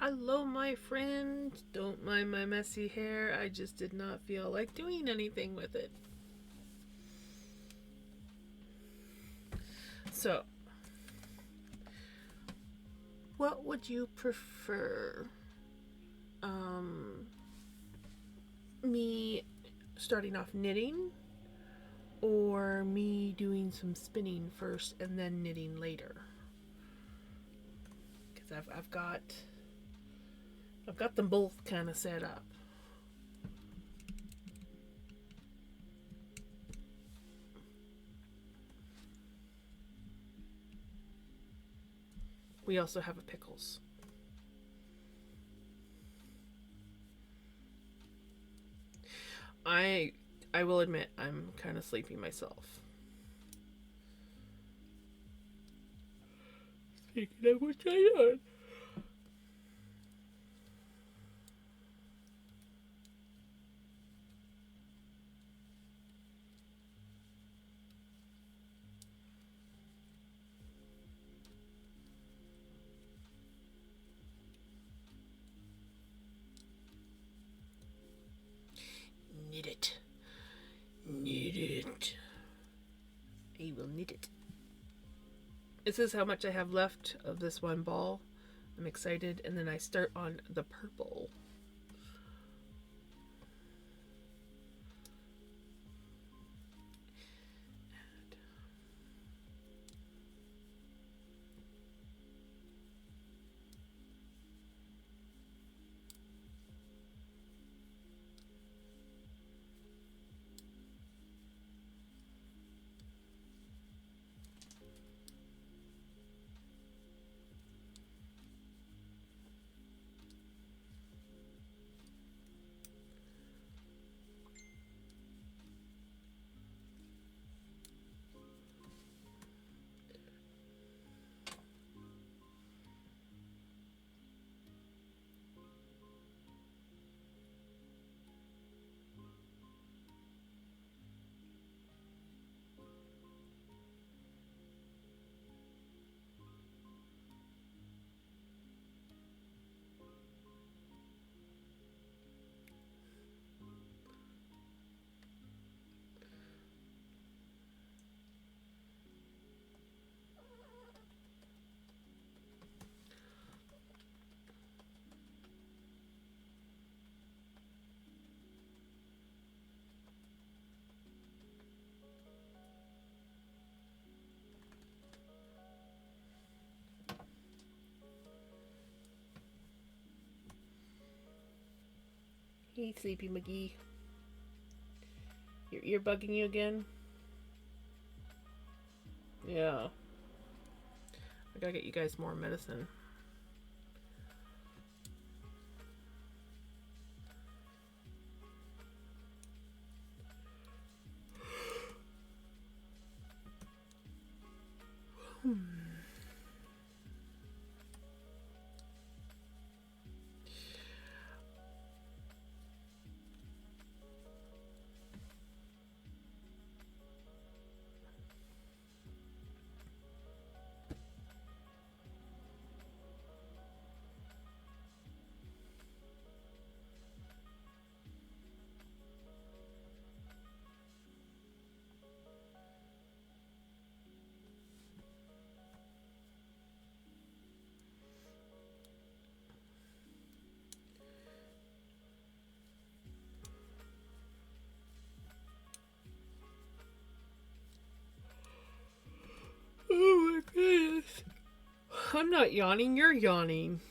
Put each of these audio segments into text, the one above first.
Hello, my friend. Don't mind my messy hair. I just did not feel like doing anything with it. So, what would you prefer? Me starting off knitting or me doing some spinning first and then knitting later? Because I've got them both kind of set up. We also have a pickles. I I will admit I'm kind of sleepy myself. Speaking of which, I am. Knit it. Knit it. I will knit it. This is how much I have left of this one ball. I'm excited, and then I start on the purple. Hey, Sleepy McGee. Your ear bugging you again? Yeah. I gotta get you guys more medicine. Oh my goodness. I'm not yawning, you're yawning.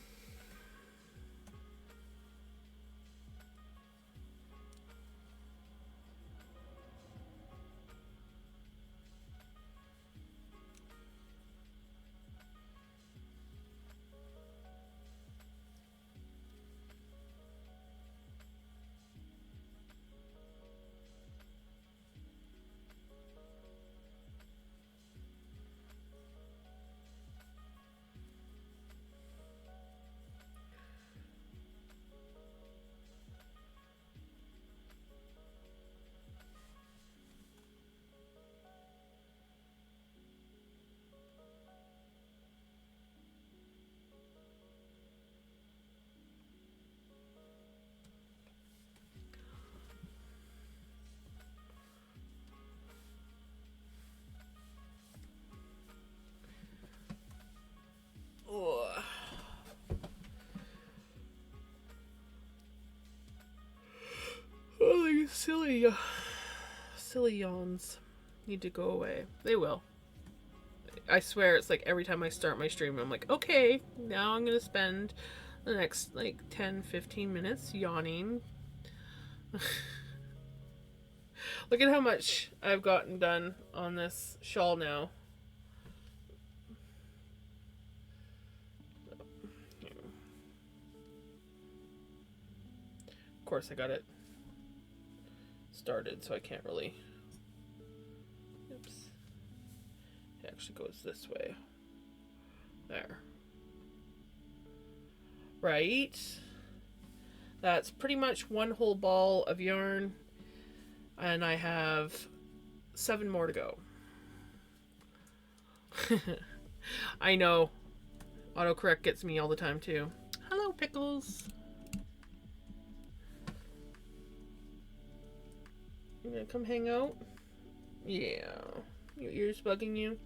Silly yawns need to go away. They will. I swear it's like every time I start my stream, I'm like, okay, now I'm going to spend the next like 10-15 minutes yawning. Look at how much I've gotten done on this shawl now. Of course, I got it started, so I can't really. Oops. It actually goes this way. There. Right. That's pretty much one whole ball of yarn. And I have 7 more to go. I know. Autocorrect gets me all the time too. Hello, Pickles. You gonna come hang out? Yeah. Your ears bugging you?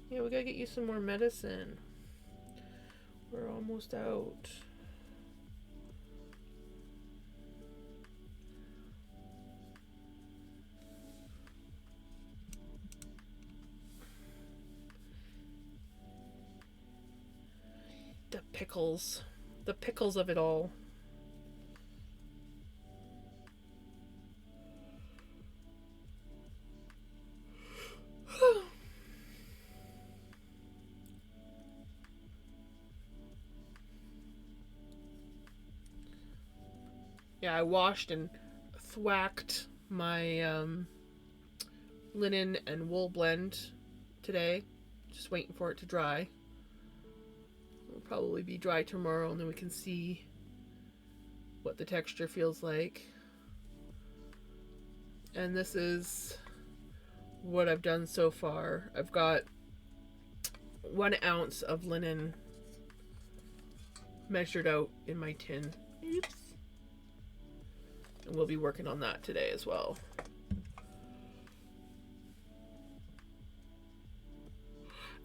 Yeah, we gotta get you some more medicine. We're almost out. The pickles. The pickles of it all. Yeah, I washed and thwacked my linen and wool blend today. Just waiting for it to dry. It'll probably be dry tomorrow, and then we can see what the texture feels like. And this is what I've done so far. I've got 1 ounce of linen measured out in my tin. Oops. And we'll be working on that today as well.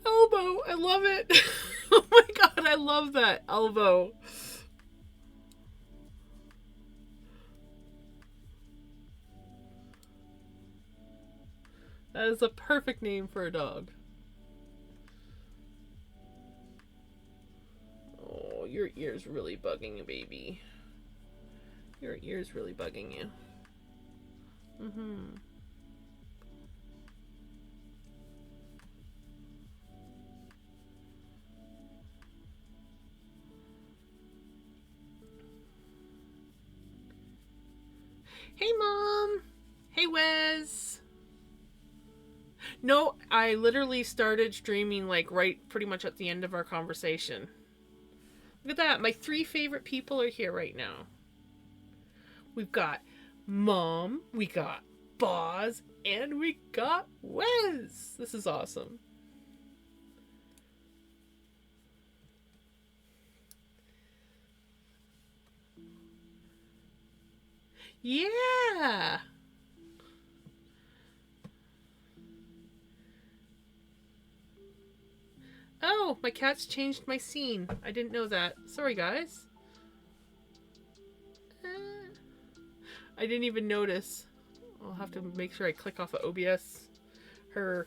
Elbow! I love it! Oh my god, I love that elbow. That is a perfect name for a dog. Oh, your ear's really bugging you, baby. Your ear's really bugging you. Hey, Mom! Hey, Wes! No, I literally started streaming like right pretty much at the end of our conversation. Look at that. My 3 favorite people are here right now. We've got Mom, we got Boz, and we got Wes. This is awesome. Yeah! Oh, my cat's changed my scene. I didn't know that. Sorry, guys. I didn't even notice. I'll have to make sure I click off of OBS. Her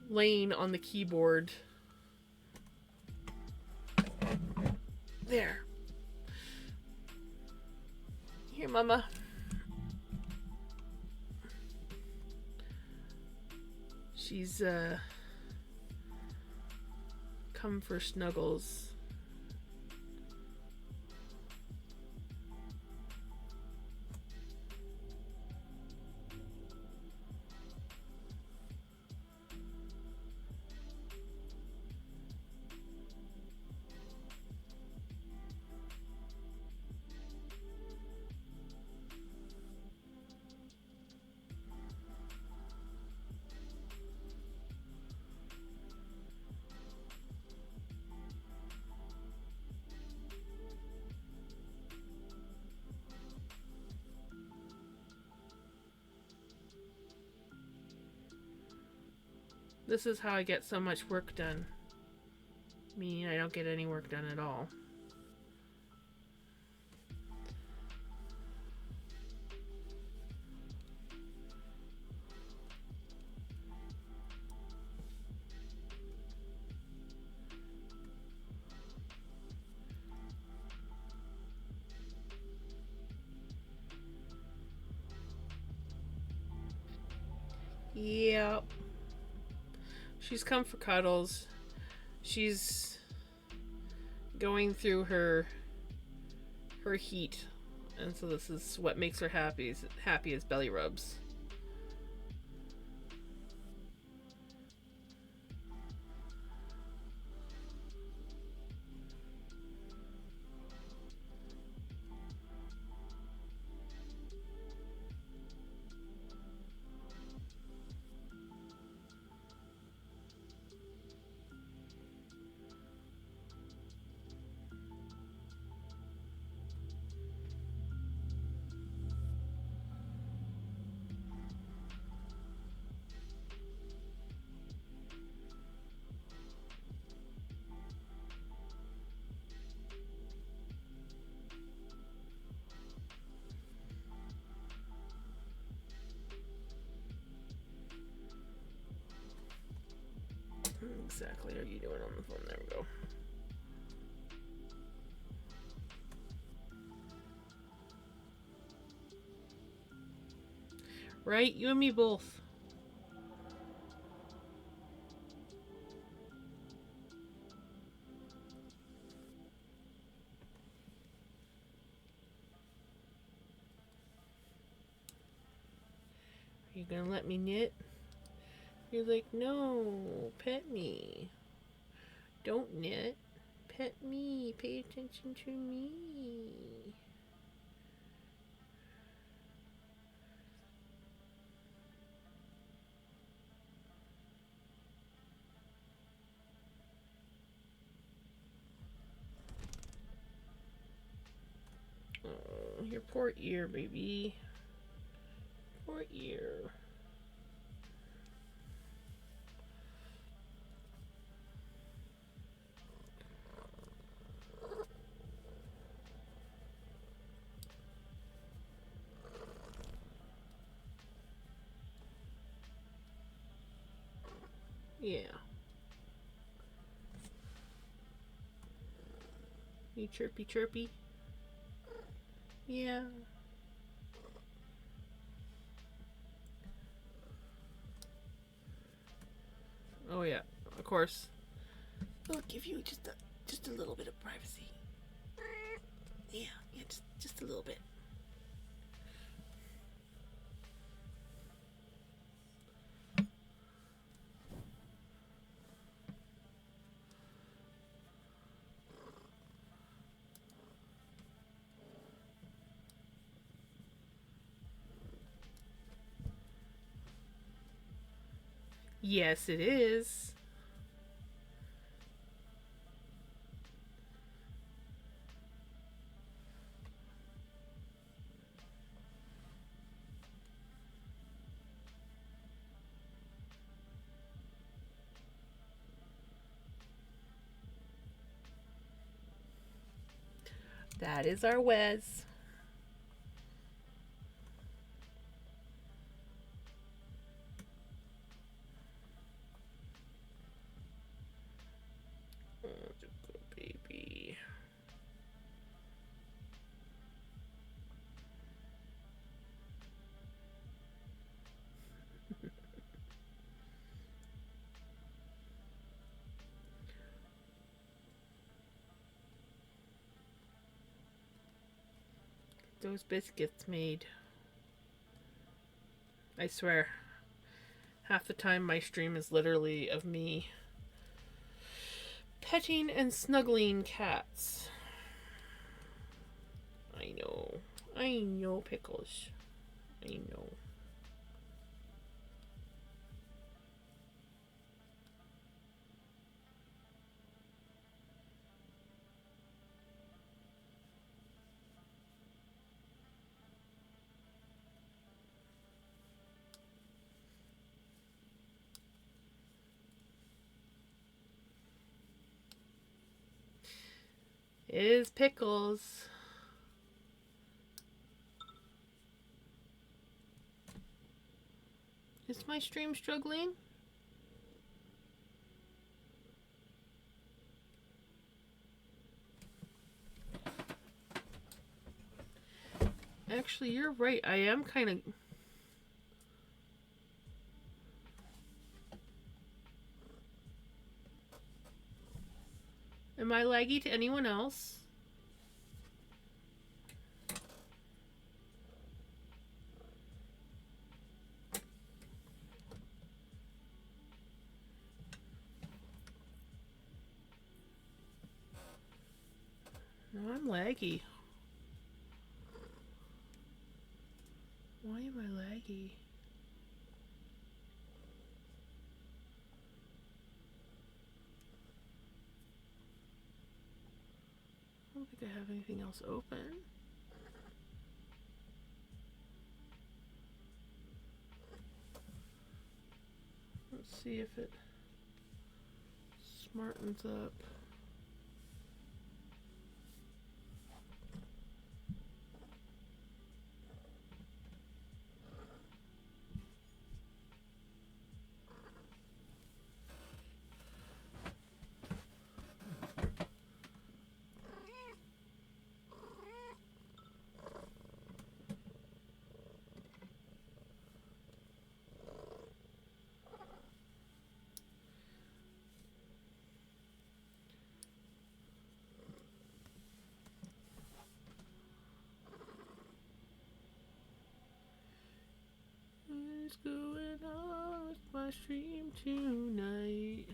laying on the keyboard. There. Here, Mama. She's, come for snuggles. This is how I get so much work done. Meaning I don't get any work done at all. Yep. She's come for cuddles. She's going through her heat, and so this is what makes her happy as belly rubs. Exactly are you doing on the phone? There we go. Right? You and me both. Are you gonna let me knit? You're like, no, pet me. Don't knit. Pet me. Pay attention to me. Oh, your poor ear, baby. Poor ear. Yeah. You chirpy chirpy? Yeah. Oh yeah, of course. I'll give you just a little bit of privacy. Yeah, just a little bit. Yes, it is. That is our Wes. Oh, good baby. Those biscuits made. I swear, half the time my stream is literally of me petting and snuggling cats. I know. I know, Pickles. I know. It is Pickles. Is my stream struggling? Actually, you're right. I am kind of... Am I laggy to anyone else? No, I'm laggy. Why am I laggy? I don't think I have anything else open. Let's see if it smartens up. What's going on with my stream tonight?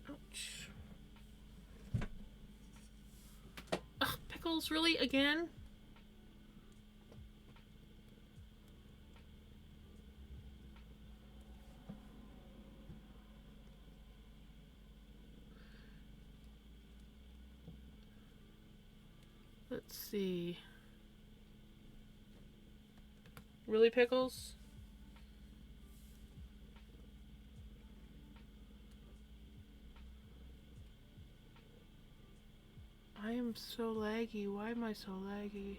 Ouch. Ugh, pickles, really? Again? Let's see. Really, pickles? I am so laggy. Why am I so laggy?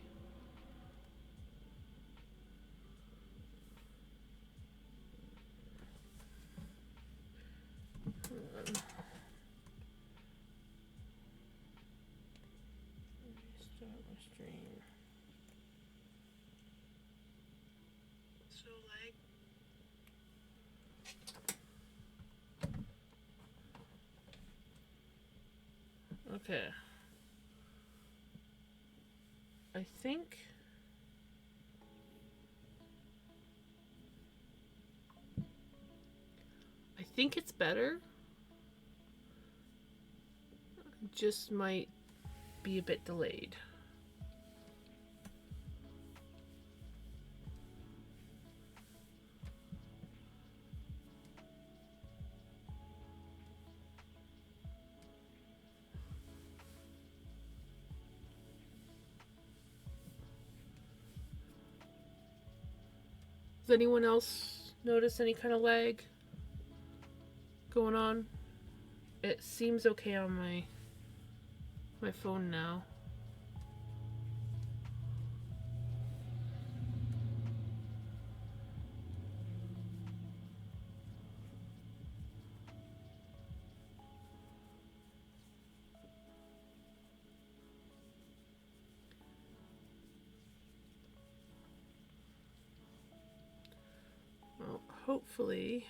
Restart my stream. So lag. Okay. I think it's better. Just might be a bit delayed. Does anyone else notice any kind of lag going on? It seems okay on my phone now. Well, hopefully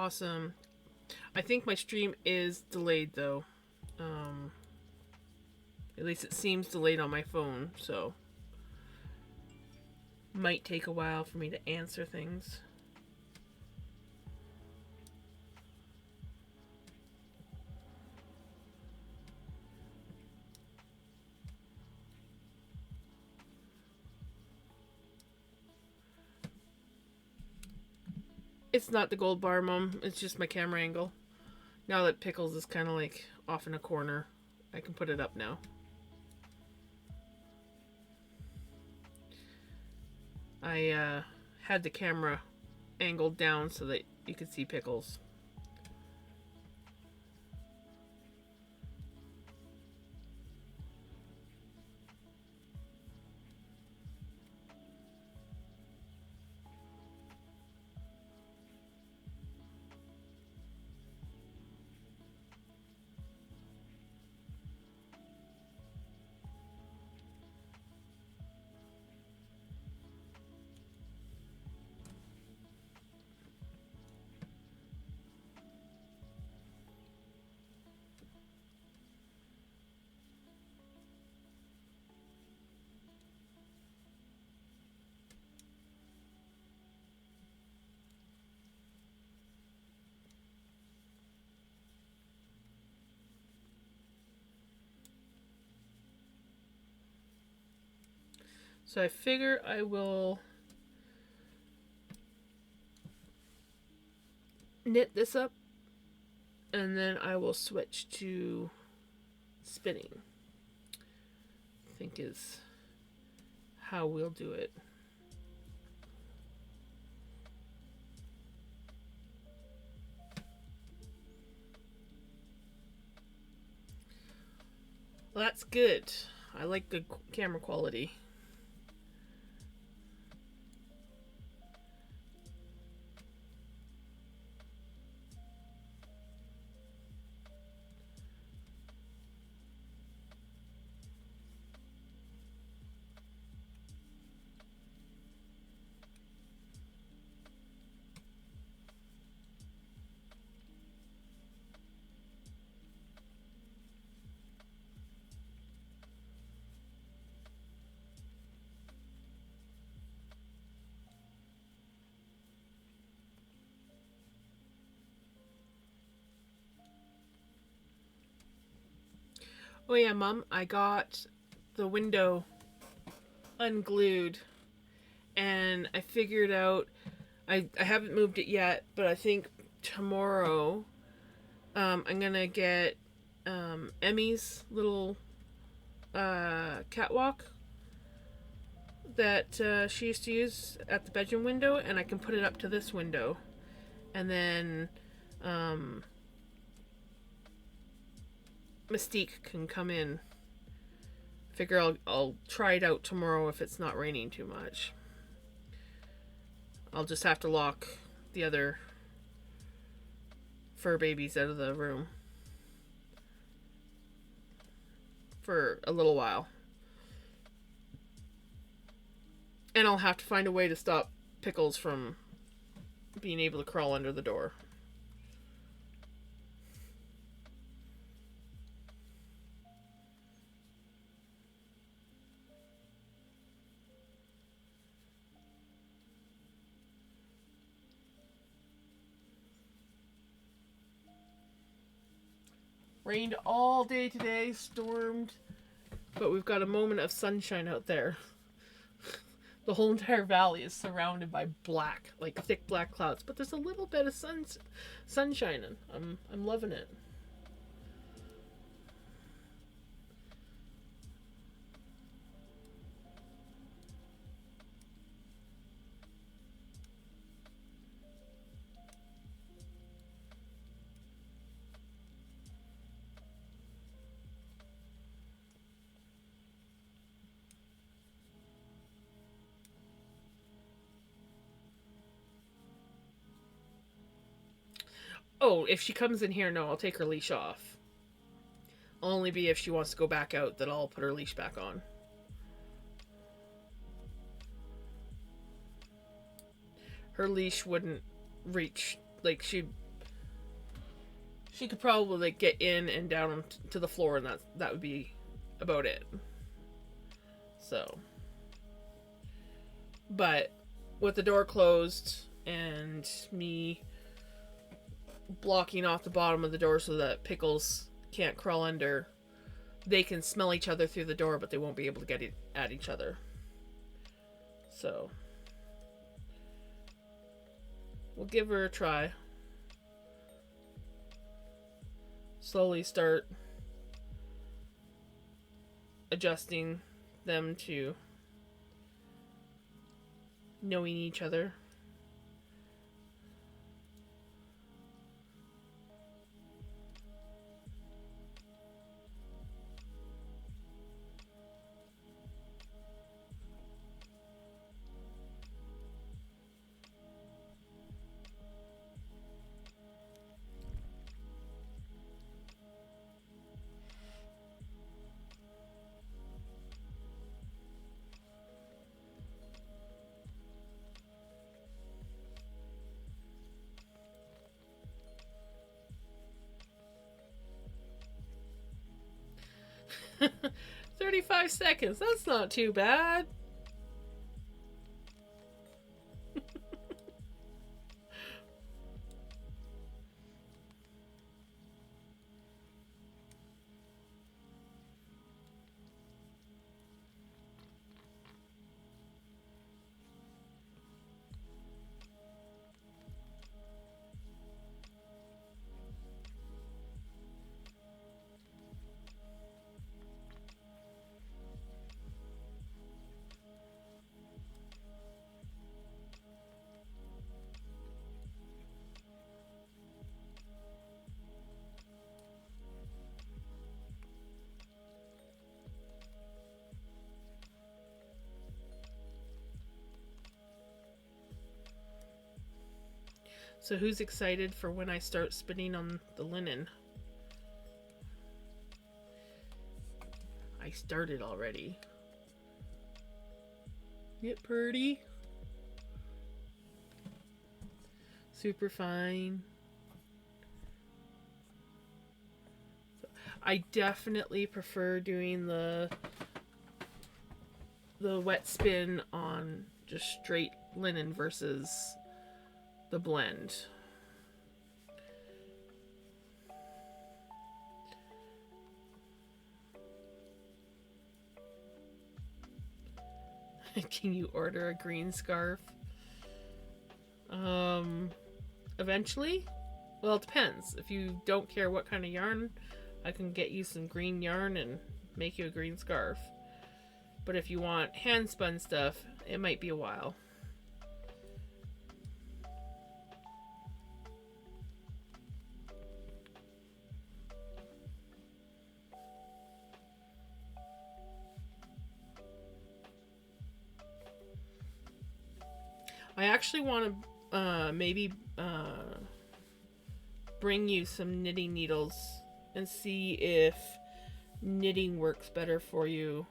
Awesome. I think my stream is delayed though. At least it seems delayed on my phone, so might take a while for me to answer things. It's not the gold bar, Mom. It's just my camera angle. Now that Pickles is kind of like off in a corner, I can put it up now. I had the camera angled down so that you could see Pickles. So I figure I will knit this up and then I will switch to spinning. I think is how we'll do it. Well, that's good. I like good camera quality. Oh yeah, Mom, I got the window unglued and I figured out I haven't moved it yet, but I think tomorrow I'm gonna get Emmy's little catwalk that she used to use at the bedroom window, and I can put it up to this window, and then Mystique can come in. Figure I'll try it out tomorrow if it's not raining too much. I'll just have to lock the other fur babies out of the room for a little while. And I'll have to find a way to stop Pickles from being able to crawl under the door. Rained all day today, stormed, but we've got a moment of sunshine out there. The whole entire valley is surrounded by black, like thick black clouds, but there's a little bit of sun shining. I'm loving it. Oh, if she comes in here, no, I'll take her leash off. Only be if she wants to go back out that I'll put her leash back on. Her leash wouldn't reach, like She could probably like get in and down to the floor, and that would be about it. So, but with the door closed and me blocking off the bottom of the door so that Pickles can't crawl under, they can smell each other through the door, but they won't be able to get at each other. So, we'll give her a try. Slowly start adjusting them to knowing each other. $35. That's not too bad. So who's excited for when I start spinning on the linen? I started already. Get pretty. Super fine. I definitely prefer doing the wet spin on just straight linen versus the blend. Can you order a green scarf? Eventually? Well, it depends. If you don't care what kind of yarn, I can get you some green yarn and make you a green scarf. But if you want hand spun stuff, it might be a while. I actually want to maybe bring you some knitting needles and see if knitting works better for you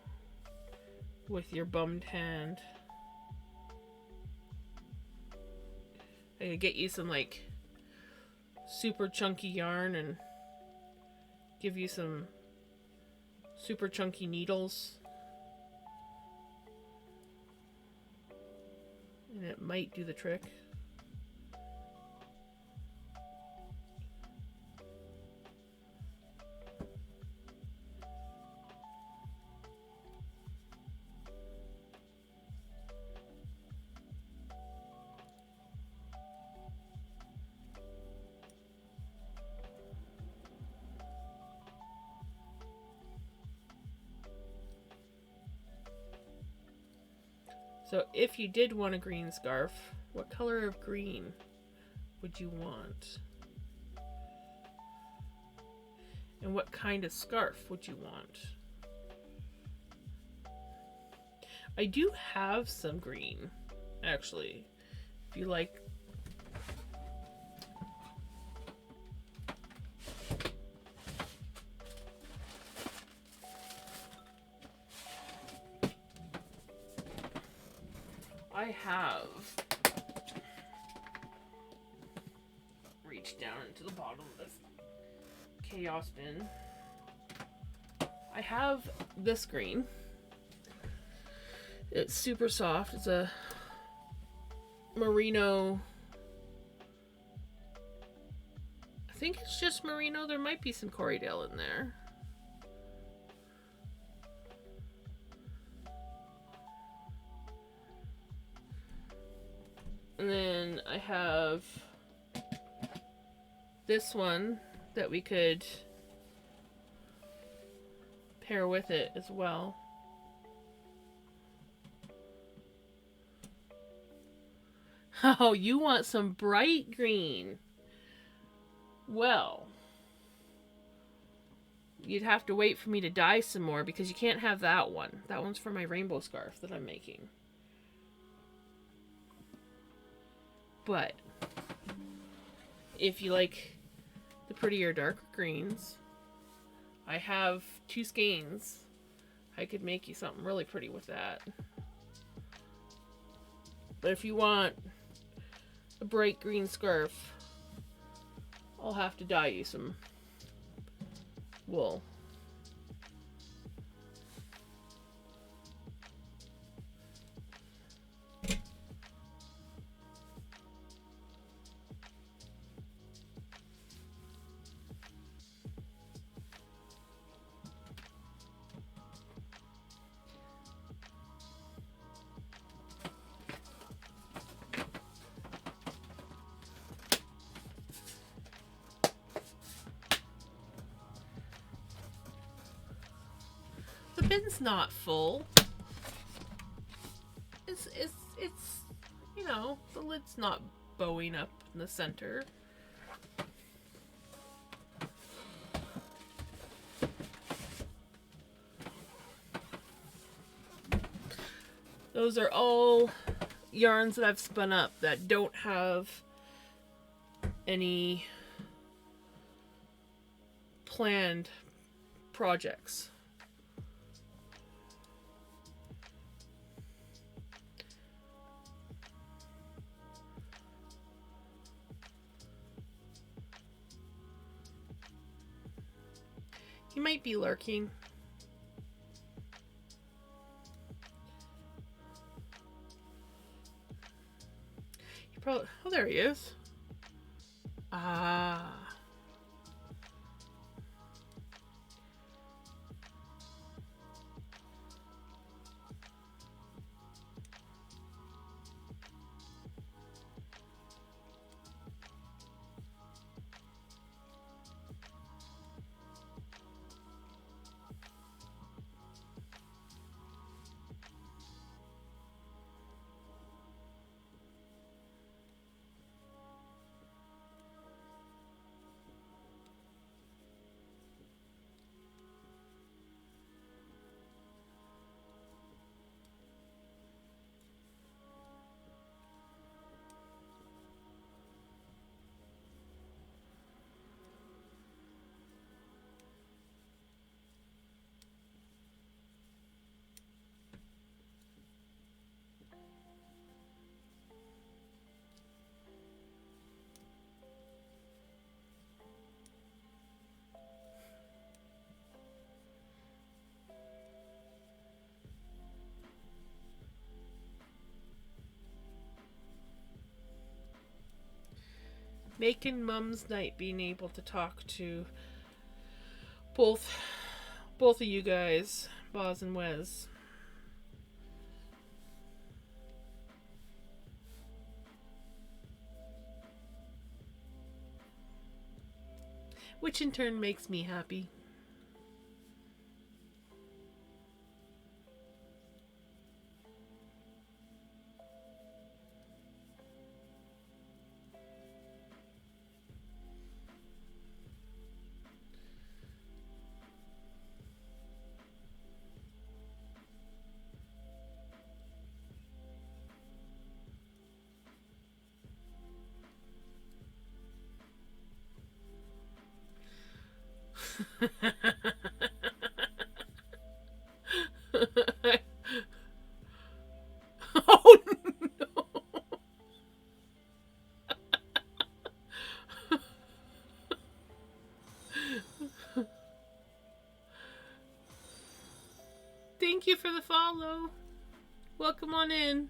with your bummed hand. I could get you some like super chunky yarn and give you some super chunky needles. And it might do the trick. So if you did want a green scarf, what color of green would you want? And what kind of scarf would you want? I do have some green, actually. If you like. I have reached down into the bottom of this Chaos bin. I have this green. It's super soft. It's a merino. I think it's just merino. There might be some Corriedale in there. And then I have this one that we could pair with it as well. Oh, you want some bright green. Well, you'd have to wait for me to dye some more because you can't have that one. That one's for my rainbow scarf that I'm making. But if you like the prettier darker greens, I have 2 skeins. I could make you something really pretty with that. But if you want a bright green scarf, I'll have to dye you some wool. The bin's not full. It's you know, the lid's not bowing up in the center. Those are all yarns that I've spun up that don't have any planned projects. He might be lurking. He probably... Oh, there he is. Ah. Making Mum's night, being able to talk to both of you guys, Boz and Wes. Which in turn makes me happy. Oh no. thank you for the follow. Welcome on in.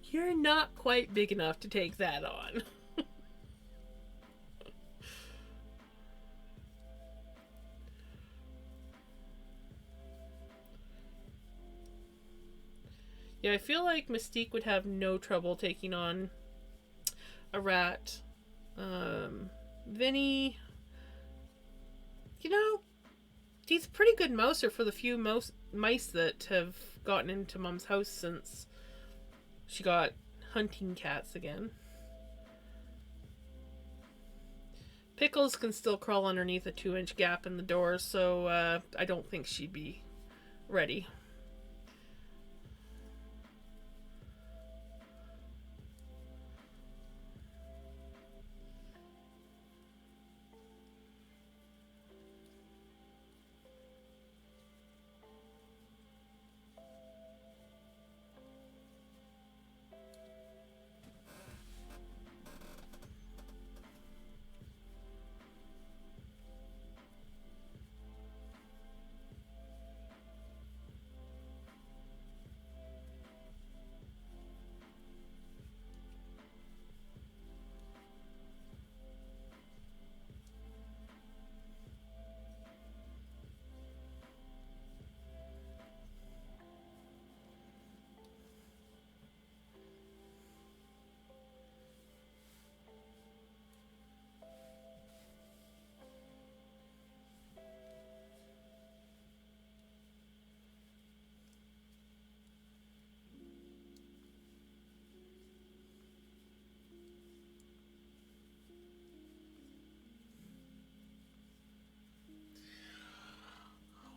You're not quite big enough to take that on. Yeah, I feel like Mystique would have no trouble taking on a rat. Vinny, you know, he's a pretty good mouser for the few mice that have gotten into Mom's house since she got hunting cats again. Pickles can still crawl underneath a 2-inch gap in the door, so I don't think she'd be ready.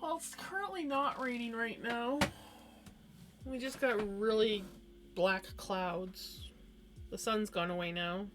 Well, it's currently not raining right now. We just got really black clouds. The sun's gone away now.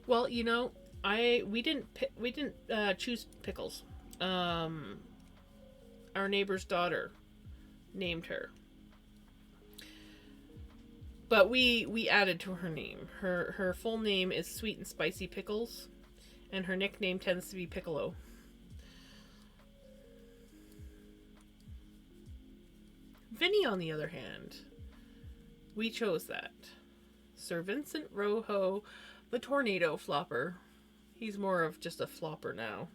Well, you know, we didn't choose Pickles. Our neighbor's daughter named her, but we added to her name. Her full name is Sweet and Spicy Pickles, and her nickname tends to be Piccolo. Vinny, on the other hand, we chose that. Sir Vincent Rojo, the Tornado Flopper. He's more of just a flopper now.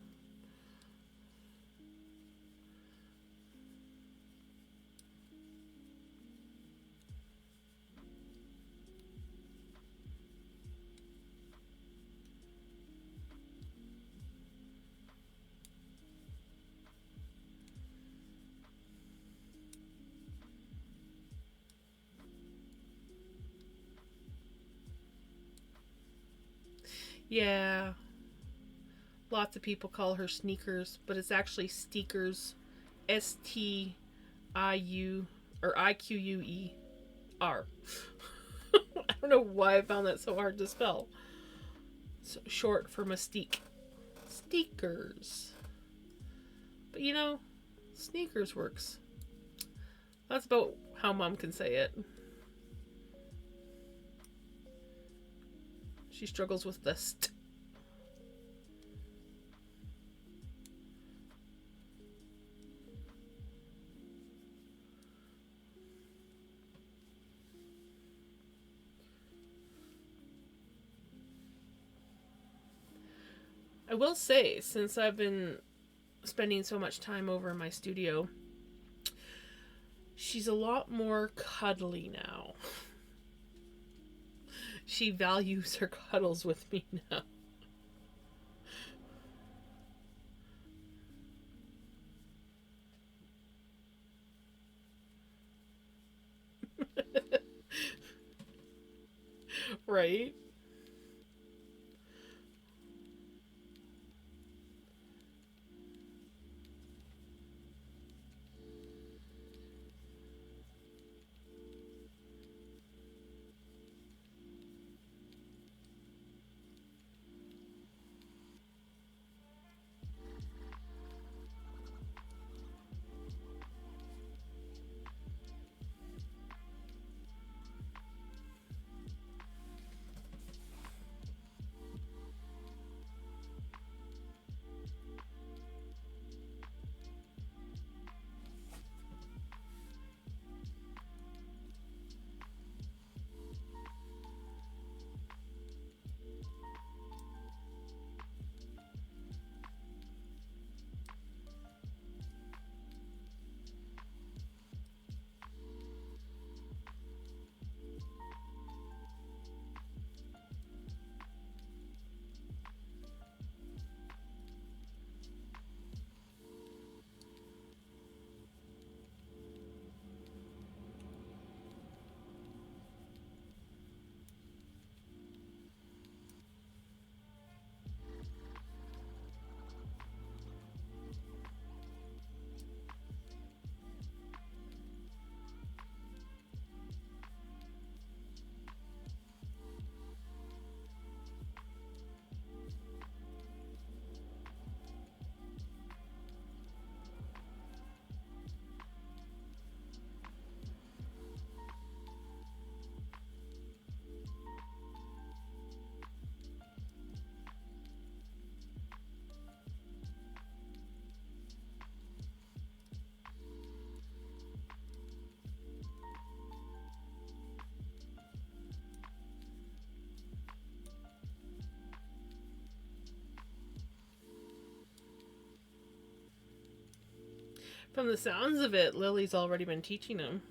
Yeah. Lots of people call her Sneakers, but it's actually Steekers. Stiu or Iquer. I don't know why I found that so hard to spell. So short for Mystique. Steekers. But you know, Sneakers works. That's about how Mom can say it. She struggles with the st. I will say, since I've been spending so much time over in my studio, she's a lot more cuddly now. She values her cuddles with me now. Right? From the sounds of it, Lily's already been teaching him.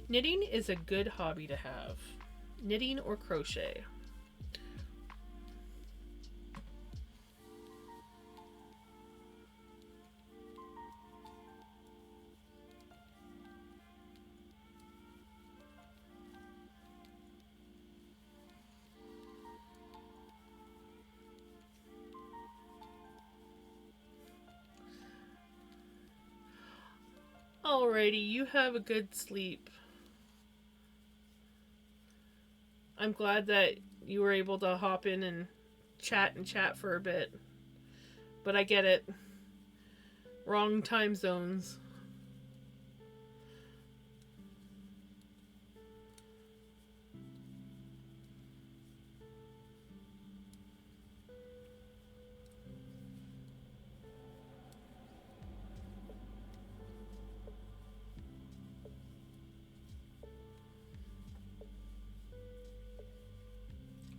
Knitting is a good hobby to have. Knitting or crochet. Alrighty, you have a good sleep. I'm glad that you were able to hop in and chat for a bit. But I get it. Wrong time zones.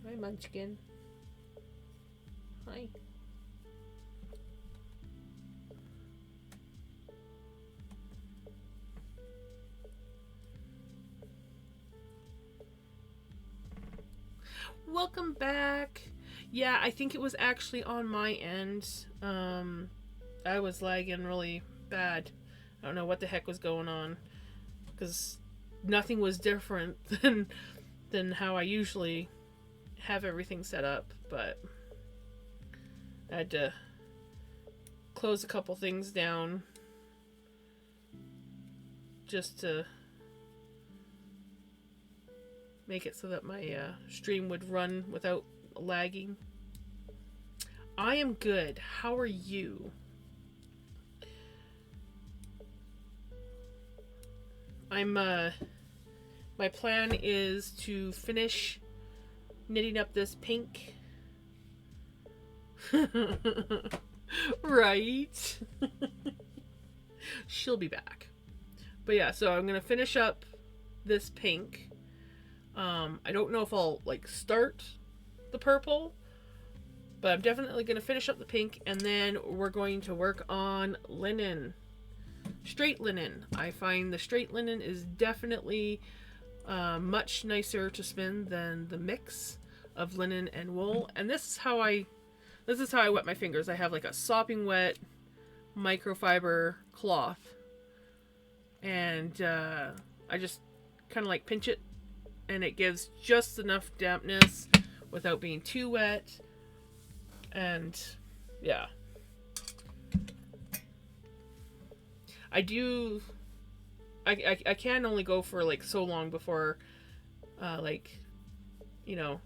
Hi, Munchkin. Hi. Welcome back. Yeah, I think it was actually on my end. I was lagging really bad. I don't know what the heck was going on, because nothing was different than how I usually have everything set up, but I had to close a couple things down just to make it so that my stream would run without lagging. I am good. How are you? My plan is to finish knitting up this pink. Right? She'll be back. But yeah, so I'm gonna finish up this pink. I don't know if I'll like start the purple, but I'm definitely gonna finish up the pink, and then we're going to work on linen. Straight linen. I find the straight linen is definitely much nicer to spin than the mix of linen and wool. And this is how I wet my fingers. I have like a sopping wet microfiber cloth, and I just kind of like pinch it, and it gives just enough dampness without being too wet. And yeah, I can only go for like so long before like, you know,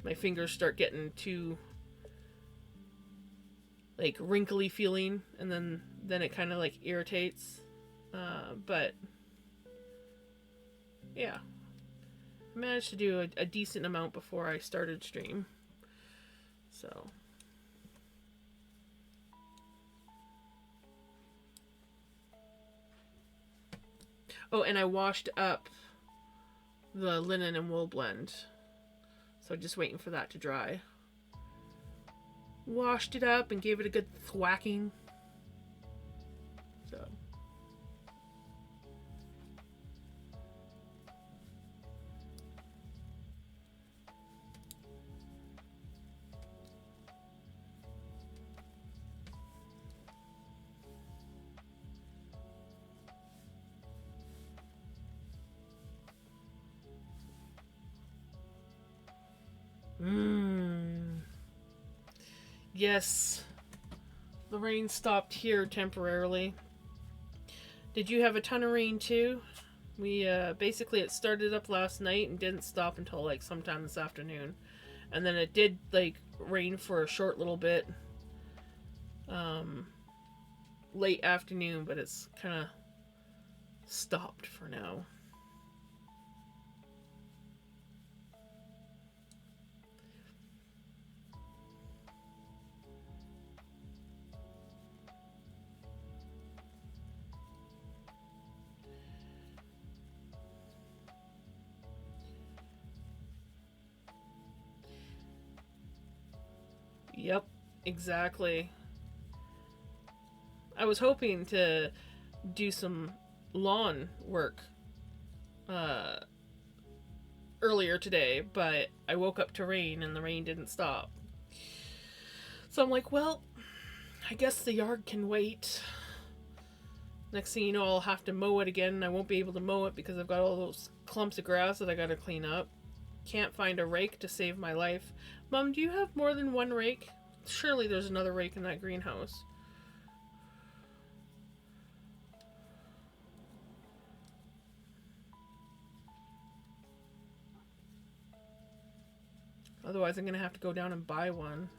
my fingers start getting too like wrinkly feeling, and then it kind of like irritates. But yeah, I managed to do a decent amount before I started stream. So oh, and I washed up the linen and wool blend, so just waiting for that to dry. Washed it up and gave it a good thwacking. So yes, the rain stopped here temporarily. Did you have a ton of rain too? We basically it started up last night and didn't stop until like sometime this afternoon, and then it did like rain for a short little bit late afternoon, but it's kind of stopped for now. Yep, exactly. I was hoping to do some lawn work uh, earlier today, but I woke up to rain and the rain didn't stop. So I'm like, well, I guess the yard can wait. Next thing you know, I'll have to mow it again. I won't be able to mow it because I've got all those clumps of grass that I gotta clean up. Can't find a rake to save my life. Mom, do you have more than one rake? Surely there's another rake in that greenhouse. Otherwise, I'm gonna have to go down and buy one.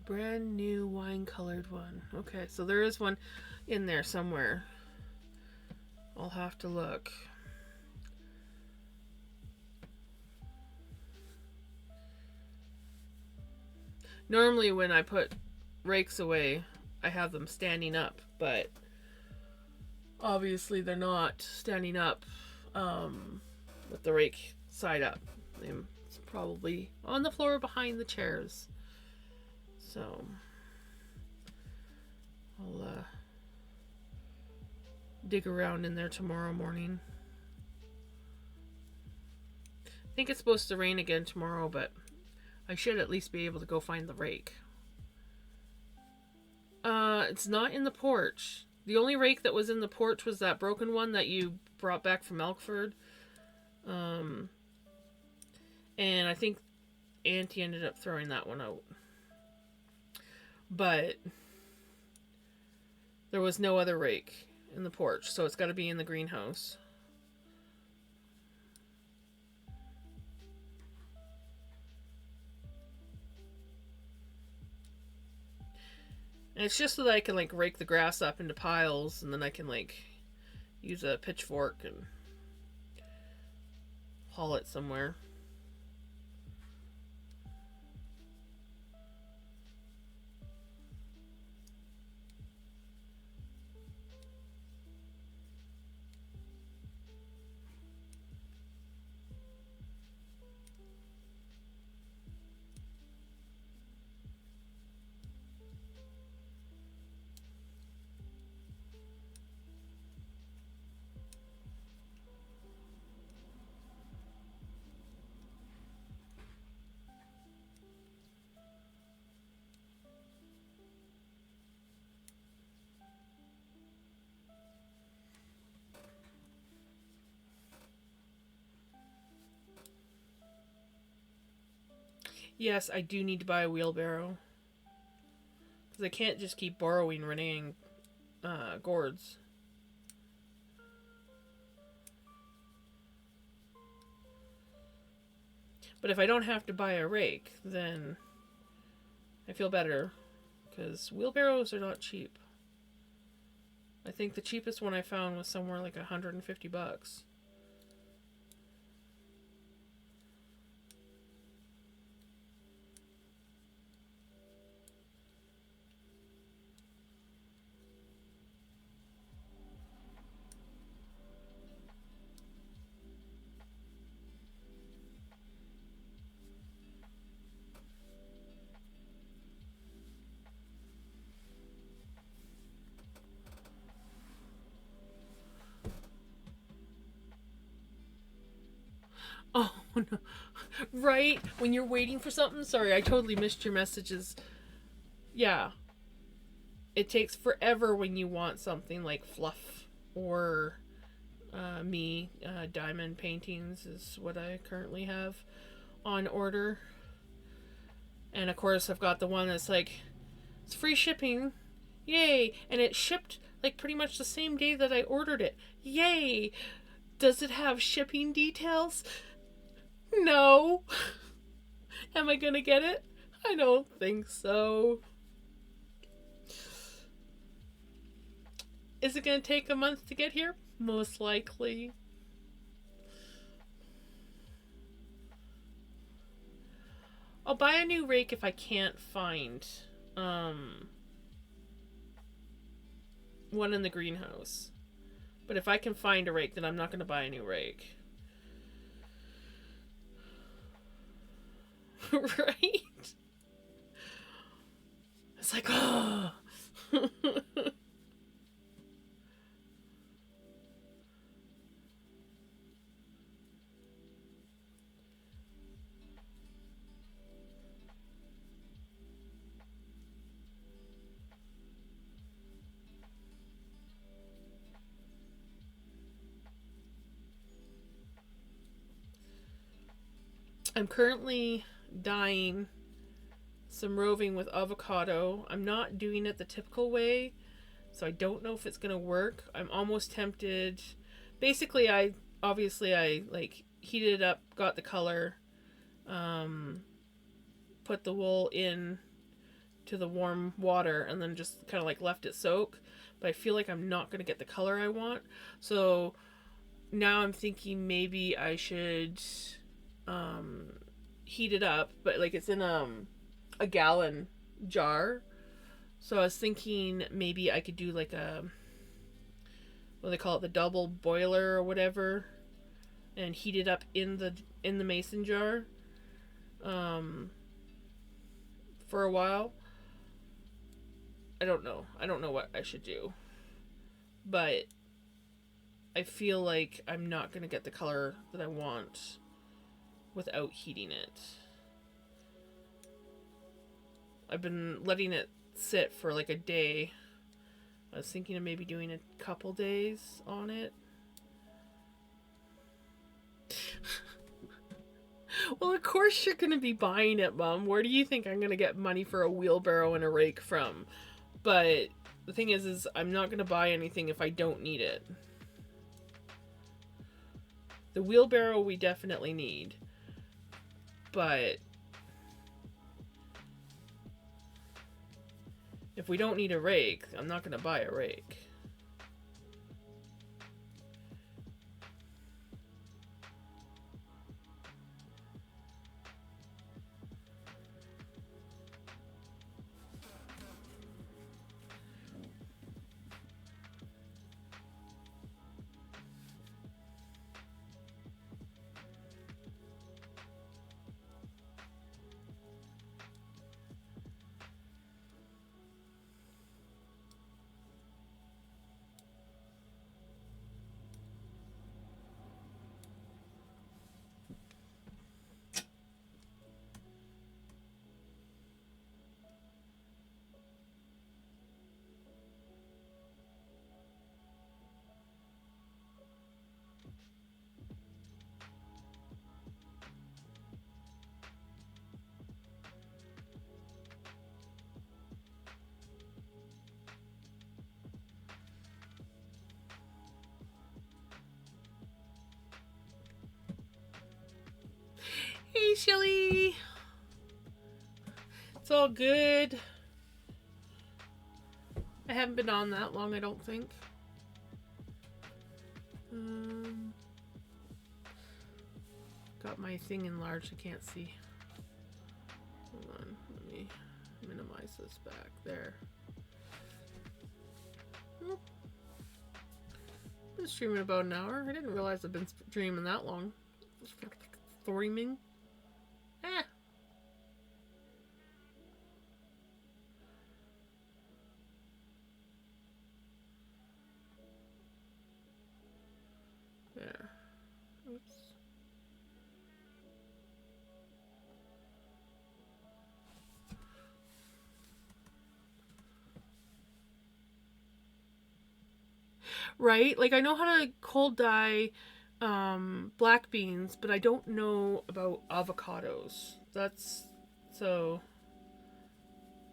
Brand new wine colored one. Okay, so there is one in there somewhere. I'll have to look. Normally when I put rakes away, I have them standing up, but obviously they're not standing up with the rake side up. It's probably on the floor behind the chairs. So I'll dig around in there tomorrow morning. I think it's supposed to rain again tomorrow, but I should at least be able to go find the rake. It's not in the porch. The only rake that was in the porch was that broken one that you brought back from Elkford. And I think Auntie ended up throwing that one out. But there was no other rake in the porch, so it's got to be in the greenhouse. And it's just so that I can like rake the grass up into piles, and then I can like use a pitchfork and haul it somewhere. Yes, I do need to buy a wheelbarrow. Because I can't just keep borrowing Renee and gourds. But if I don't have to buy a rake, then I feel better. Because wheelbarrows are not cheap. I think the cheapest one I found was somewhere like $150. Oh, Oh no. Right? When you're waiting for something? Sorry, I totally missed your messages. Yeah. It takes forever when you want something like fluff or diamond paintings is what I currently have on order. And of course, I've got the one that's like, it's free shipping. Yay! And it shipped like pretty much the same day that I ordered it. Yay! Does it have shipping details? No. Am I gonna get it? I don't think so. Is it gonna take a month to get here? Most likely. I'll buy a new rake if I can't find one in the greenhouse. But if I can find a rake, then I'm not going to buy a new rake. Right? It's like, oh. I'm currently dyeing some roving with avocado. I'm not doing it the typical way, so I don't know if it's gonna work. I'm almost tempted. Basically, I like heated it up, got the color, put the wool in to the warm water, and then just kind of like left it soak. But I feel like I'm not gonna get the color I want, so now I'm thinking maybe I should heat it up, but like it's in a gallon jar. So I was thinking maybe I could do like a, what do they call it, the double boiler or whatever, and heat it up in the mason jar for a while. I don't know what I should do, but I feel like I'm not gonna get the color that I want without heating it. I've been letting it sit for like a day. I was thinking of maybe doing a couple days on it. Well, of course you're going to be buying it, Mom. Where do you think I'm going to get money for a wheelbarrow and a rake from? But the thing is I'm not going to buy anything if I don't need it. The wheelbarrow we definitely need. But if we don't need a rake, I'm not going to buy a rake. Hey, Shelly. It's all good. I haven't been on that long, I don't think. Got my thing enlarged, I can't see. Hold on, let me minimize this back there. Nope. Been streaming about an hour. I didn't realize I've been streaming that long. Streaming. Ah. There. Oops. right? Like I know how to cold dye black beans, but I don't know about avocados. So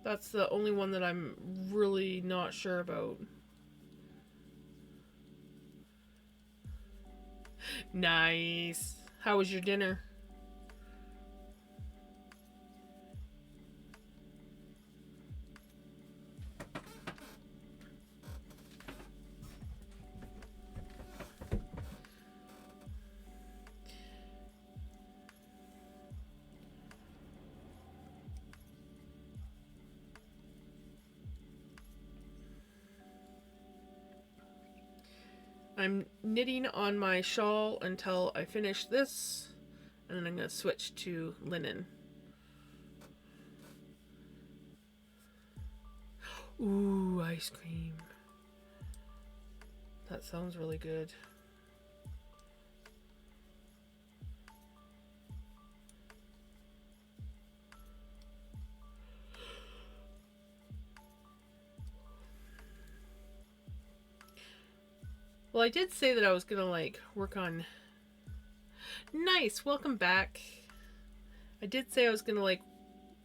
that's the only one that I'm really not sure about. Nice. How was your dinner? I'm knitting on my shawl until I finish this, and then I'm going to switch to linen. Ooh, ice cream. That sounds really good. Well, I did say that I was gonna like work on. Nice, welcome back. I did say I was gonna like,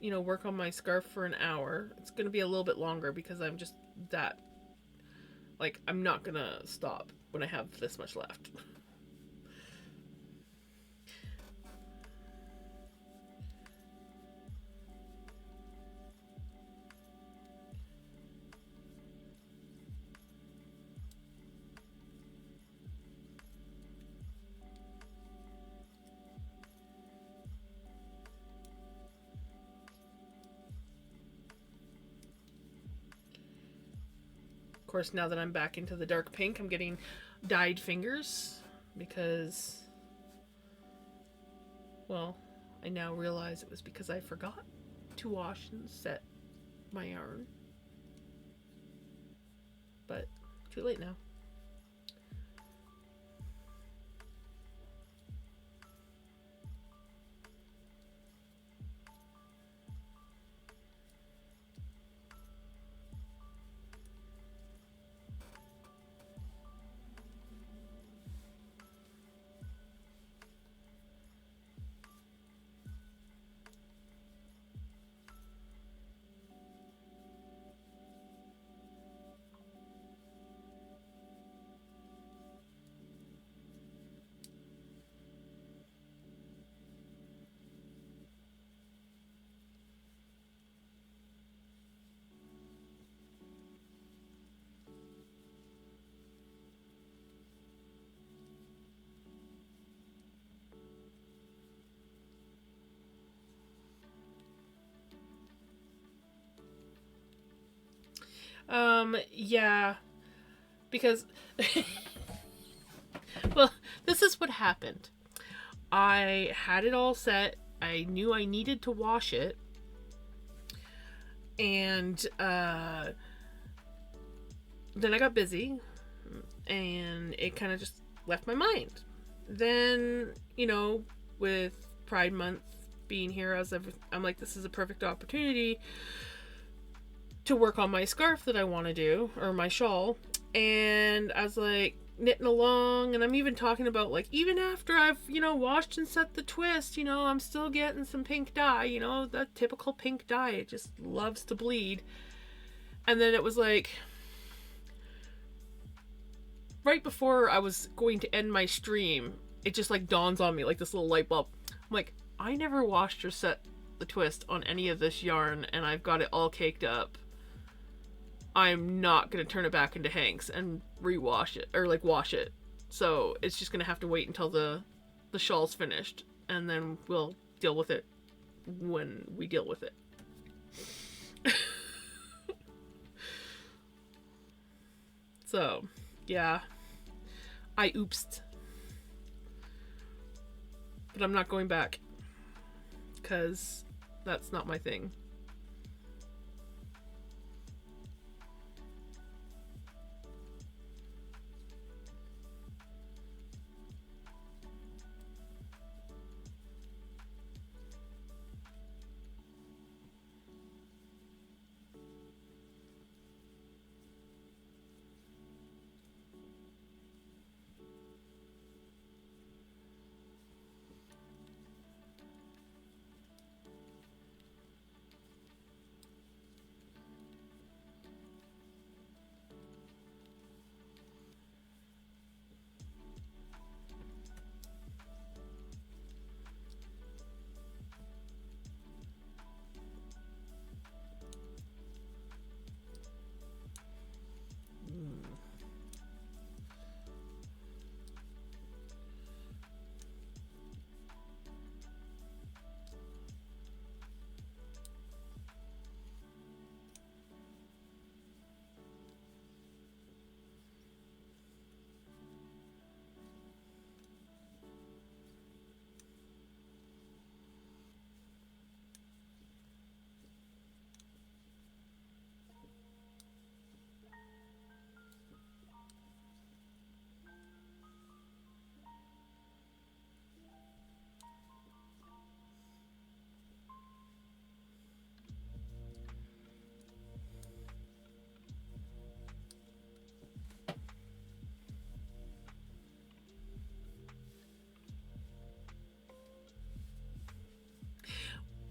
work on my scarf for an hour. It's gonna be a little bit longer because I'm just that. Like, I'm not gonna stop when I have this much left. Of course, now that I'm back into the dark pink, I'm getting dyed fingers because, well, I now realize it was because I forgot to wash and set my yarn. But too late now. Yeah, because well, this is what happened. I had it all set. I knew I needed to wash it. And then I got busy and it kind of just left my mind. Then, with Pride Month being here, I'm like, this is a perfect opportunity to work on my scarf that I want to do, or my shawl. And I was like, knitting along, and I'm even talking about like, even after I've washed and set the twist, I'm still getting some pink dye, that typical pink dye. It just loves to bleed. And then it was like right before I was going to end my stream, it just like dawns on me like this little light bulb. I'm like, I never washed or set the twist on any of this yarn, and I've got it all caked up. I'm not going to turn it back into hanks and rewash it, or like wash it. So it's just going to have to wait until the shawl's finished, and then we'll deal with it when we deal with it. So, yeah. I oopsed. But I'm not going back. Because that's not my thing.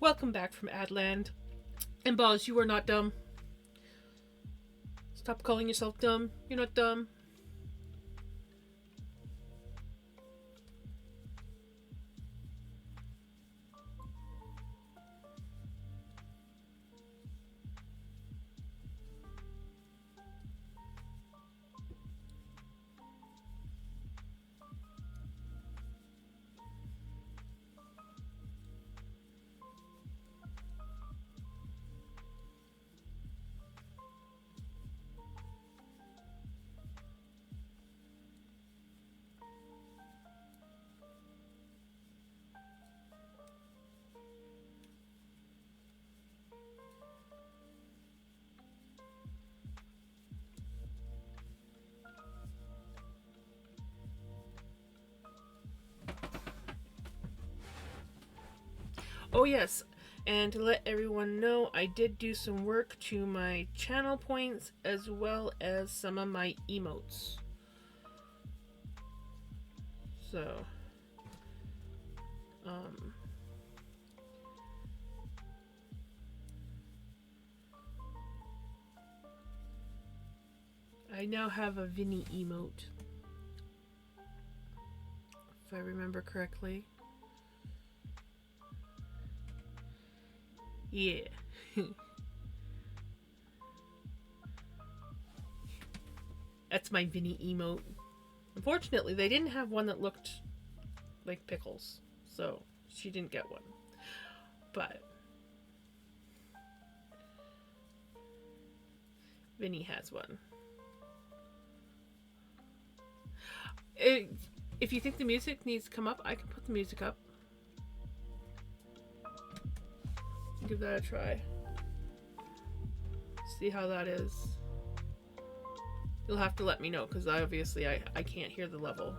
Welcome back from Adland. And Balls, you are not dumb. Stop calling yourself dumb. You're not dumb. Oh yes, and to let everyone know, I did do some work to my channel points as well as some of my emotes. So, I now have a Vinny emote, if I remember correctly. Yeah. That's my Vinny emote. Unfortunately, they didn't have one that looked like pickles, so she didn't get one. But Vinny has one. If you think the music needs to come up, I can put the music up. Give that a try. See how that is. You'll have to let me know, because obviously I can't hear the level.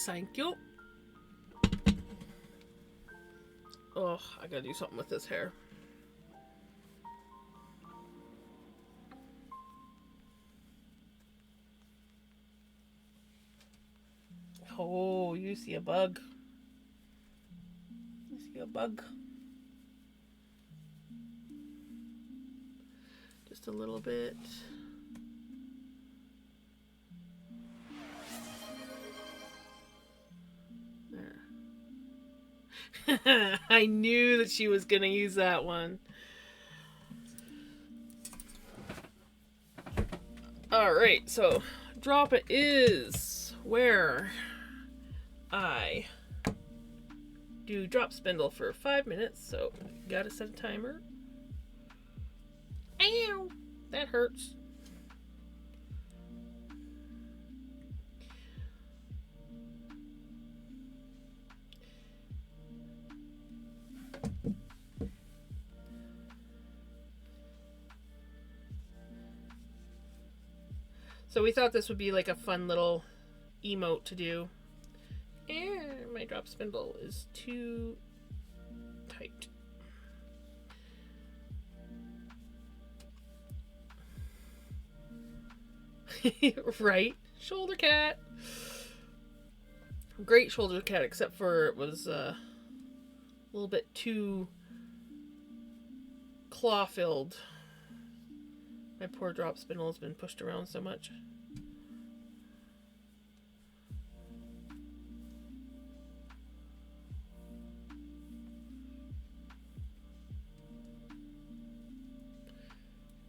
Thank you. Oh, I gotta do something with this hair. Oh, you see a bug. You see a bug. Just a little bit. There. I knew that she was gonna use that one. Alright, so drop it is where I do drop spindle for 5 minutes, so gotta set a timer. Ow! That hurts. So we thought this would be like a fun little emote to do. And my drop spindle is too tight. Right? Shoulder cat. Great shoulder cat, except for it was a little bit too claw filled. My poor drop spindle has been pushed around so much.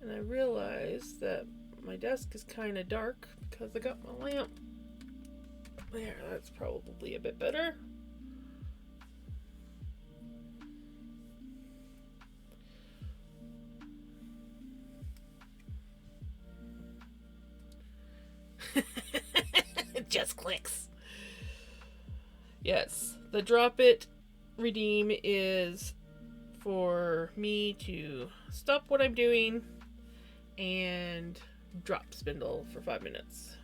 And I realized that my desk is kind of dark because I got my lamp. There, that's probably a bit better. It just clicks. Yes, the drop it redeem is for me to stop what I'm doing and drop spindle for 5 minutes.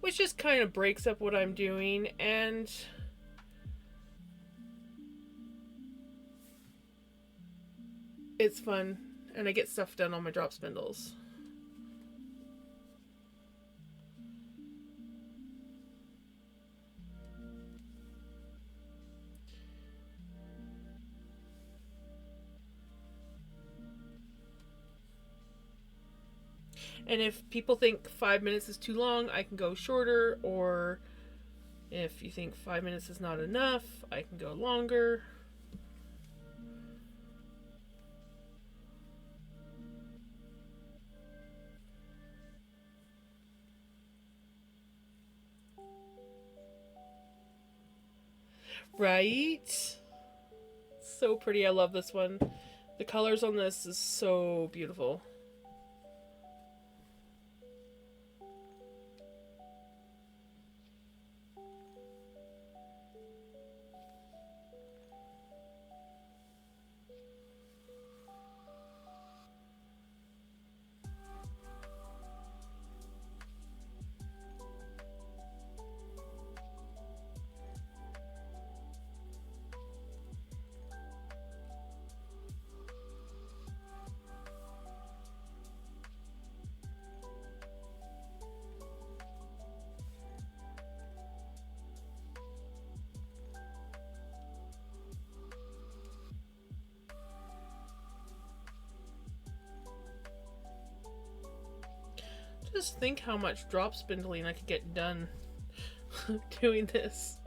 Which just kind of breaks up what I'm doing, and It's fun, and I get stuff done on my drop spindles. And if people think 5 minutes is too long, I can go shorter, or if you think 5 minutes is not enough, I can go longer. Right? So pretty. I love this one. The colors on this is so beautiful. Just think how much drop spindling I could get done doing this.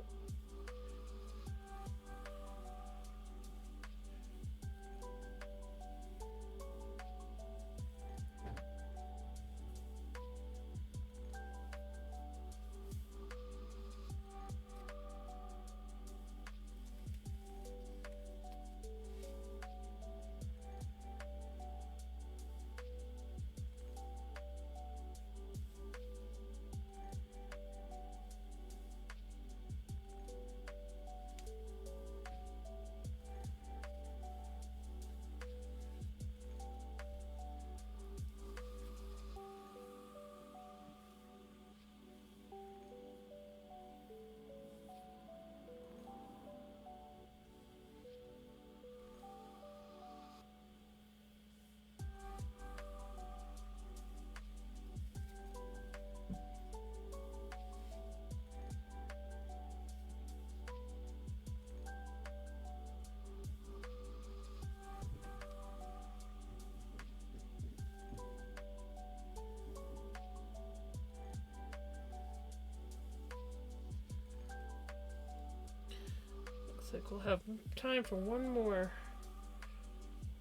Looks like we'll have time for one more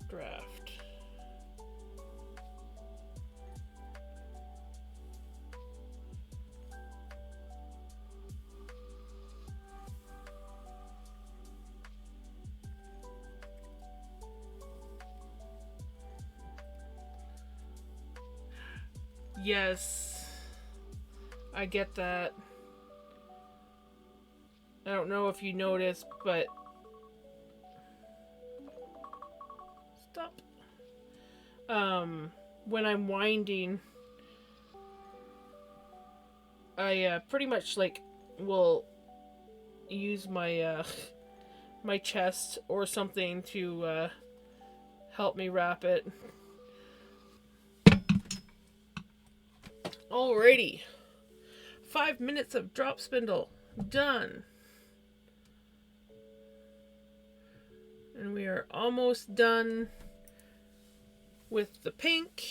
draft. Yes, I get that. I don't know if you noticed, but stop. When I'm winding, I pretty much like will use my my chest or something to help me wrap it. Alrighty, 5 minutes of drop spindle done. And we are almost done with the pink.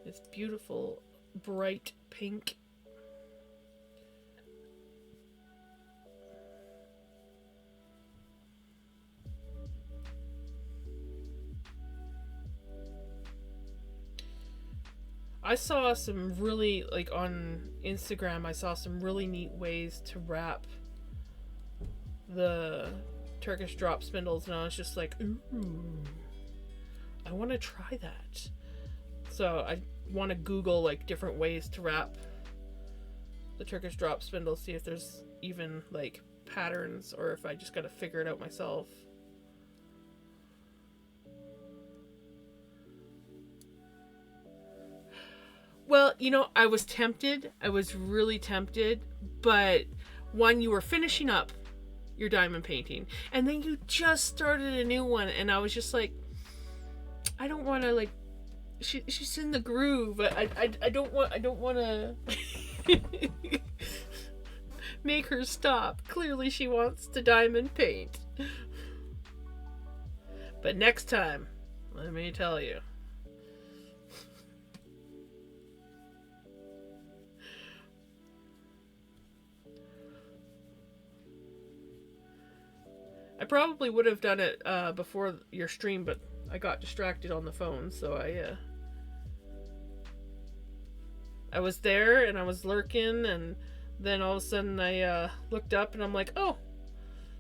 This beautiful, bright pink. I saw some really, like on Instagram, I saw some really neat ways to wrap the Turkish drop spindles, and I was just like, ooh, I want to try that. So I want to Google like different ways to wrap the Turkish drop spindle, see if there's even like patterns or if I just got to figure it out myself. Well, you know, I was tempted. I was really tempted, but when you were finishing up your diamond painting, and then you just started a new one, and I was just like, I don't want to like. She's in the groove. I don't want to make her stop. Clearly, she wants to diamond paint. But next time, let me tell you. I probably would have done it before your stream, but I got distracted on the phone, so I was there and I was lurking, and then all of a sudden I looked up and I'm like, oh,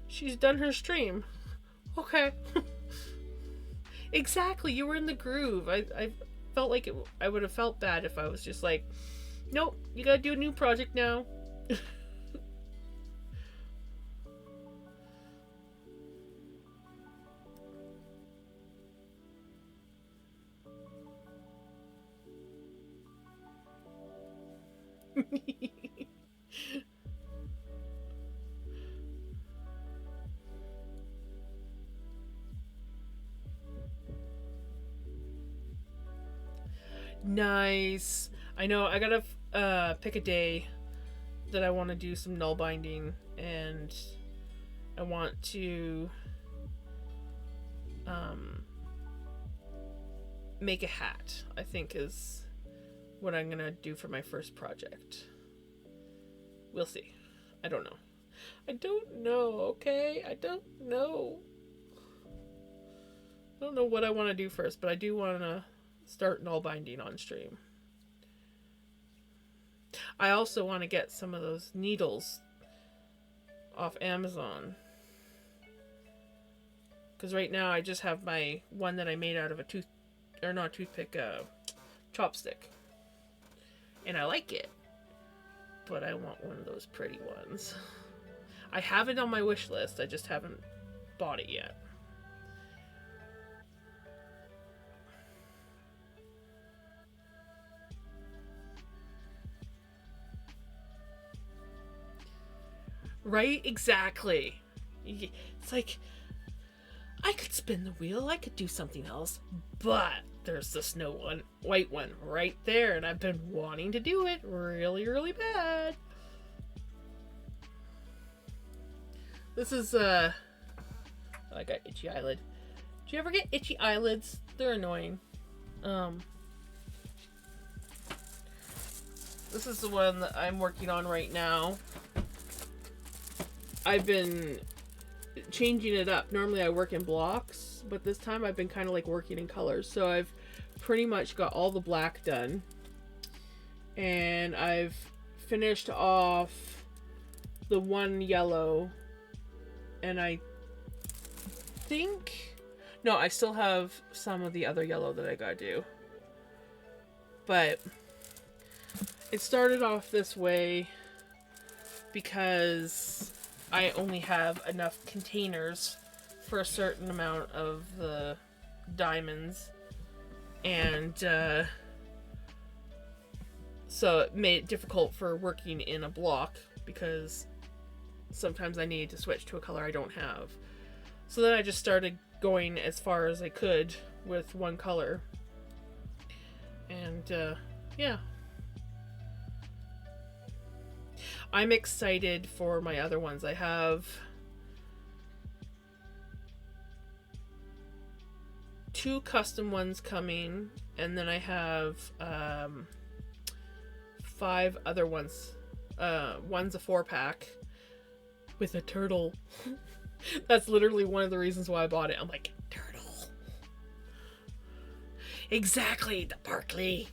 she's done her stream. Okay. Exactly, you were in the groove. I felt like I would have felt bad if I was just like, nope, you gotta do a new project now. Nice. I know I gotta pick a day that I want to do some null binding, and I want to make a hat, I think, is what I'm gonna do for my first project. We'll see. I don't know. Okay? I don't know. I don't know what I want to do first, but I do want to start null binding on stream. I also want to get some of those needles off Amazon, because right now I just have my one that I made out of a toothpick, chopstick, and I like it, but I want one of those pretty ones. I have it on my wish list, I just haven't bought it yet. Right? Exactly. It's like, I could spin the wheel, I could do something else, but there's the white one right there, and I've been wanting to do it really, really bad. This is, I got itchy eyelid. Do you ever get itchy eyelids? They're annoying. This is the one that I'm working on right now. I've been changing it up. Normally I work in blocks, but this time I've been kind of like working in colors. So I've pretty much got all the black done, and I've finished off the one yellow, and I think, no, I still have some of the other yellow that I gotta do, but it started off this way because I only have enough containers for a certain amount of the diamonds, and so it made it difficult for working in a block, because sometimes I need to switch to a color I don't have. So then I just started going as far as I could with one color, and yeah. I'm excited for my other ones. I have 2 custom ones coming, and then I have 5 other ones. One's a 4-pack with a turtle. That's literally one of the reasons why I bought it. I'm like, turtle. Exactly, the Barkley.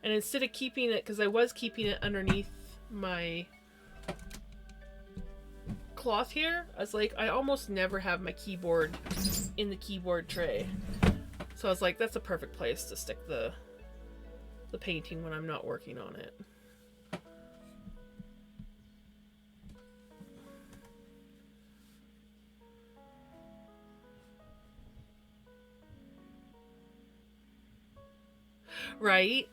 And instead of keeping it, because I was keeping it underneath my cloth here, I was like, I almost never have my keyboard in the keyboard tray. So I was like, that's a perfect place to stick the painting when I'm not working on it. Right?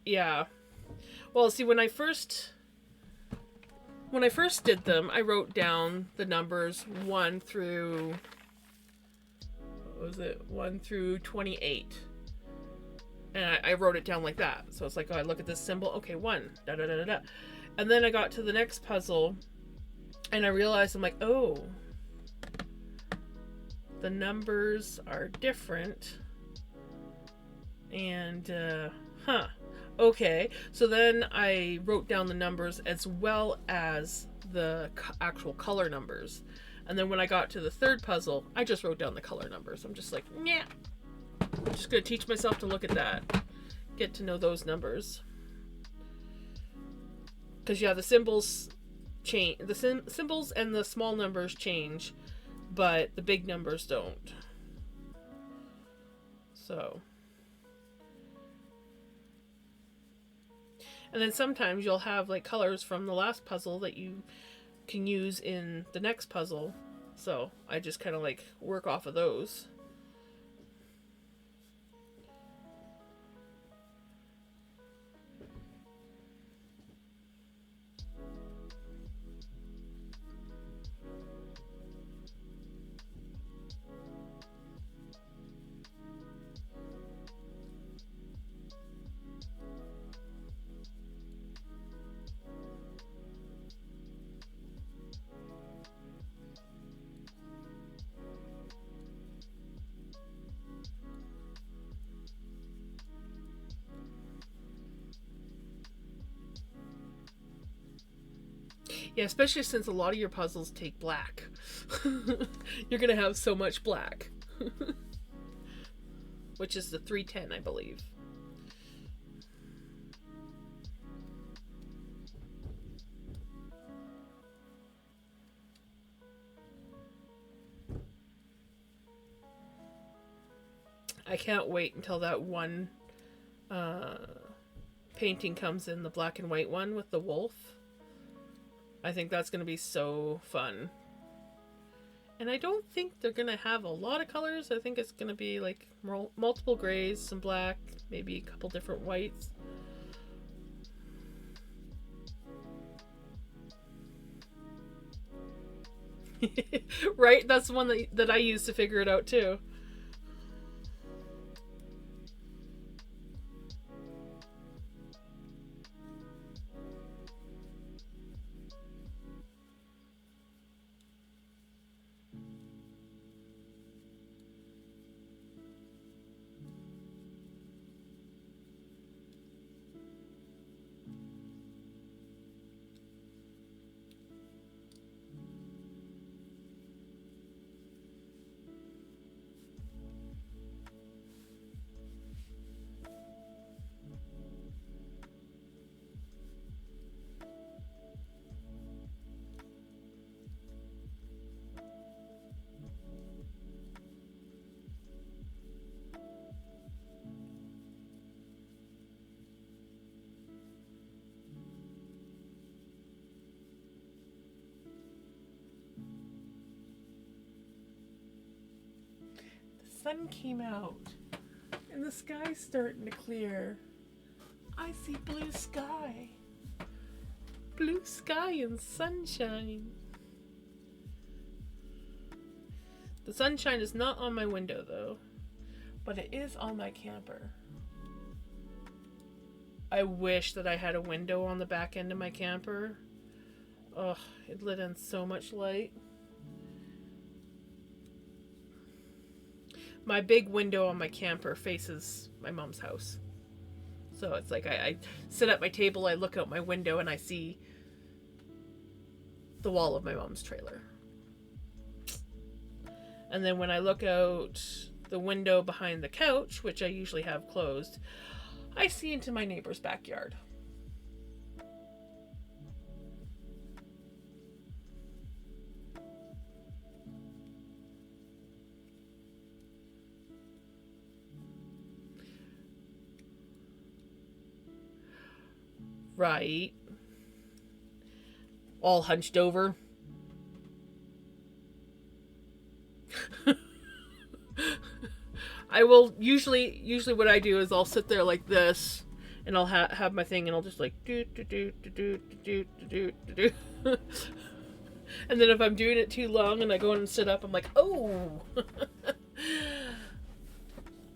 Yeah. Well, see, when I first did them, I wrote down the numbers 1 through, what was it? 1 through 28. And I wrote it down like that. So it's like, oh, I look at this symbol, okay, 1, da da da da da. And then I got to the next puzzle, and I realized, I'm like, oh, the numbers are different. And, okay. So then I wrote down the numbers as well as the actual color numbers. And then when I got to the third puzzle, I just wrote down the color numbers. I'm just like, yeah. I'm just going to teach myself to look at that. Get to know those numbers. Because, yeah, the symbols change. The symbols and the small numbers change, but the big numbers don't. So. And then sometimes you'll have like colors from the last puzzle that you can use in the next puzzle. So I just kind of like work off of those. Yeah, especially since a lot of your puzzles take black. You're going to have so much black. Which is the 310, I believe. I can't wait until that one painting comes in, the black and white one with the wolf. I think that's going to be so fun. And I don't think they're going to have a lot of colors. I think it's going to be like multiple grays, some black, maybe a couple different whites. Right? That's the one that I used to figure it out too. Sun came out and the sky's starting to clear. I see blue sky. Blue sky and sunshine. The sunshine is not on my window though, but it is on my camper. I wish that I had a window on the back end of my camper. Ugh, it let in so much light. My big window on my camper faces my mom's house. So it's like I sit at my table, I look out my window, and I see the wall of my mom's trailer. And then when I look out the window behind the couch, which I usually have closed, I see into my neighbor's backyard. Right. All hunched over. I will usually what I do is I'll sit there like this, and I'll have my thing, and I'll just like do do do do do do do do do. And then if I'm doing it too long and I go in and sit up, I'm like, oh,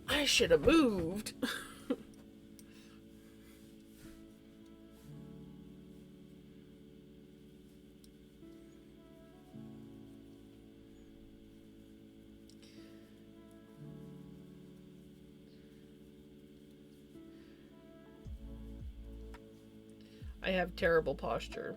I should have moved. I have terrible posture.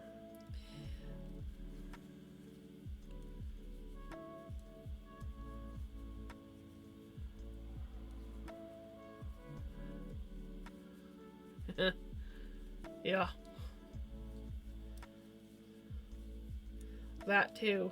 Yeah. That too.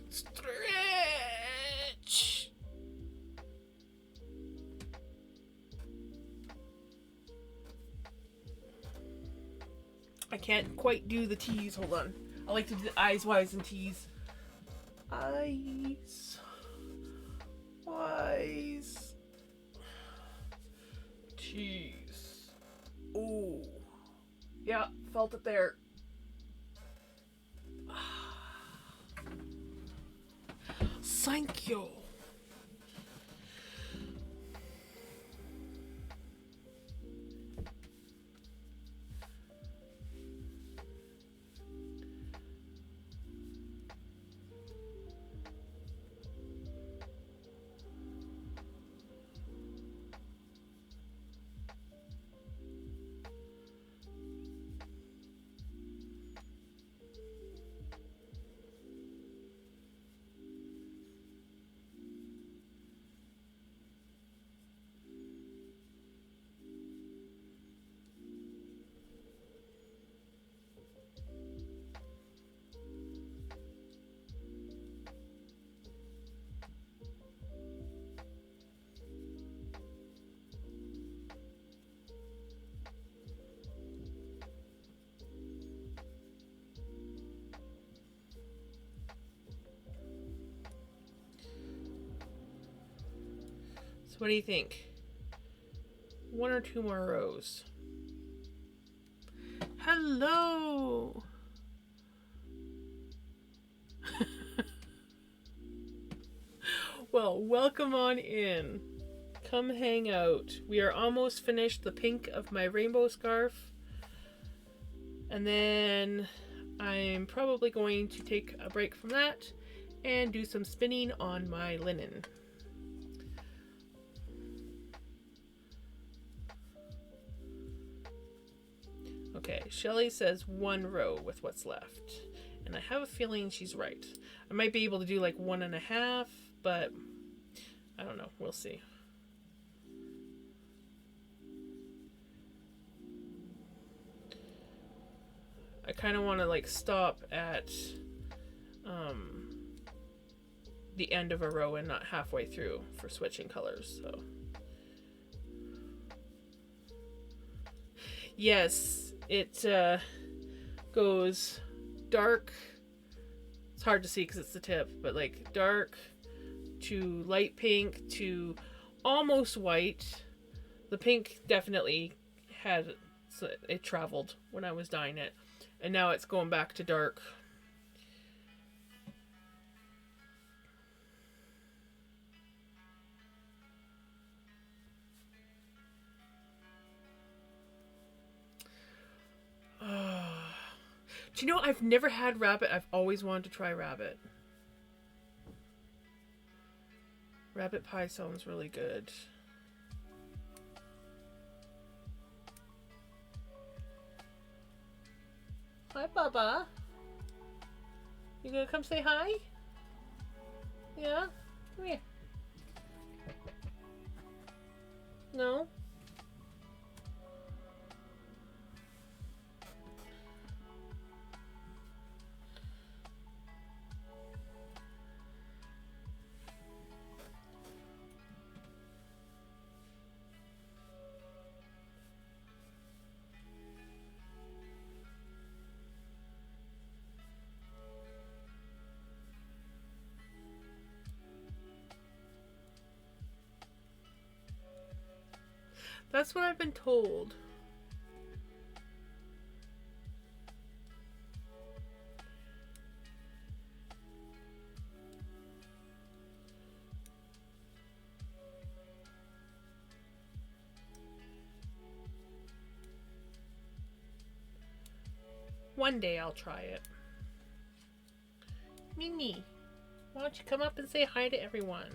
Stretch. I can't quite do the T's. Hold on. I like to do the eyes, Y's, and T's. Eyes. Y's. T's. Ooh. Yeah, felt it there. Thank you. So what do you think? 1 or 2 more rows? Hello! Well, welcome on in. Come hang out. We are almost finished the pink of my rainbow scarf. And then I'm probably going to take a break from that and do some spinning on my linen. Okay, Shelly says 1 row with what's left. And I have a feeling she's right. I might be able to do like 1.5, but I don't know. We'll see. I kind of want to like stop at the end of a row and not halfway through for switching colors. So yes, it goes dark. It's hard to see because it's the tip, but like dark to light pink to almost white. The pink definitely had, it traveled when I was dyeing it, and now it's going back to dark. Do you know, I've never had rabbit. I've always wanted to try rabbit. Rabbit pie sounds really good. Hi, Bubba. You gonna come say hi? Yeah? Come here. No? That's what I've been told. One day I'll try it. Minnie, why don't you come up and say hi to everyone?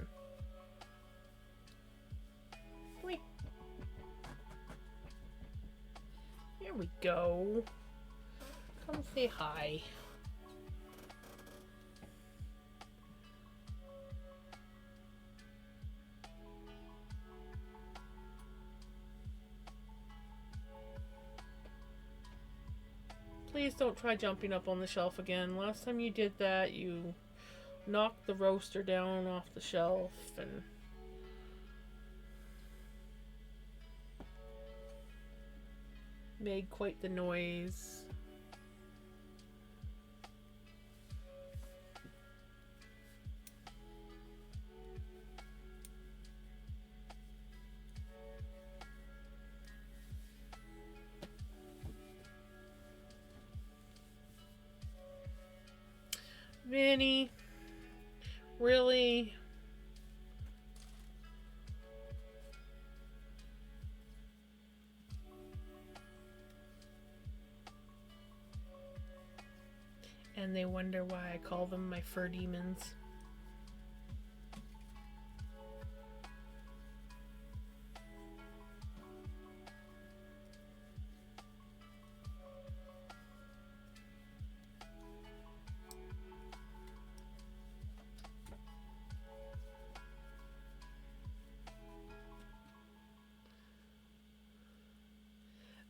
Wait. Here we go. Come say hi. Please don't try jumping up on the shelf again. Last time you did that, you knocked the roaster down off the shelf and made quite the noise. Vinny, really? And they wonder why I call them my fur demons.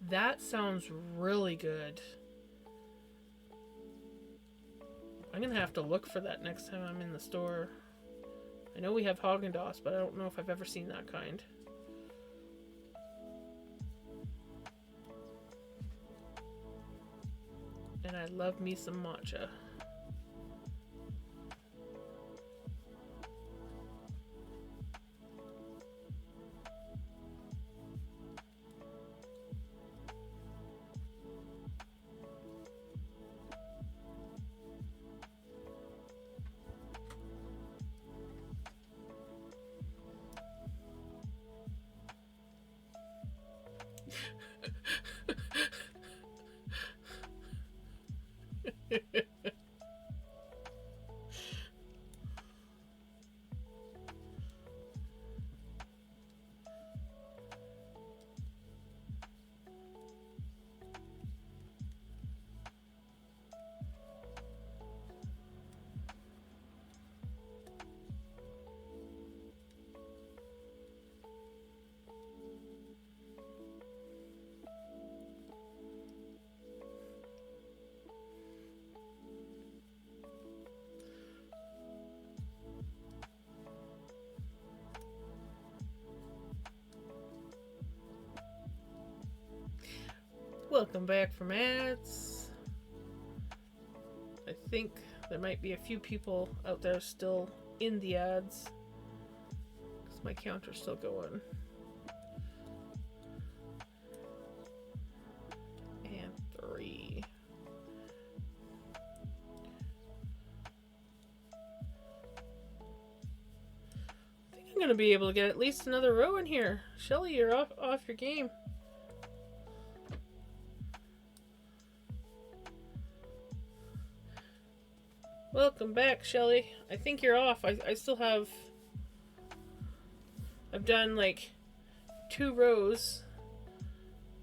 That sounds really good. I'm gonna have to look for that next time I'm in the store. I know we have Haagen-Dazs, but I don't know if I've ever seen that kind. And I love me some matcha. Welcome back from ads. I think there might be a few people out there still in the ads because my counter's still going. And 3. I think I'm going to be able to get at least another row in here. Shelly, you're off your game. Welcome back, Shelly. I think you're off. I still have I've done like 2 rows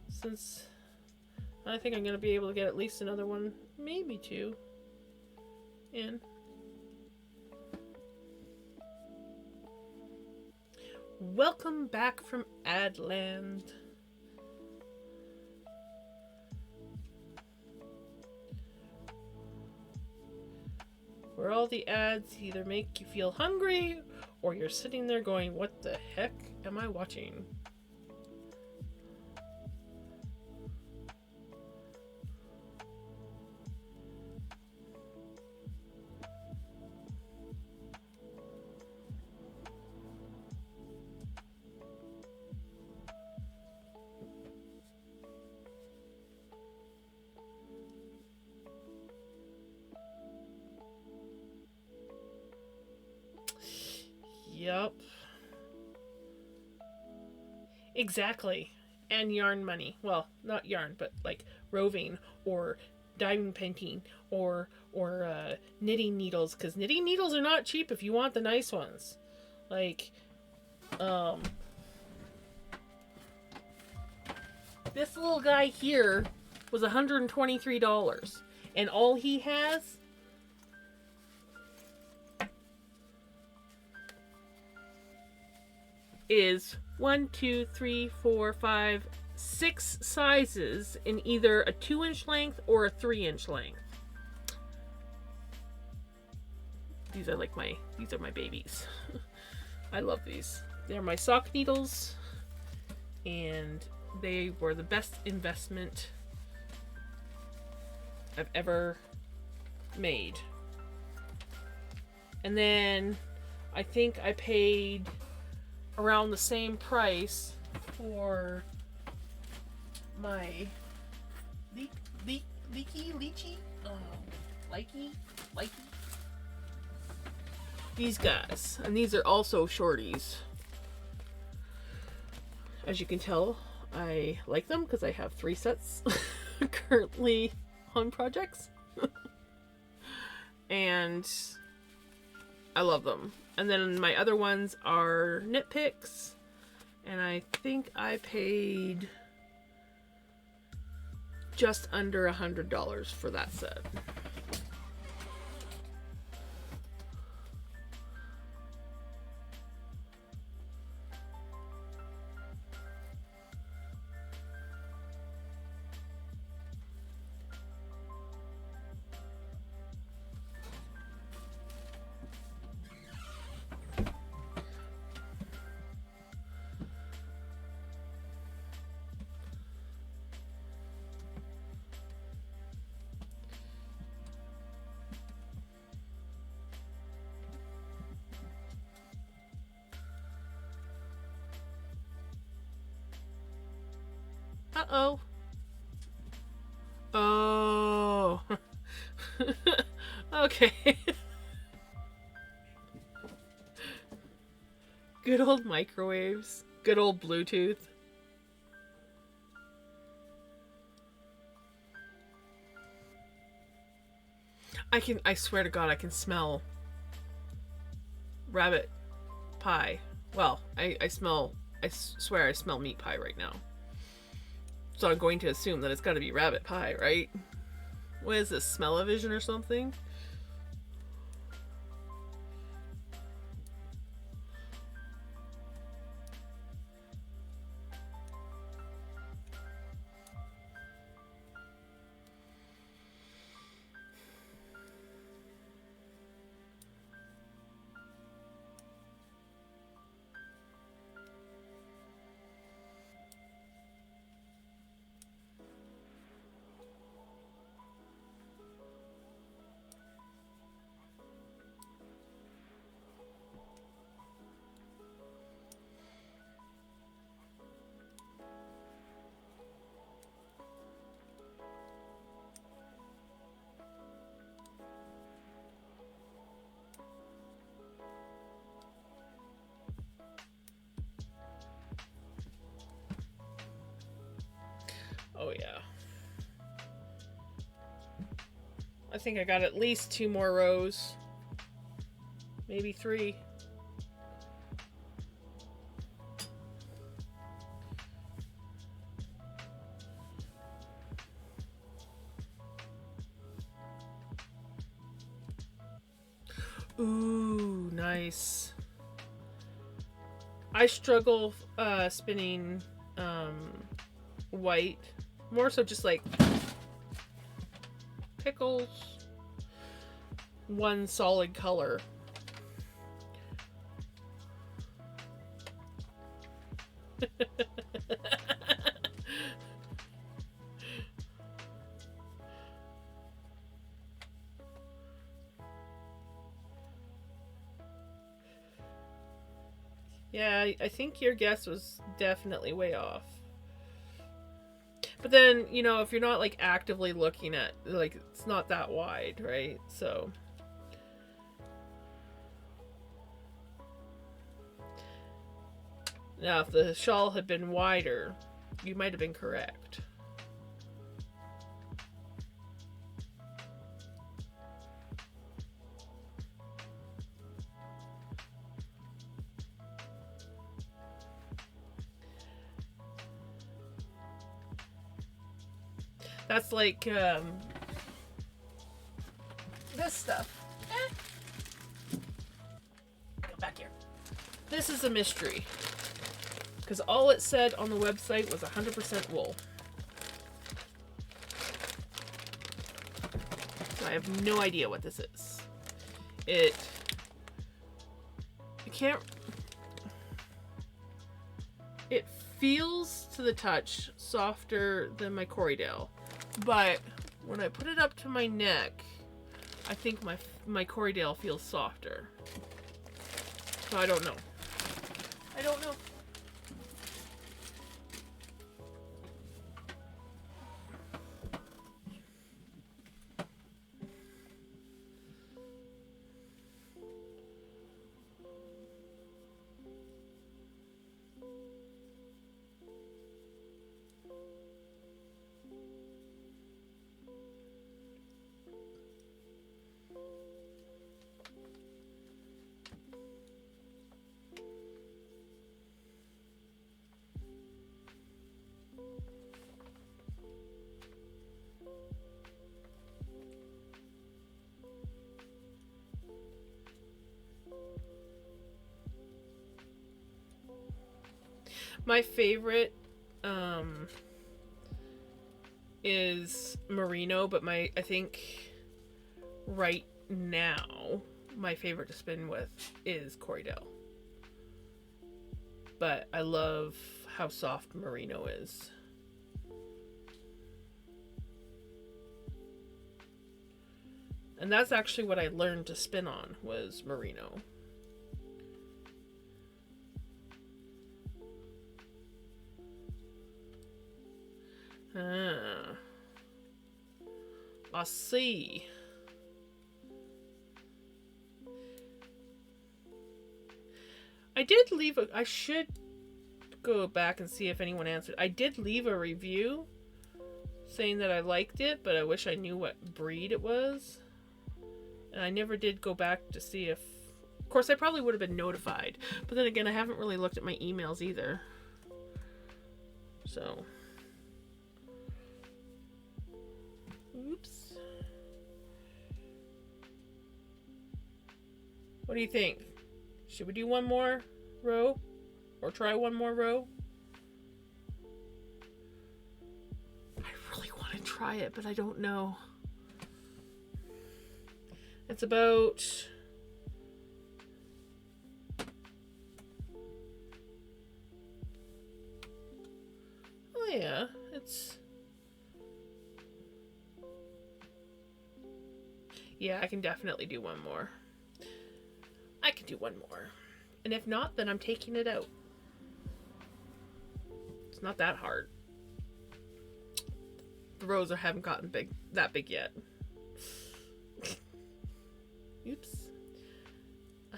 since I think I'm going to be able to get at least another one, maybe 2 in. Welcome back from Adland. Where all the ads either make you feel hungry or you're sitting there going, what the heck am I watching? Yup. Exactly. And yarn money. Well, not yarn, but like roving or diamond painting or knitting needles, because knitting needles are not cheap if you want the nice ones. Like, this little guy here was $123, and all he has is 1, 2, 3, 4, 5, 6 sizes in either a 2-inch length or a 3-inch length. These are my babies. I love these. They're my sock needles, and they were the best investment I've ever made. And then I think I paid around the same price for my likey these guys, and these are also shorties. As you can tell, I like them because I have 3 sets currently on projects. And I love them. And then my other ones are knit picks, and I think I paid just under $100 for that set. Uh-oh. Oh. Okay. Good old microwaves. Good old Bluetooth. I swear to God, I can smell rabbit pie. Well, I swear I smell meat pie right now. So I'm going to assume that it's got to be rabbit pie, right? What is this, smell-o-vision or something? Oh yeah. I think I got at least 2 more rows. Maybe 3. Ooh, nice. I struggle spinning white. More so just like pickles. One solid color. Yeah, I think your guess was definitely way off. But then, you know, if you're not like actively looking at, like, it's not that wide, right? So. Now, if the shawl had been wider, you might have been correct. That's like this stuff. Go back here. This is a mystery. Because all it said on the website was 100% wool. So I have no idea what this is. You can't... It feels to the touch softer than my Corriedale. But when I put it up to my neck, I think my Corriedale feels softer. So I don't know. I don't know. My favorite is merino, but I think right now my favorite to spin with is Corriedale. But I love how soft merino is. And that's actually what I learned to spin on, was merino. I see. I should go back and see if anyone answered. I did leave a review saying that I liked it, but I wish I knew what breed it was. And I never did go back to see if... Of course, I probably would have been notified. But then again, I haven't really looked at my emails either. So... Oops. What do you think? Should we do one more row? Or try one more row? I really want to try it, but I don't know. It's about... Oh yeah, it's... Yeah, I can definitely do one more. I can do one more. And if not, then I'm taking it out. It's not that hard. The rows haven't gotten that big yet. Oops.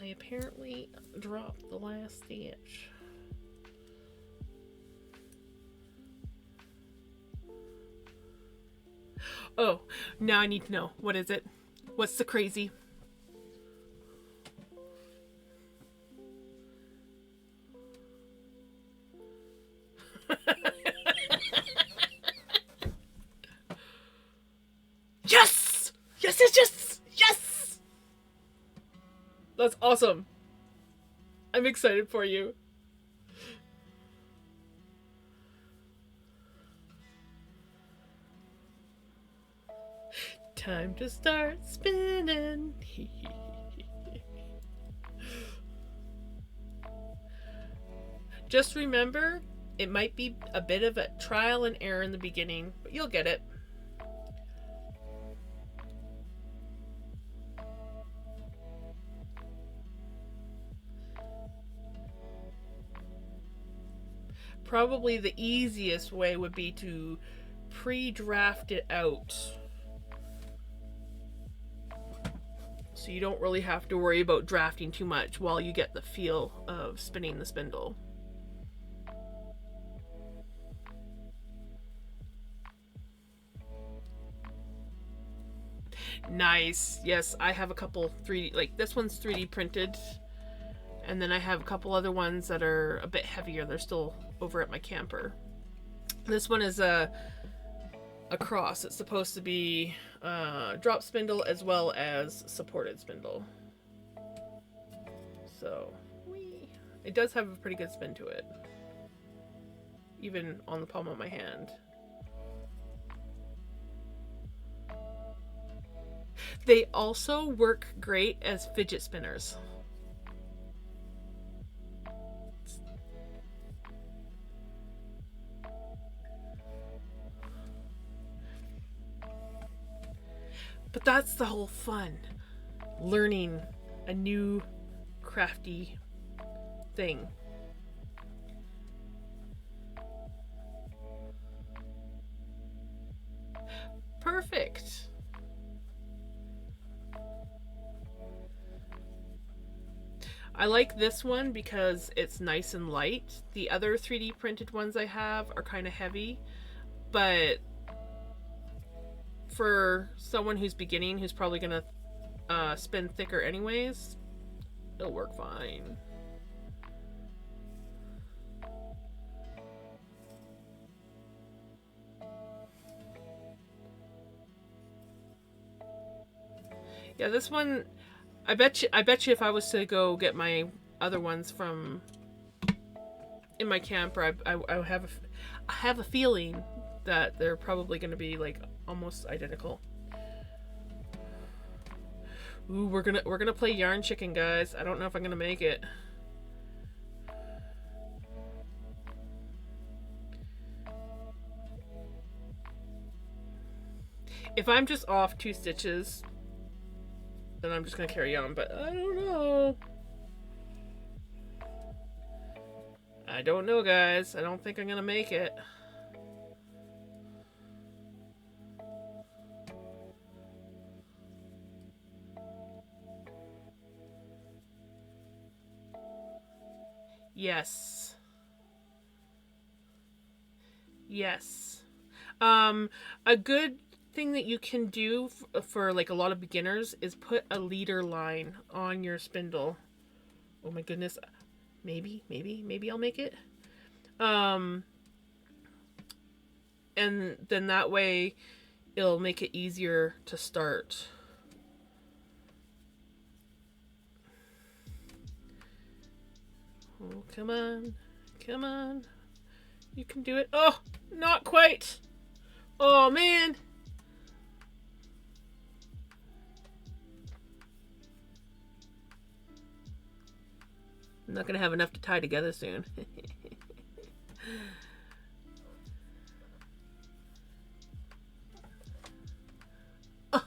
I apparently dropped the last stitch. Oh, now I need to know. What is it? What's the crazy? Yes! Yes, yes, yes! Yes! That's awesome. I'm excited for you. Time to start spinning. Just remember, it might be a bit of a trial and error in the beginning, but you'll get it. Probably the easiest way would be to pre-draft it out, so you don't really have to worry about drafting too much while you get the feel of spinning the spindle. Nice. Yes, I have a couple 3D, like this one's 3D printed, and then I have a couple other ones that are a bit heavier. They're still over at my camper. This one is a cross. It's supposed to be drop spindle as well as supported spindle. So it does have a pretty good spin to it, even on the palm of my hand. They also work great as fidget spinners. But that's the whole fun. Learning a new crafty thing. Perfect. I like this one because it's nice and light. The other 3D printed ones I have are kind of heavy, but for someone who's beginning, who's probably gonna spin thicker anyways, it'll work fine. Yeah, this one, I bet you if I was to go get my other ones from in my camper, I have a feeling that they're probably going to be like almost identical. Ooh, we're gonna play yarn chicken, guys. I don't know if I'm gonna make it. If I'm just off 2 stitches, then I'm just gonna carry on, but I don't know. I don't know, guys. I don't think I'm gonna make it. Yes. Yes. A good thing that you can do for like a lot of beginners is put a leader line on your spindle. Oh my goodness. Maybe I'll make it. And then that way it'll make it easier to start. Oh, come on. Come on. You can do it. Oh, not quite. Oh, man. I'm not going to have enough to tie together soon. Oh.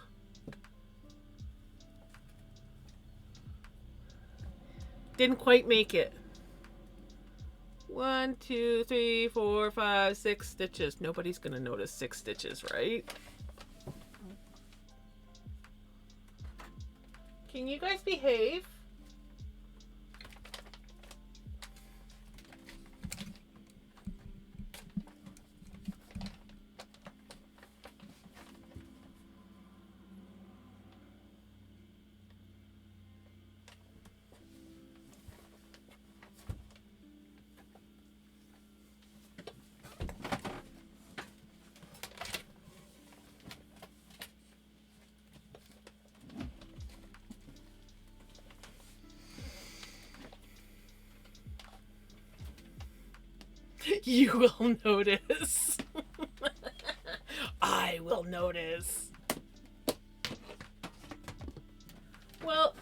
Didn't quite make it. 1, 2, 3, 4, 5, 6 stitches. Nobody's gonna notice 6 stitches, right? Can you guys behave? You will notice. I will notice. Well,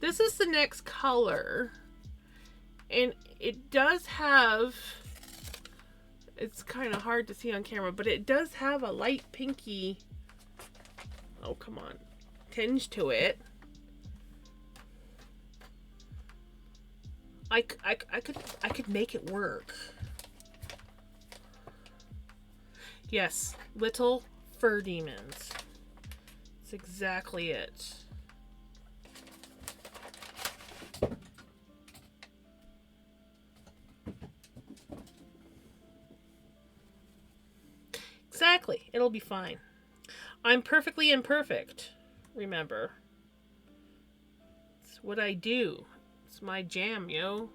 this is the next color. And it does have, it's kind of hard to see on camera, but it does have a light pinky, oh come on, tinge to it. I could make it work. Yes, little fur demons. That's exactly it. Exactly. It'll be fine. I'm perfectly imperfect. Remember. It's what I do. It's my jam, yo.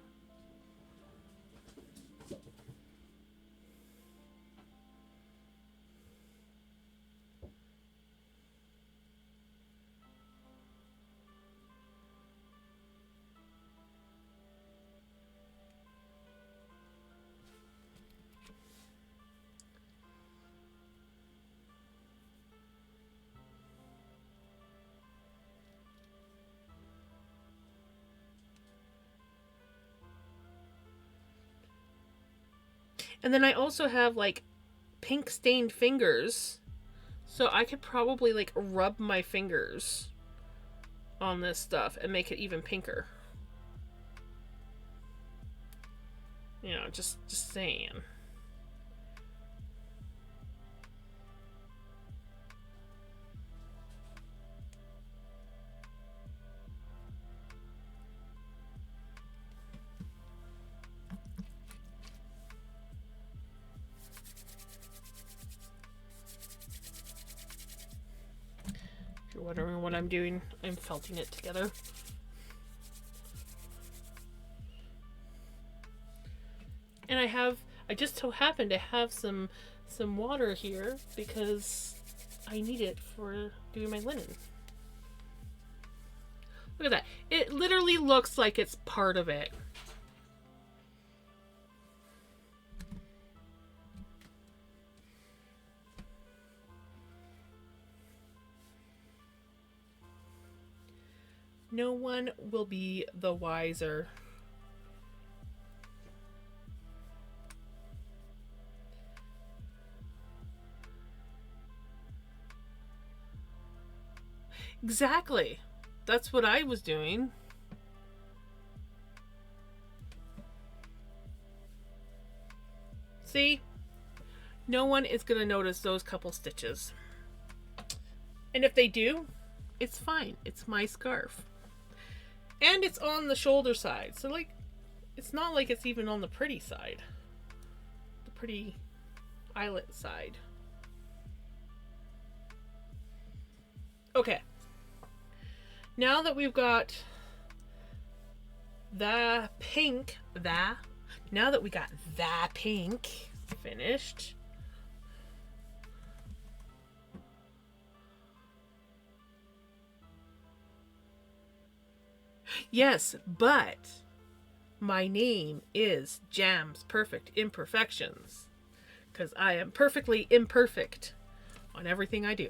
And then I also have like pink stained fingers. So I could probably like rub my fingers on this stuff and make it even pinker. You know, just saying. If you're wondering what I'm doing, I'm felting it together. And I just so happen to have some water here because I need it for doing my linen. Look at that. It literally looks like it's part of it. No one will be the wiser. Exactly. That's what I was doing. See? No one is going to notice those couple stitches. And if they do, it's fine. It's my scarf. And it's on the shoulder side. So, like, it's not like it's even on the pretty side. The pretty eyelet side. Okay. Now that we've got the pink, now that we got the pink finished, yes, but my name is Jam's Perfect Imperfections because I am perfectly imperfect on everything I do.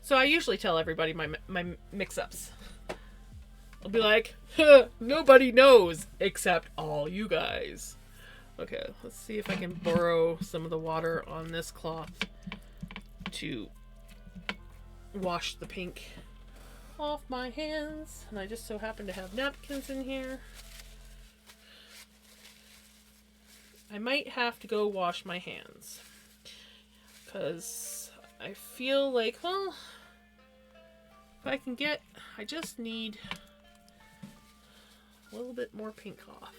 So I usually tell everybody my mix-ups. I'll be like, nobody knows except all you guys. Okay, let's see if I can borrow some of the water on this cloth to wash the pink off my hands. And I just so happen to have napkins in here. I might have to go wash my hands because I feel like, well, if I can get, I just need a little bit more pink off.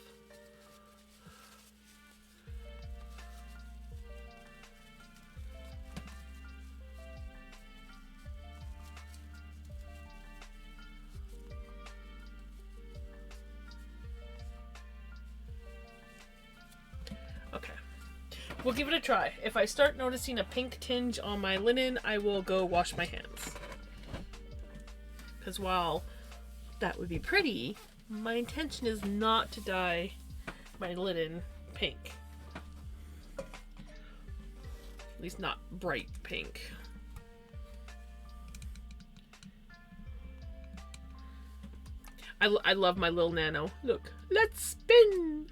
Okay. We'll give it a try. If I start noticing a pink tinge on my linen, I will go wash my hands. Because while that would be pretty, My intention is not to dye my linen pink. At least not bright pink. I love my little nano. Look, let's spin!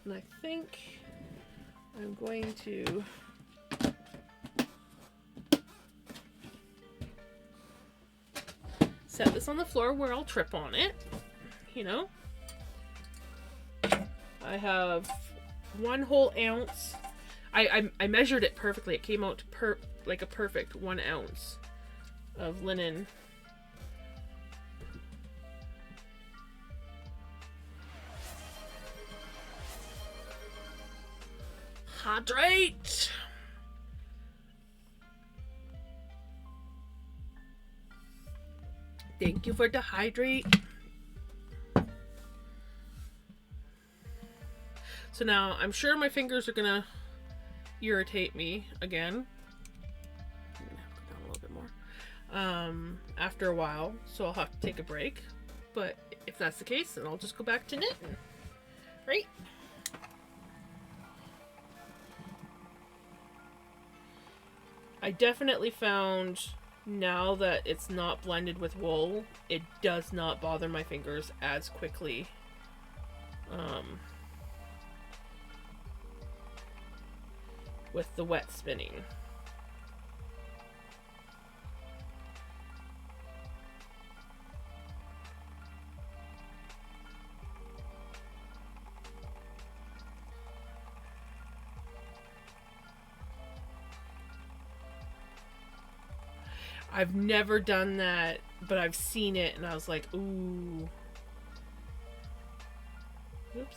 And I think I'm going to set this on the floor where I'll trip on it, you know. I have 1 whole ounce. I measured it perfectly. It came out like a perfect 1 ounce of linen. Hydrate! Thank you for the hydrate. So now I'm sure my fingers are gonna irritate me again. I'm gonna have to go down a little bit more. After a while, so I'll have to take a break. But if that's the case, then I'll just go back to knitting. Right? I definitely found now that it's not blended with wool, it does not bother my fingers as quickly. With the wet spinning. I've never done that, but I've seen it and I was like, ooh. Oops.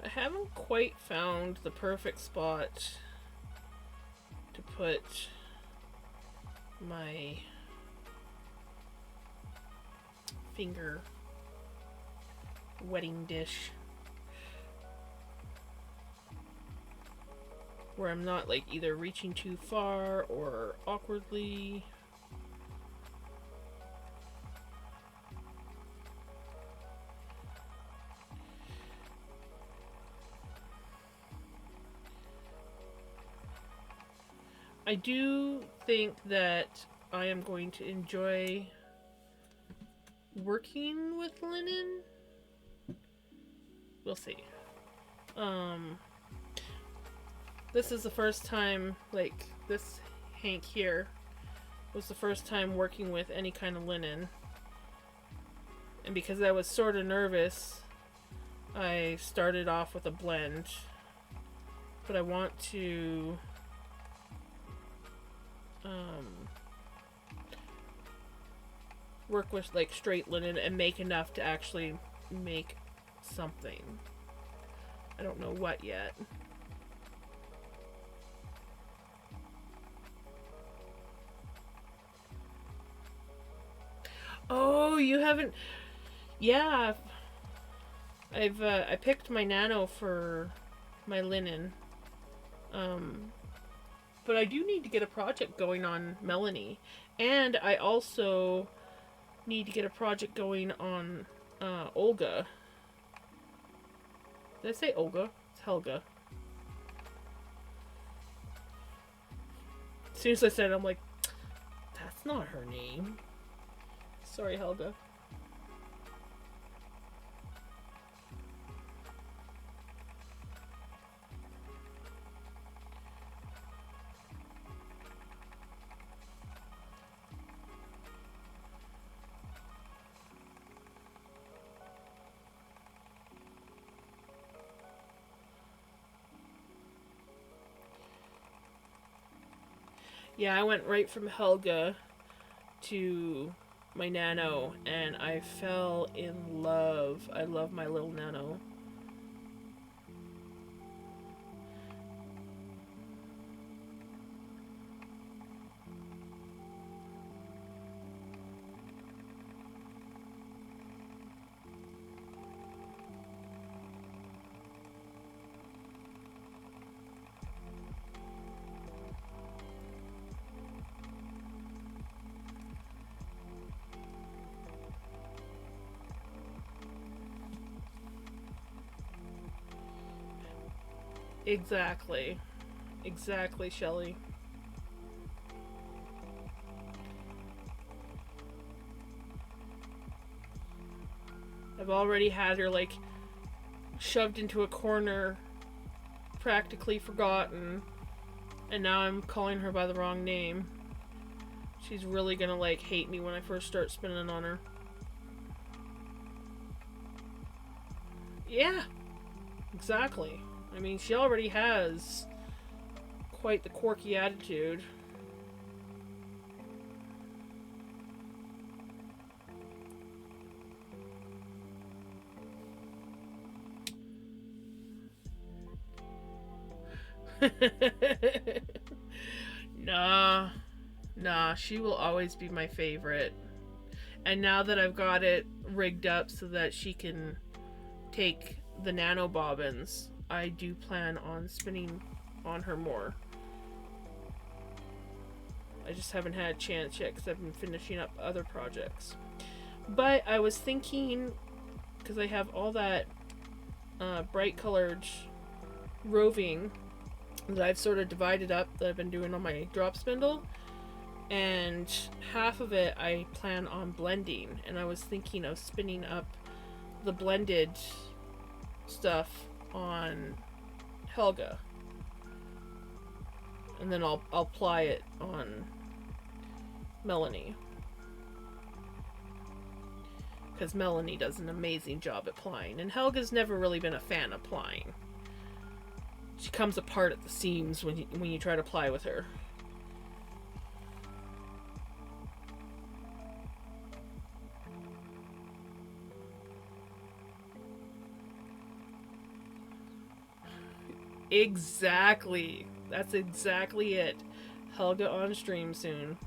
I haven't quite found the perfect spot to put my finger wetting dish where I'm not like either reaching too far or awkwardly. I do think that I am going to enjoy working with linen. We'll see. This is the first time, like, this hank here was the first time working with any kind of linen. And because I was sort of nervous, I started off with a blend. But I want to work with like straight linen and make enough to actually make something. I don't know what yet. Oh, you haven't? Yeah, I picked my nano for my linen. But I do need to get a project going on Melanie. And I also need to get a project going on Olga. Did I say Olga? It's Helga. As soon as I said it, I'm like, that's not her name. Sorry, Helga. Yeah, I went right from Helga to my Nano, and I fell in love. I love my little Nano. Exactly. Exactly, Shelly. I've already had her, like, shoved into a corner, practically forgotten, and now I'm calling her by the wrong name. She's really gonna, like, hate me when I first start spinning on her. Yeah, exactly. I mean, she already has quite the quirky attitude. Nah, nah, she will always be my favorite. And now that I've got it rigged up so that she can take the nano bobbins, I do plan on spinning on her more. I just haven't had a chance yet because I've been finishing up other projects. But I was thinking, because I have all that bright colored roving that I've sort of divided up that I've been doing on my drop spindle, and half of it I plan on blending, and I was thinking of spinning up the blended stuff on Helga, and then I'll apply it on Melanie, because Melanie does an amazing job at applying, and Helga's never really been a fan of applying. She comes apart at the seams when you try to apply with her. Exactly. That's exactly it. Helga on stream soon.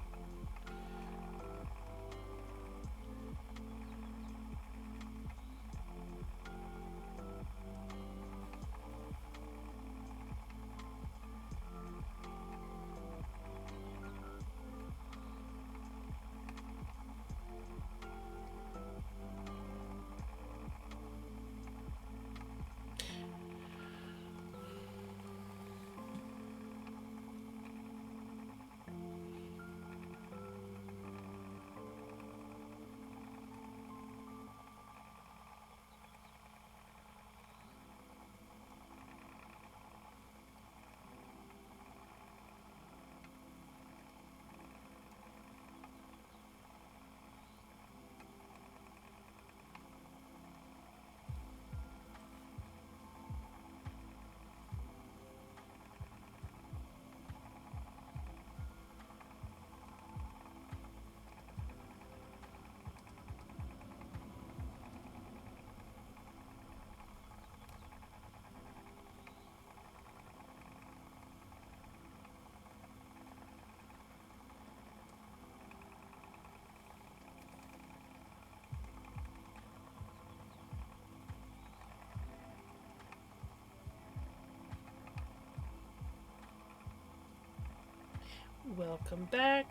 Welcome back.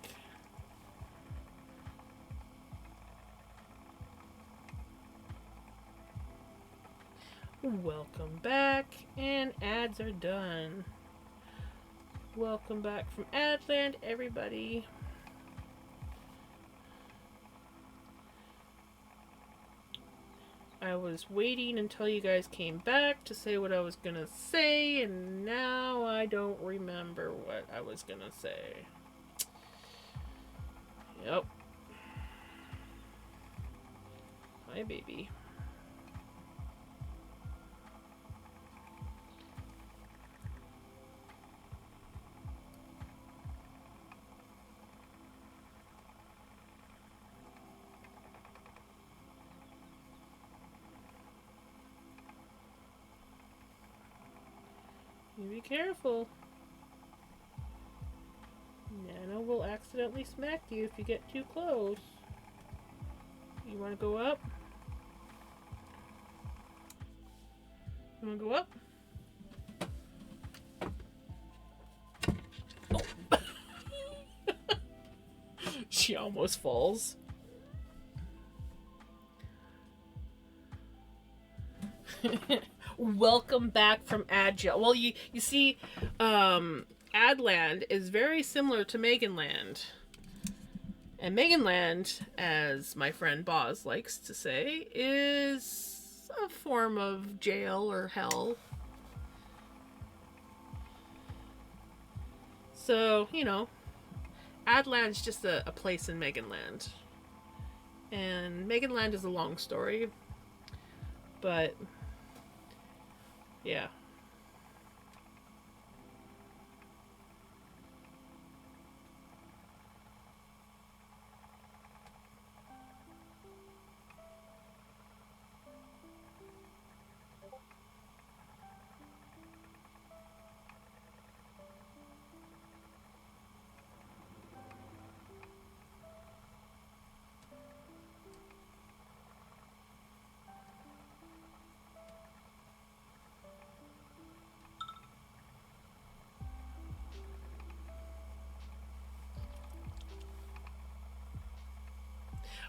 Welcome back, and ads are done. Welcome back from Adland, everybody. I was waiting until you guys came back to say what I was gonna say, and now I don't remember what I was gonna say. Yep. Hi, baby. You be careful. Nano will accidentally smack you if you get too close. You want to go up? You want to go up? Oh. She almost falls. Welcome back from Agile. Well, you see, Adland is very similar to Meganland. And Meganland, as my friend Boz likes to say, is a form of jail or hell. So, you know, Adland's just a place in Meganland. And Meganland is a long story. But, yeah.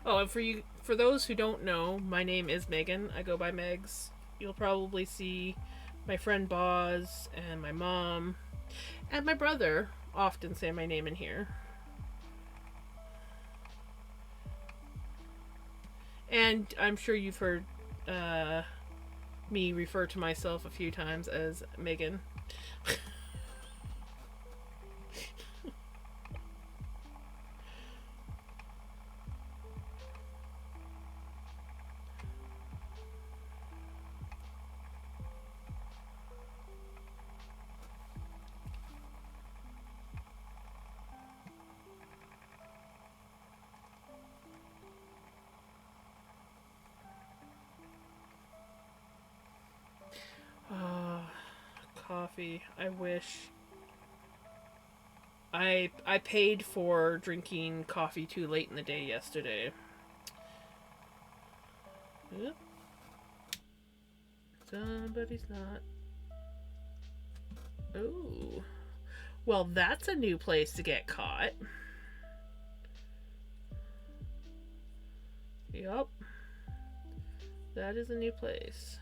Oh, and for those who don't know, my name is Megan. I go by Megs. You'll probably see my friend Boz and my mom and my brother often say my name in here. And I'm sure you've heard me refer to myself a few times as Megan. Coffee. I wish. I paid for drinking coffee too late in the day yesterday. Yep. Somebody's not. Oh. Well, that's a new place to get caught. Yup. That is a new place.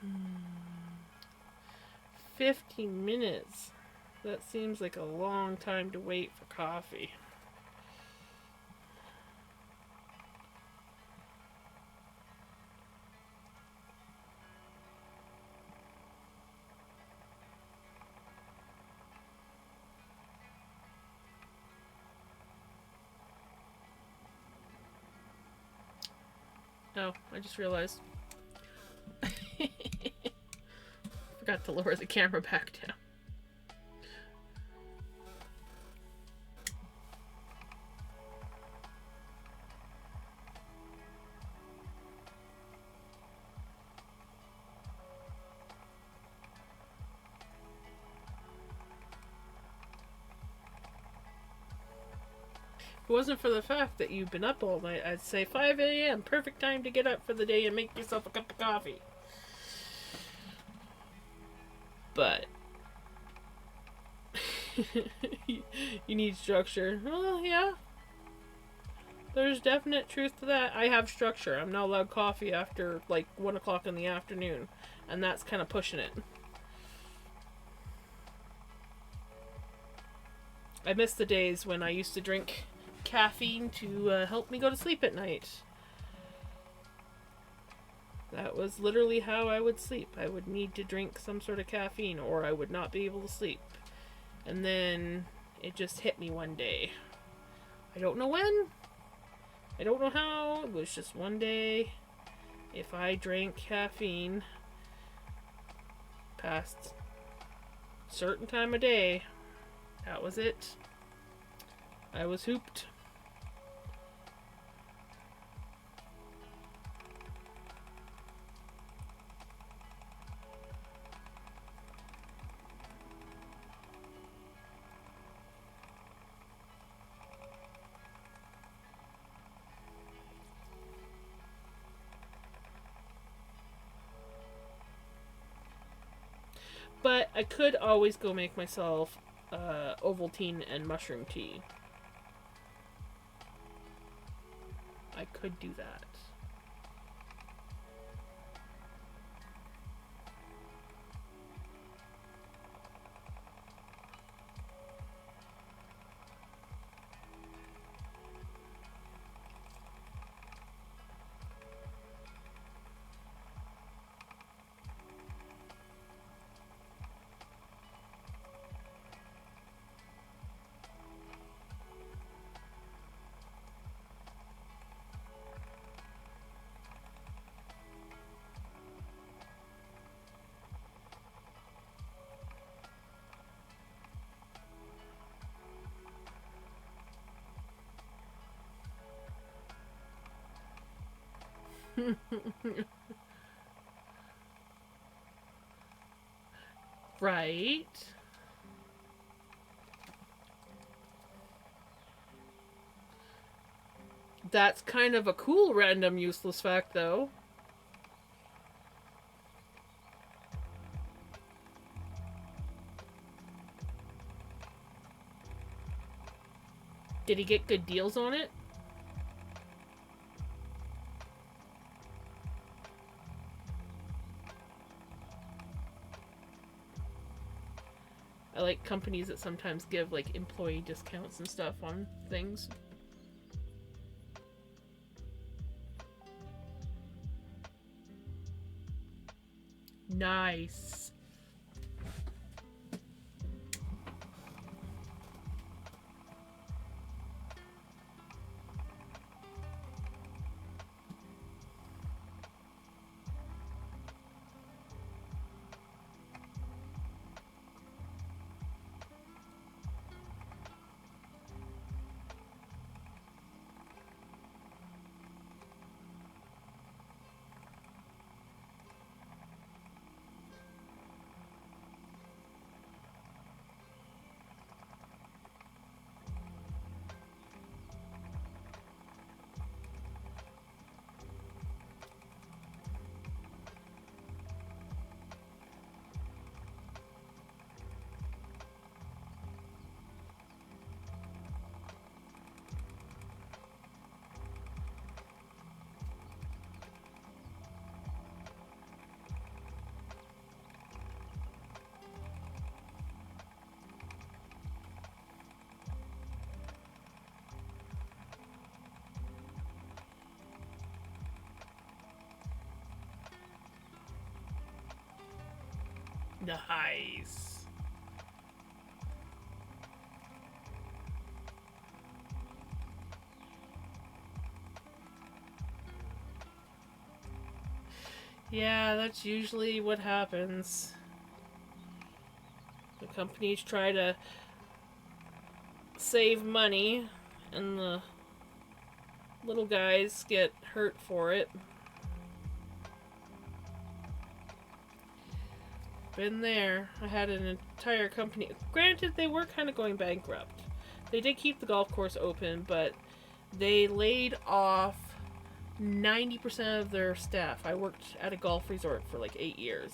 Hmm. 15 minutes. That seems like a long time to wait for coffee. Oh, I just realized. Forgot to lower the camera back down. it wasn't for the fact that you've been up all night, I'd say 5 a.m. Perfect time to get up for the day and make yourself a cup of coffee. But you need structure. Well, yeah. There's definite truth to that. I have structure. I'm not allowed coffee after like 1 o'clock in the afternoon. And that's kind of pushing it. I miss the days when I used to drink caffeine to help me go to sleep at night. That was literally how I would sleep. I would need to drink some sort of caffeine or I would not be able to sleep. And then it just hit me one day. I don't know when. I don't know how. It was just one day. If I drank caffeine past a certain time of day, that was it. I was hooped. But I could always go make myself Ovaltine and mushroom tea. I could do that. Right. That's kind of a cool random useless fact, though. Did he get good deals on it? I like companies that sometimes give like employee discounts and stuff on things. Nice. Nice. Yeah, that's usually what happens. The companies try to save money, and the little guys get hurt for it. Been there. I had an entire company. Granted, they were kind of going bankrupt. They did keep the golf course open, but they laid off 90% of their staff. I worked at a golf resort for like 8 years,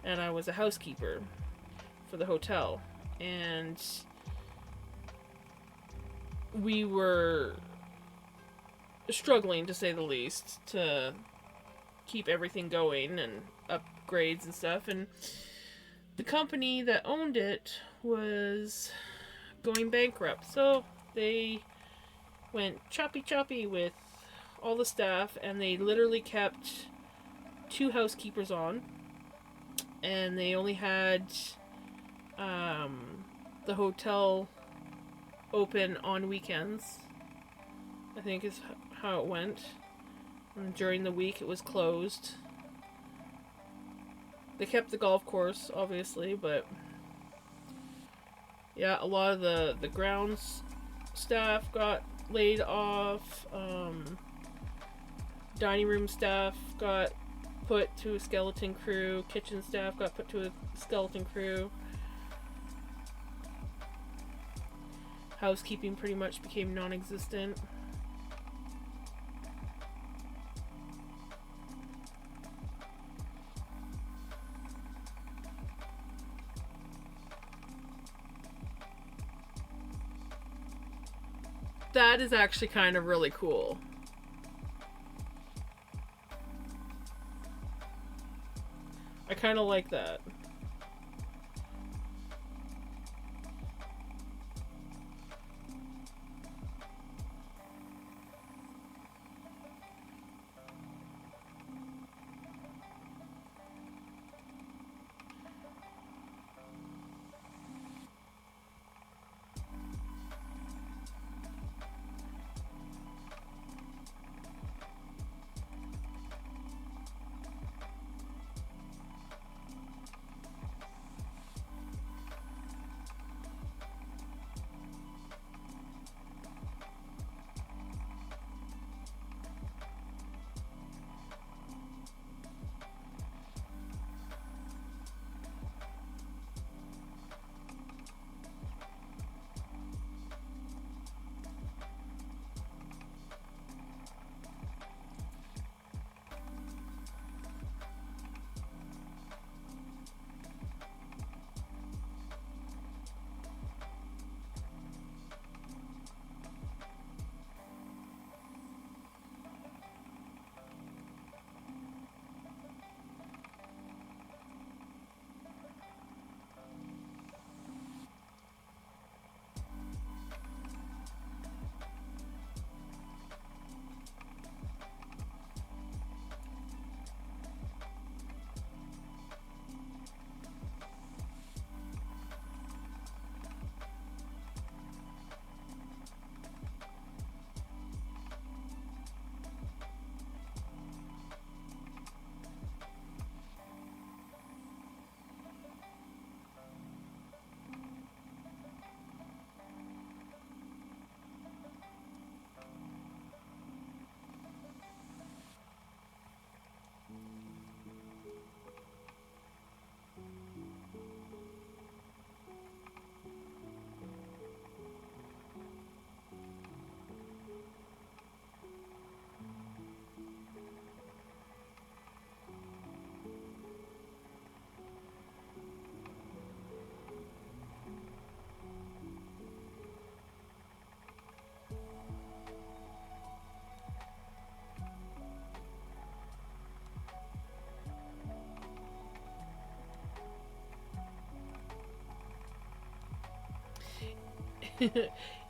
and I was a housekeeper for the hotel. And we were struggling, to say the least, to keep everything going and upgrades and stuff. And the company that owned it was going bankrupt, so they went choppy with all the staff, and they literally kept 2 housekeepers on, and they only had the hotel open on weekends, I think is how it went. And during the week it was closed. They kept the golf course, obviously, but yeah, a lot of the grounds staff got laid off. Dining room staff got put to a skeleton crew. Kitchen staff got put to a skeleton crew. Housekeeping pretty much became non-existent. That is actually kind of really cool. I kind of like that.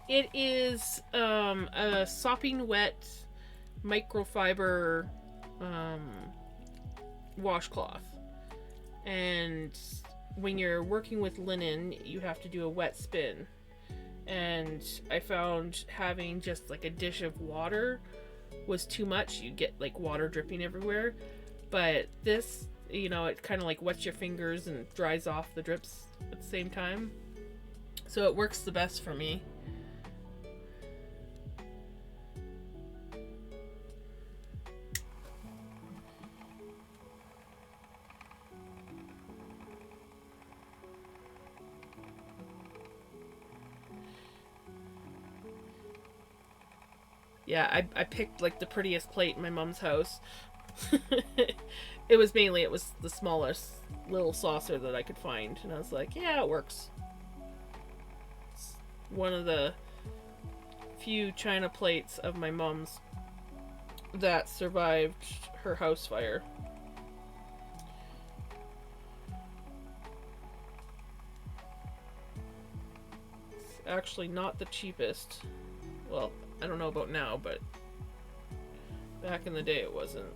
It is a sopping wet microfiber washcloth. And when you're working with linen, you have to do a wet spin. And I found having just like a dish of water was too much. You get like water dripping everywhere. But this, you know, it kind of like wets your fingers and dries off the drips at the same time. So it works the best for me. Yeah, I picked like the prettiest plate in my mom's house. It was the smallest little saucer that I could find, and I was like, yeah, it works. It's one of the few china plates of my mom's that survived her house fire. It's actually not the cheapest. Well, I don't know about now, but back in the day it wasn't.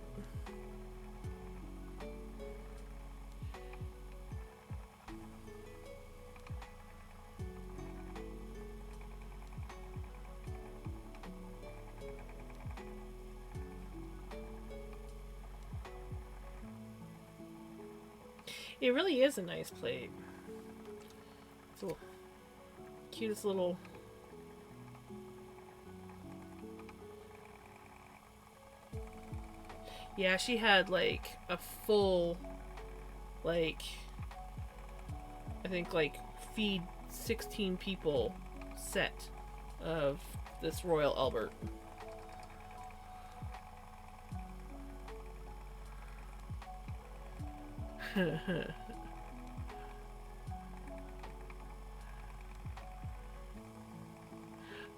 It really is a nice plate. It's a cutest little. Yeah, she had like a full, like, I think like feed 16 people set of this Royal Albert.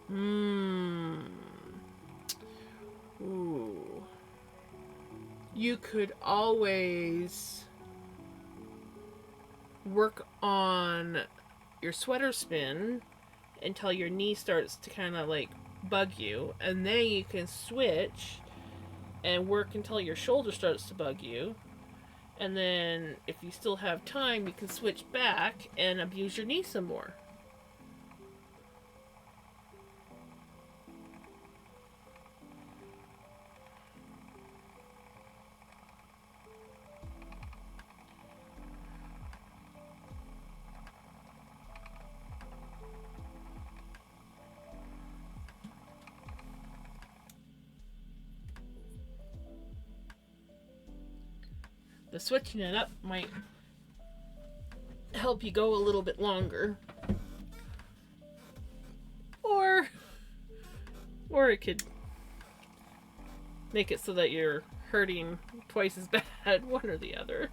Mmm. Ooh. You could always work on your sweater spin until your knee starts to kind of like bug you, and then you can switch and work until your shoulder starts to bug you. And then, if you still have time, you can switch back and abuse your knee some more. The switching it up might help you go a little bit longer. Or it could make it so that you're hurting twice as bad, one or the other.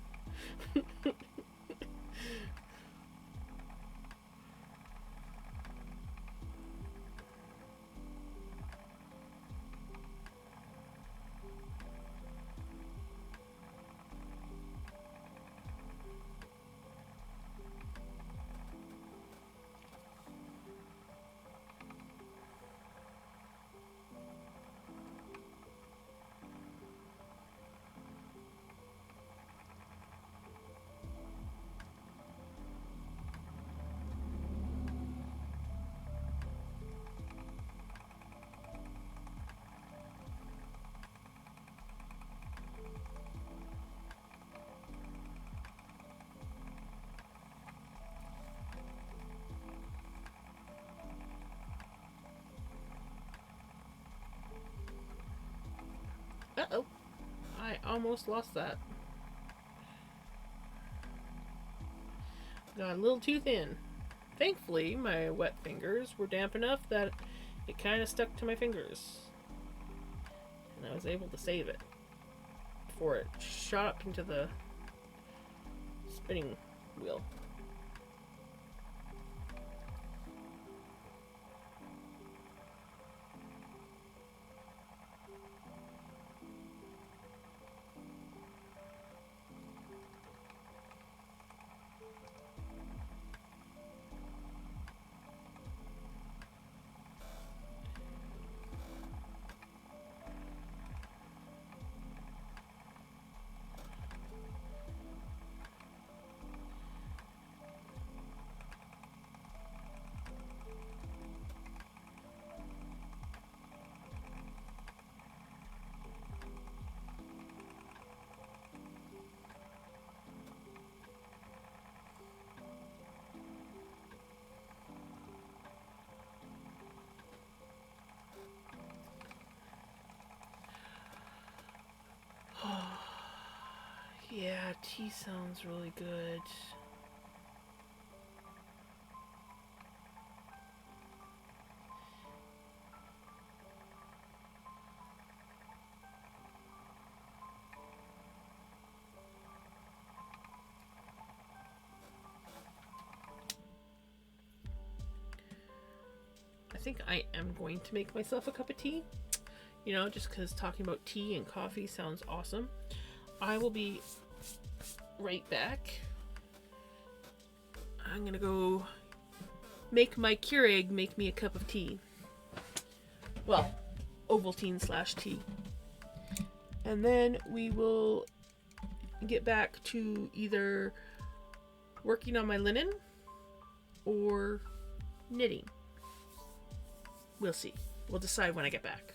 Uh-oh. I almost lost that. Got a little too thin. Thankfully, my wet fingers were damp enough that it kind of stuck to my fingers. And I was able to save it before it shot up into the spinning wheel. Yeah, tea sounds really good. think I am going to make myself a cup of tea. You know, just because talking about tea and coffee sounds awesome. I will be right back. I'm gonna go make my Keurig make me a cup of tea. Well, Ovaltine / tea. And then we will get back to either working on my linen or knitting. We'll see. We'll decide when I get back.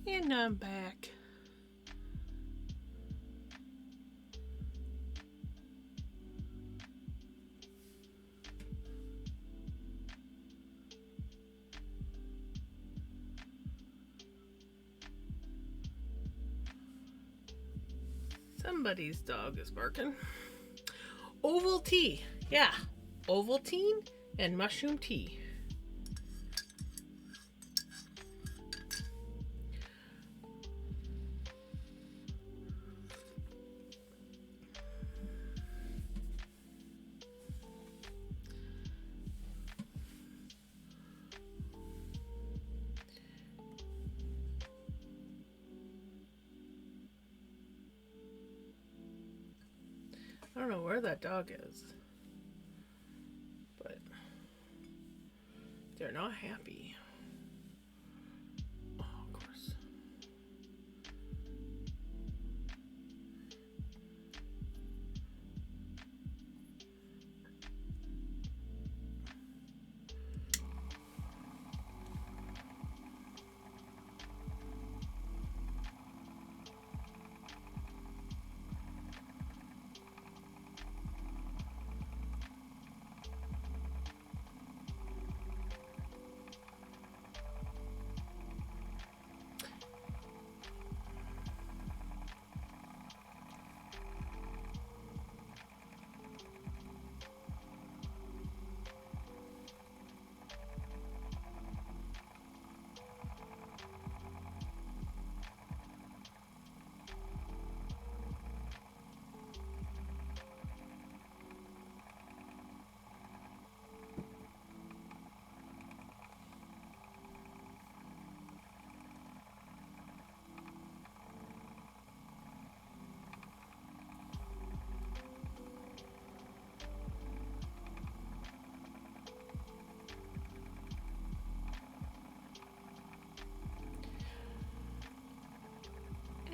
And I'm back. Somebody's dog is barking. Ovaltine. Yeah. Ovaltine and mushroom tea. I don't know where that dog is, but they're not happy. Oh, of course.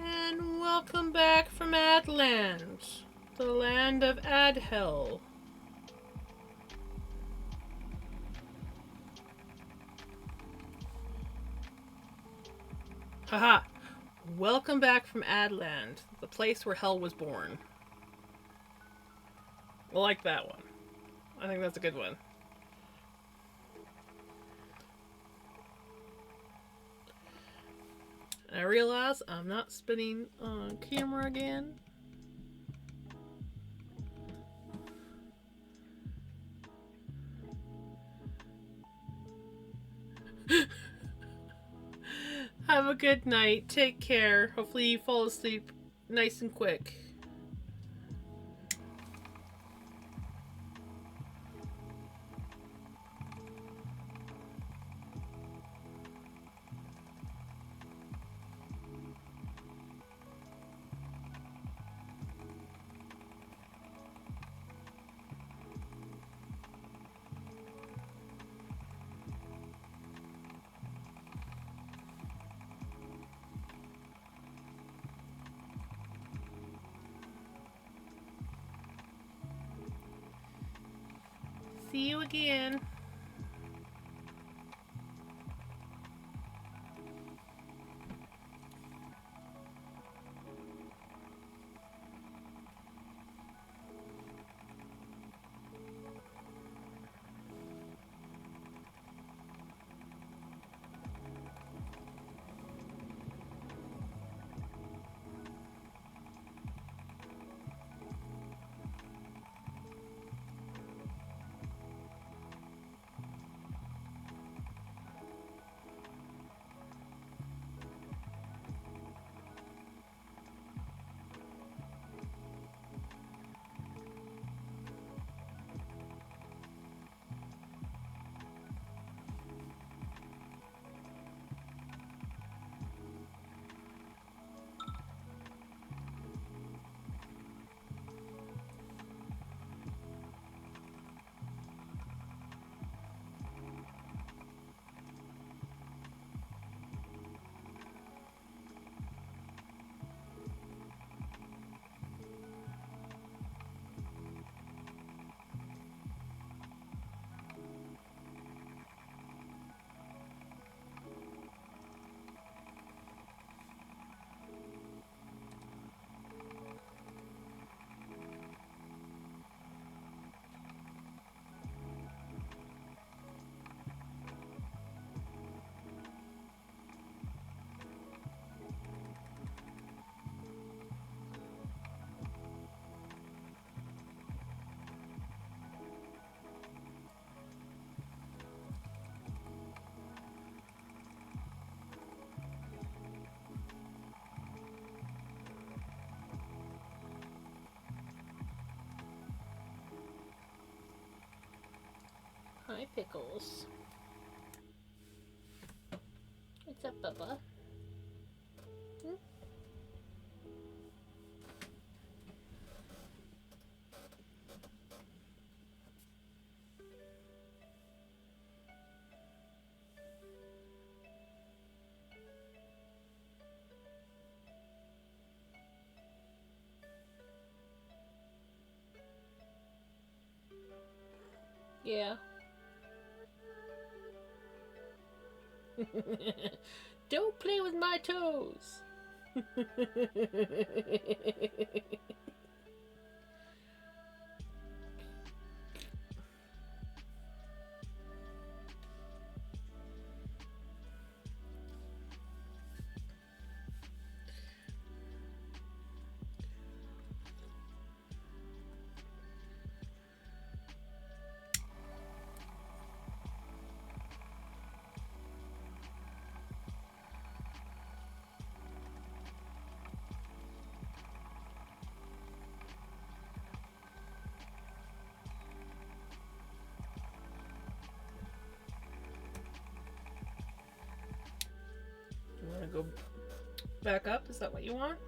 And welcome back from Adland, the land of Adhel. Haha. Welcome back from Adland, the place where hell was born. I like that one. I think that's a good one. And I realize I'm not spinning on camera again. Have a good night. Take care. Hopefully you fall asleep nice and quick. See you again. Hi, Pickles. What's up, Bubba? Hmm? Yeah. Don't play with my toes. You want to go back up? Is that what you want?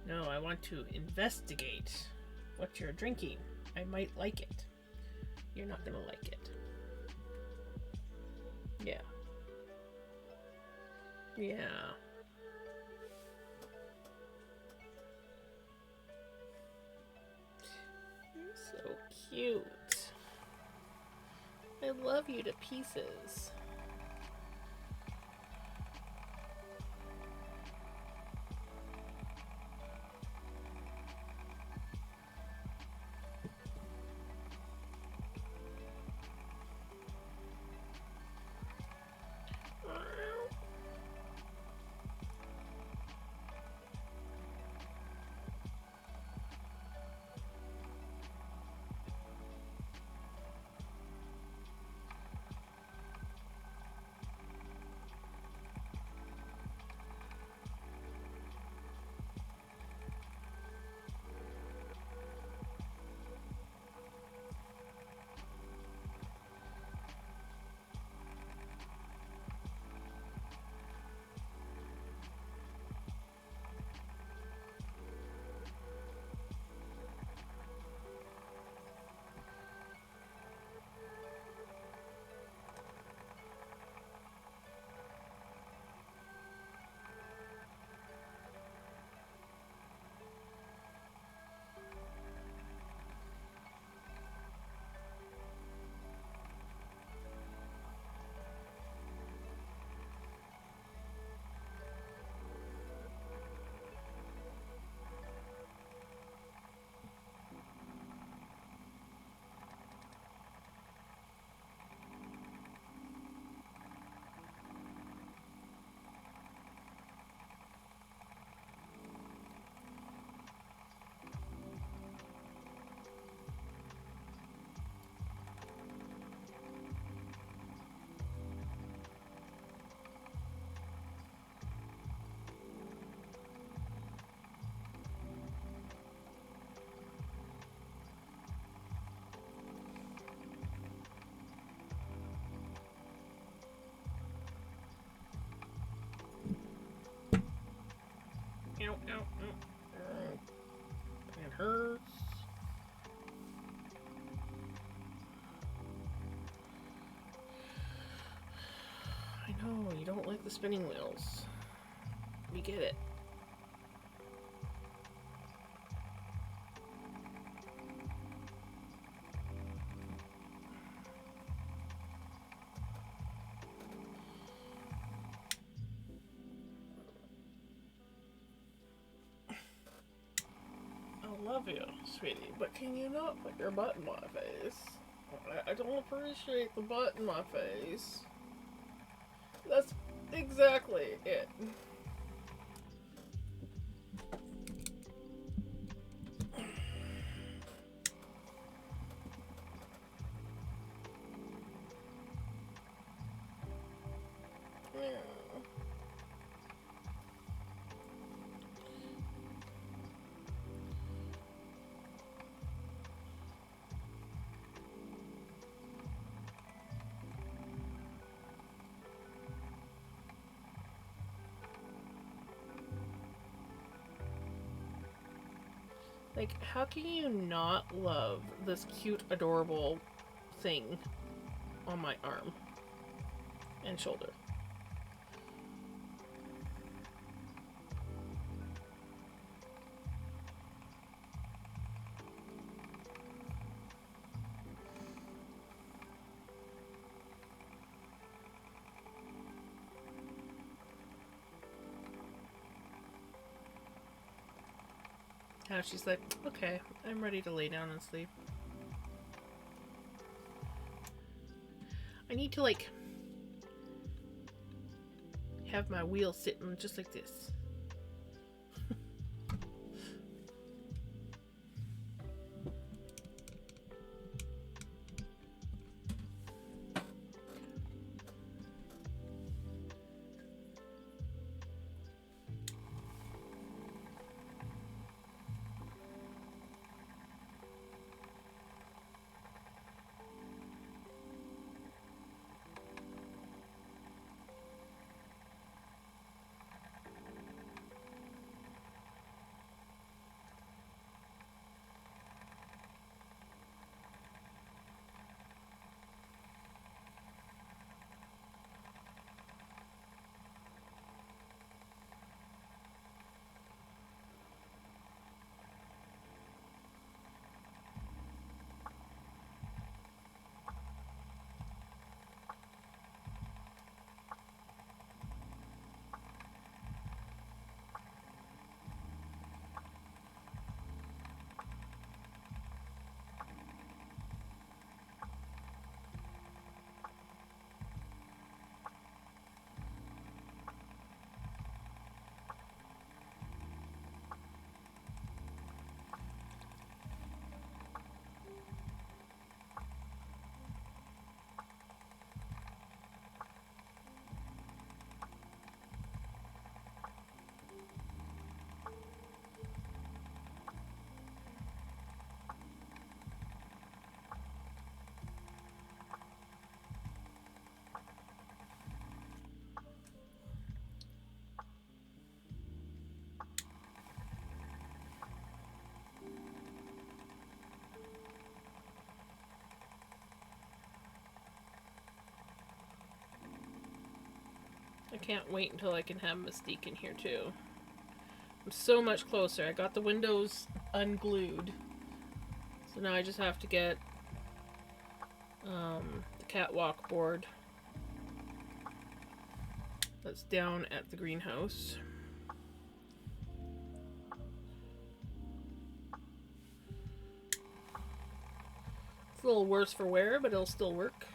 No, I want to investigate what you're drinking. I might like it. You're not gonna like it. Yeah. Yeah. You're so cute. I love you to pieces. Ow, ow, ow. It hurts. I know, you don't like the spinning wheels. We get it. I love you, sweetie, but can you not put your butt in my face? I don't appreciate the butt in my face. That's exactly it. Like, how can you not love this cute, adorable thing on my arm and shoulder? Now she's like, okay, I'm ready to lay down and sleep. I need to, like, have my wheel sitting just like this. I can't wait until I can have Mystique in here too. I'm so much closer. I got the windows unglued. So now I just have to get the catwalk board that's down at the greenhouse. It's a little worse for wear, but it'll still work.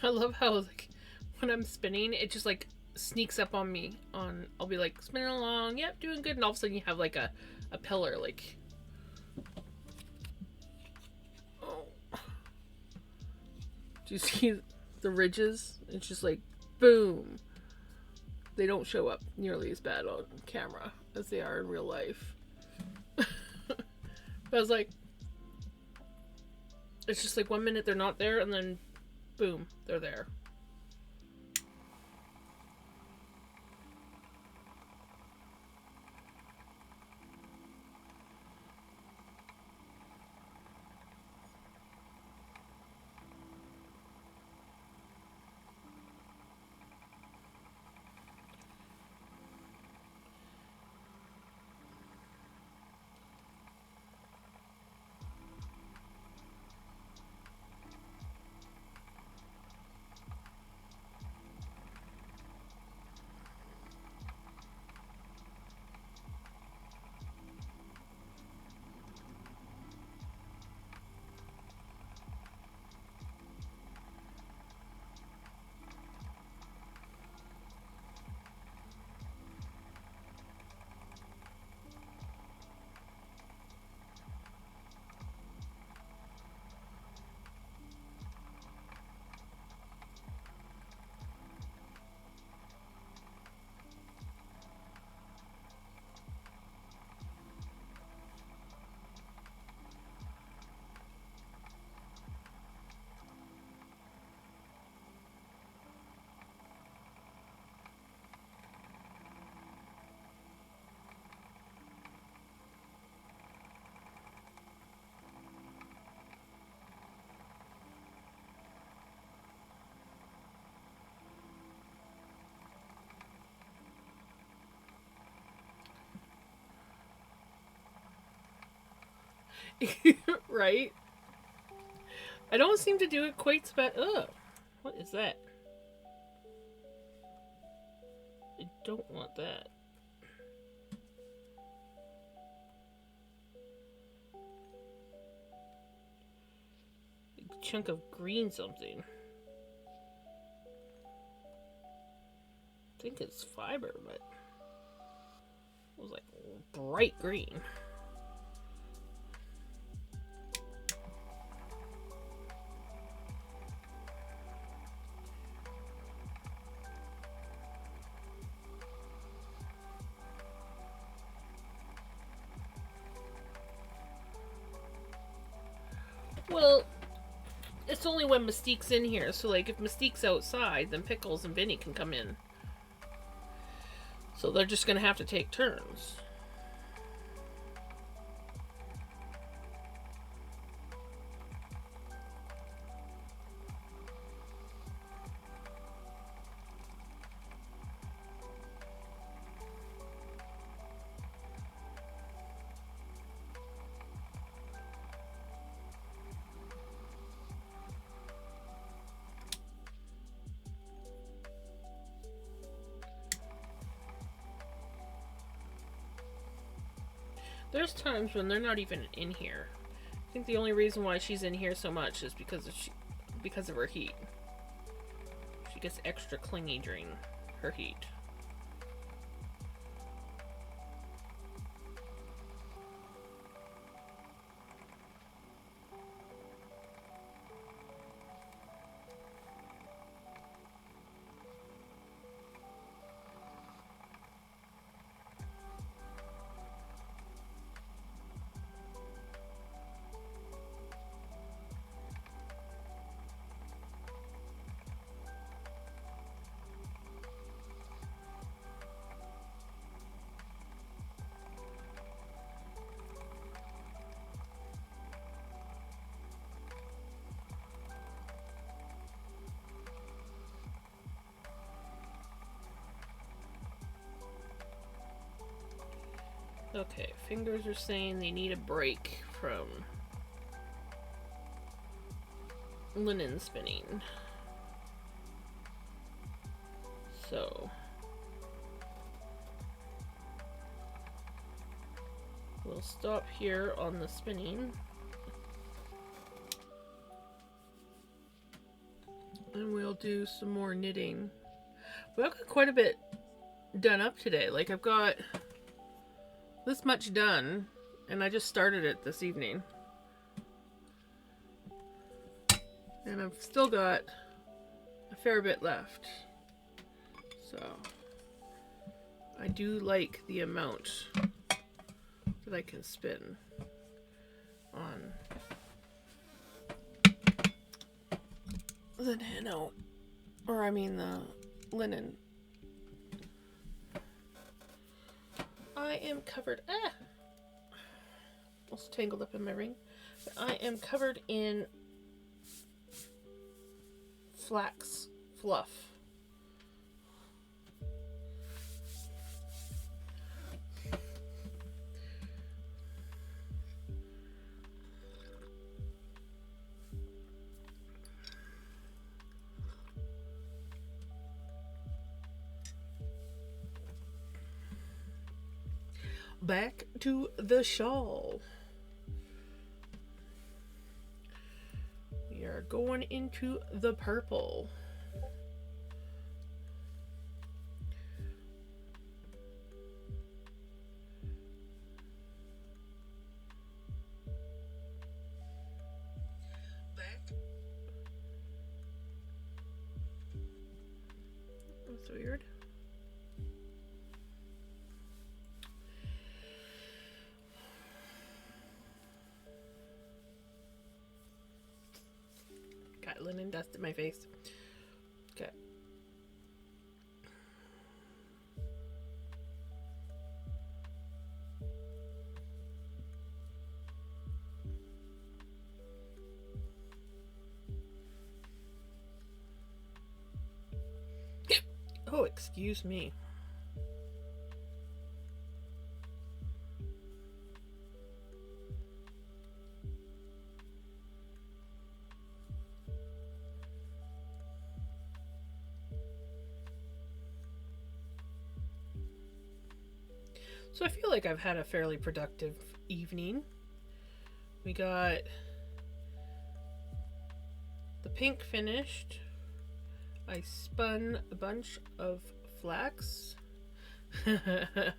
I love how like when I'm spinning, it just like sneaks up on me. I'll be like spinning along, yep, doing good, and all of a sudden you have like a pillar like. Oh. Do you see the ridges? It's just like boom. They don't show up nearly as bad on camera as they are in real life. But I was like, it's just like 1 minute they're not there, and then boom, they're there. Right? I don't seem to do it quite so bad. Ugh. What is that? I don't want that. Big chunk of green something. I think it's fiber, but it was like bright green. Well, it's only when Mystique's in here, so like if Mystique's outside, then Pickles and Vinny can come in. So they're just gonna have to take turns. There's times when they're not even in here. I think the only reason why she's in here so much is because of her heat. She gets extra clingy during her heat. Okay, fingers are saying they need a break from linen spinning. So we'll stop here on the spinning. And we'll do some more knitting. Well, I've got quite a bit done up today. Like, I've got this much done, and I just started it this evening. And I've still got a fair bit left. So, I do like the amount that I can spin on the nano, or I mean the linen. I am covered, almost tangled up in my ring, but I am covered in flax fluff. Back to the shawl. We are going into the purple. That's weird. Got linen dust in my face. Okay. Oh, excuse me. So I feel like I've had a fairly productive evening. We got the pink finished. I spun a bunch of flax. The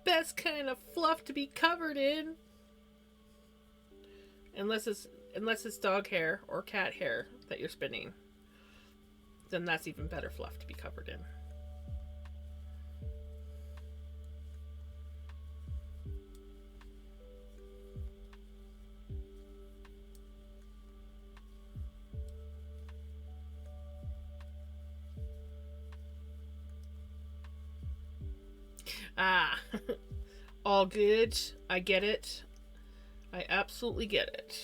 best kind of fluff to be covered in. Unless it's dog hair or cat hair that you're spinning. Then that's even better fluff to be covered in. All good. I get it. I absolutely get it.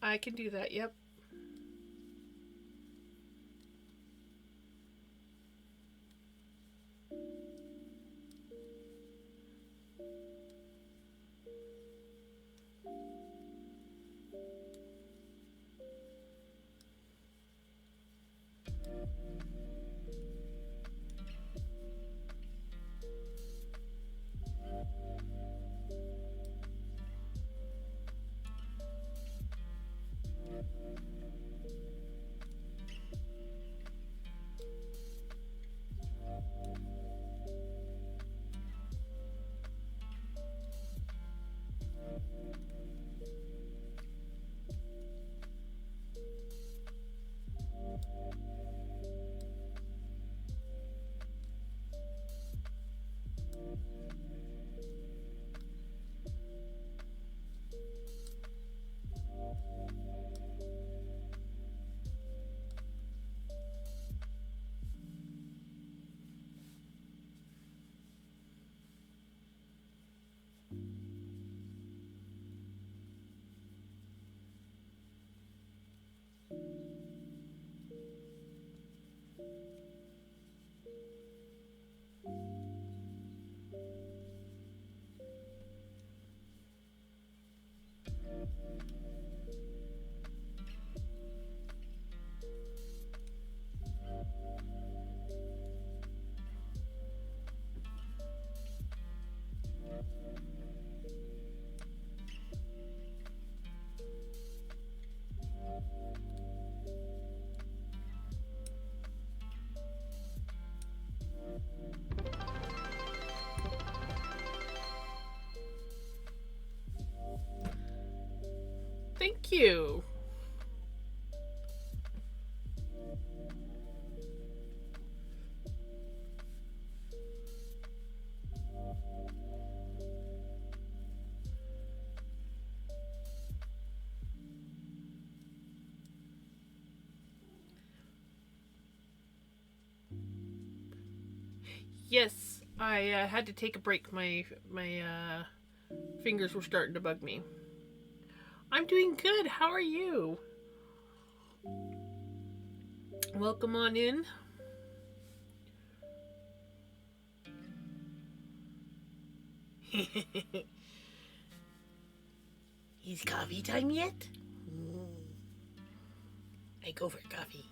I can do that, yep. thank you. Yes, I had to take a break. My fingers were starting to bug me. I'm doing good. How are you? Welcome on in. Is coffee time yet? I go for coffee.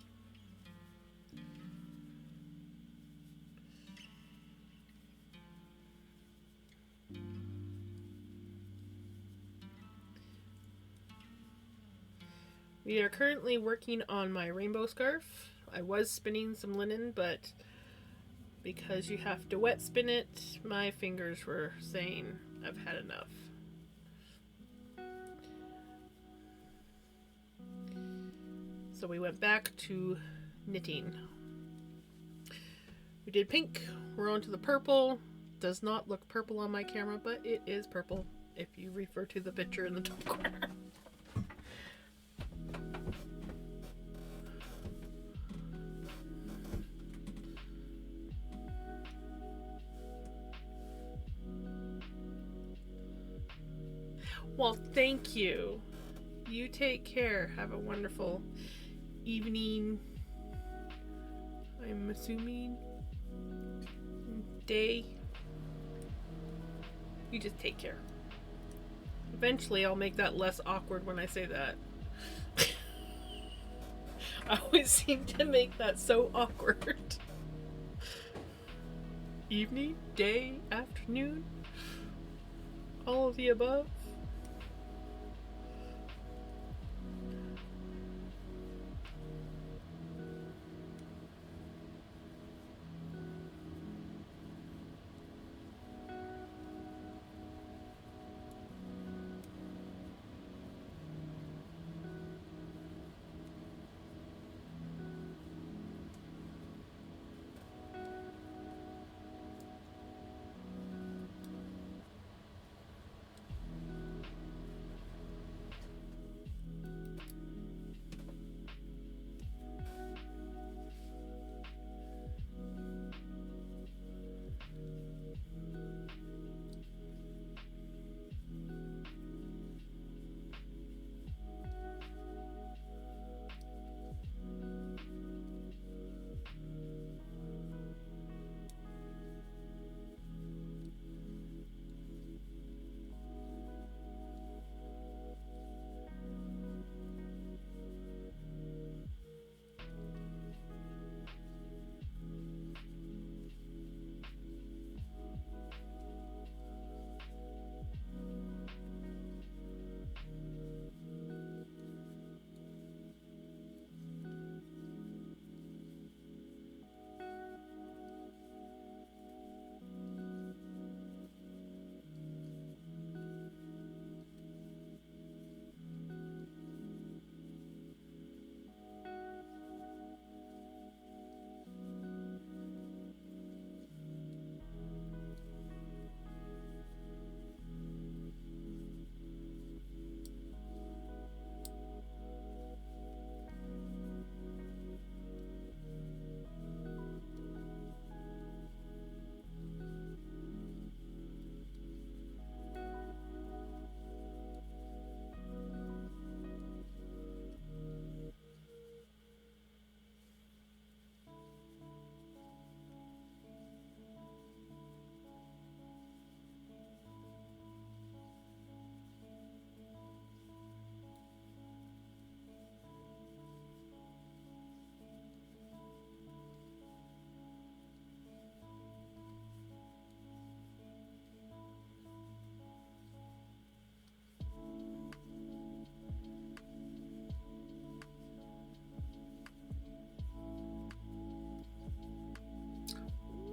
We are currently working on my rainbow scarf. I was spinning some linen, but because you have to wet spin it, my fingers were saying I've had enough. So we went back to knitting. We did pink, we're on to the purple. Does not look purple on my camera, but it is purple if you refer to the picture in the top corner. Well, thank you. You take care. Have a wonderful evening. I'm assuming day. You just take care. Eventually, I'll make that less awkward when I say that. I always seem to make that so awkward. Evening, day, afternoon, all of the above.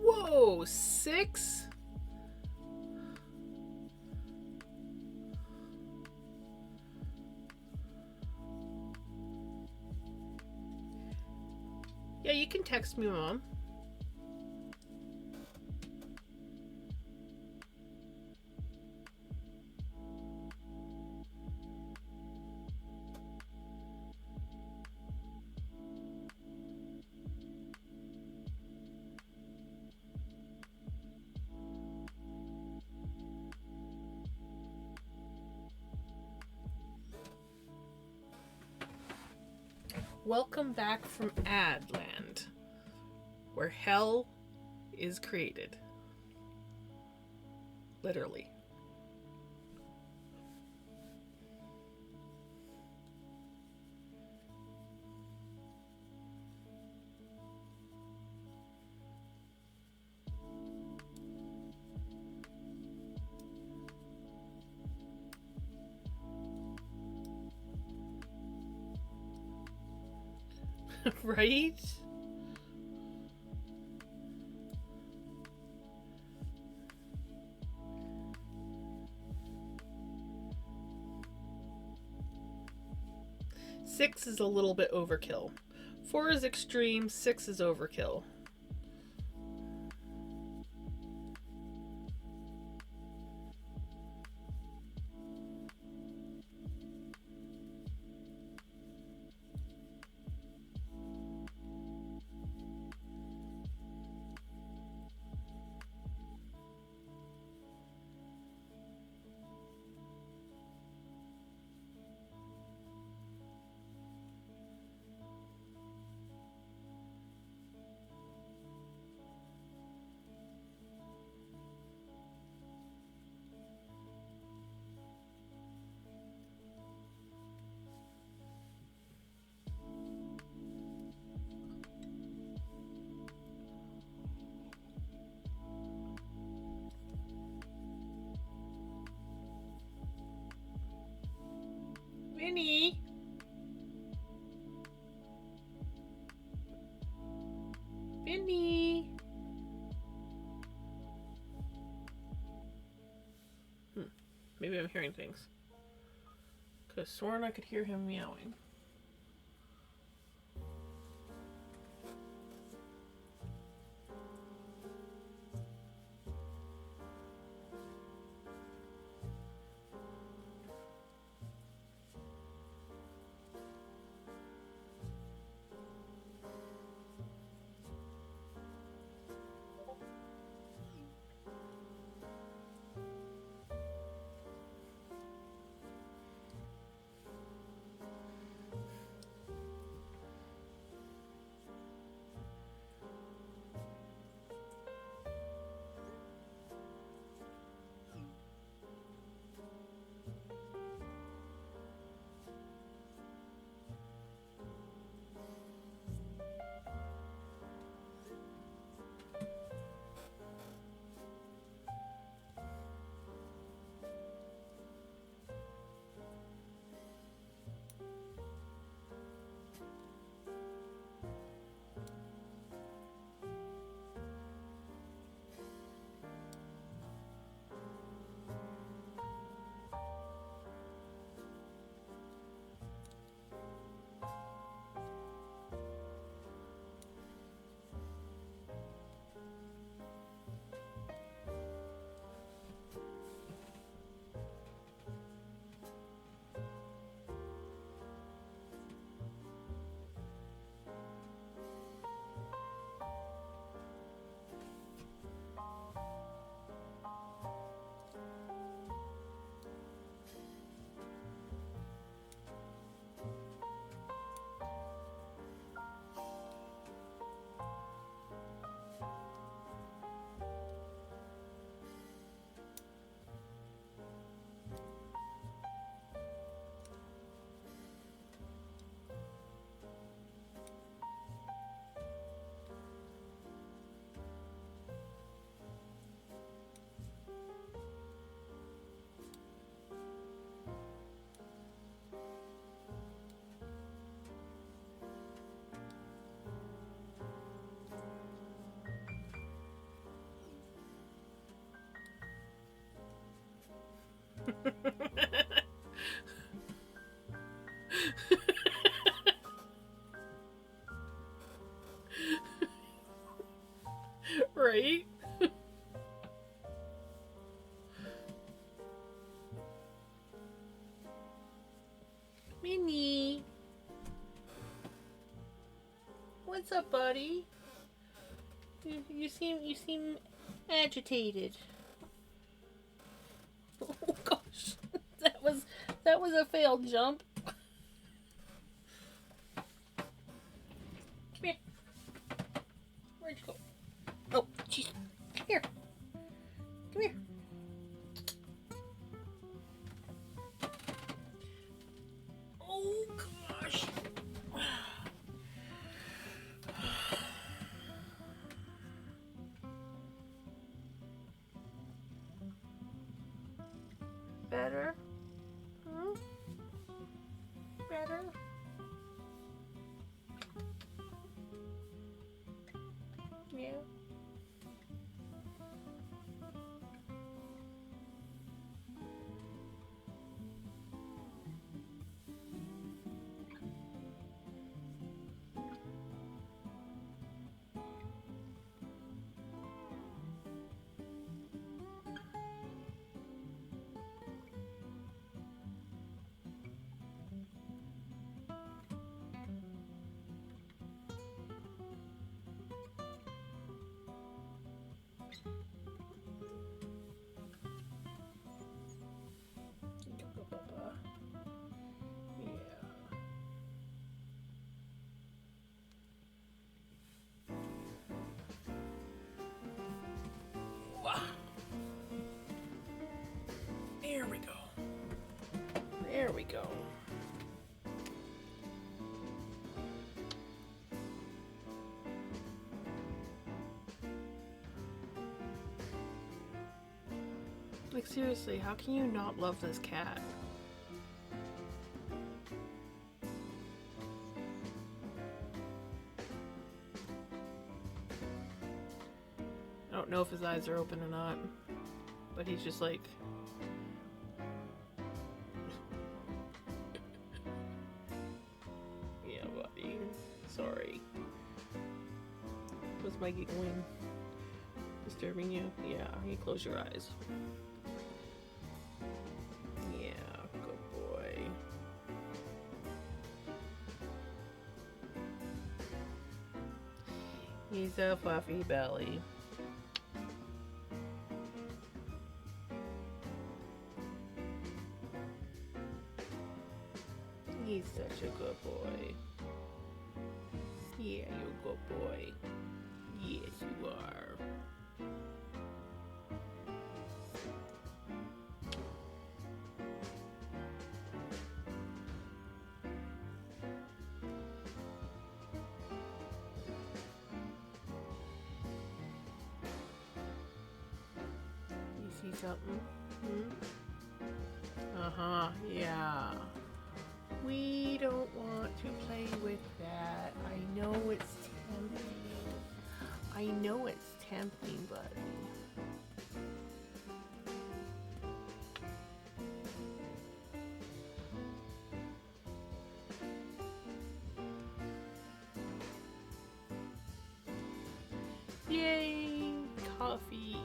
Whoa, 6? Yeah, you can text me, Mom. Welcome back from Adland, where hell is created. Literally. Right? Six is a little bit overkill. 4 is extreme, 6 is overkill. Winnie! Winnie! Maybe I'm hearing things. Could have sworn I could hear him meowing. What's up, buddy? You seem agitated. Oh gosh, that was a failed jump. Come here. Where'd you go? Oh, jeez. Come here. Come here. Oh gosh. Better? Hmm? Better? Yeah. There we go. There we go. Like, seriously, how can you not love this cat? I don't know if his eyes are open or not, but he's just like... Yeah, buddy. Sorry. Was my giggling disturbing you? Yeah, you close your eyes. Yeah, good boy. He's a fluffy belly. He's such a good boy. Yeah, you're a good boy. Yes, you are. You see something? Hmm? Uh-huh, yeah. We don't want to play with that. I know it's tempting. I know it's tempting, buddy. Yay! Coffee!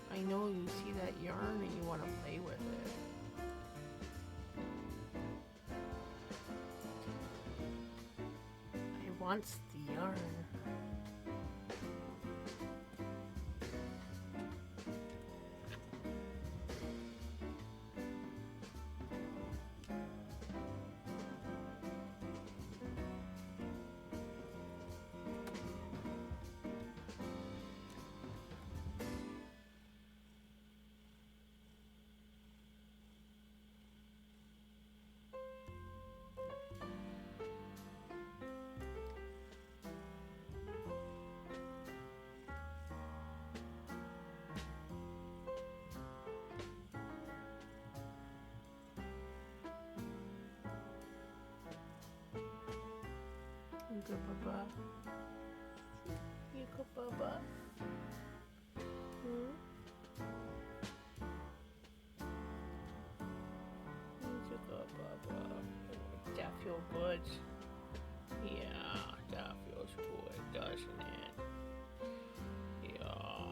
I know you see that yarn and you want to play with it. I want the yarn. You go, Baba. You go, Baba. Hmm? You go, Baba. That feels good. Yeah, that feels good, doesn't it? Yeah.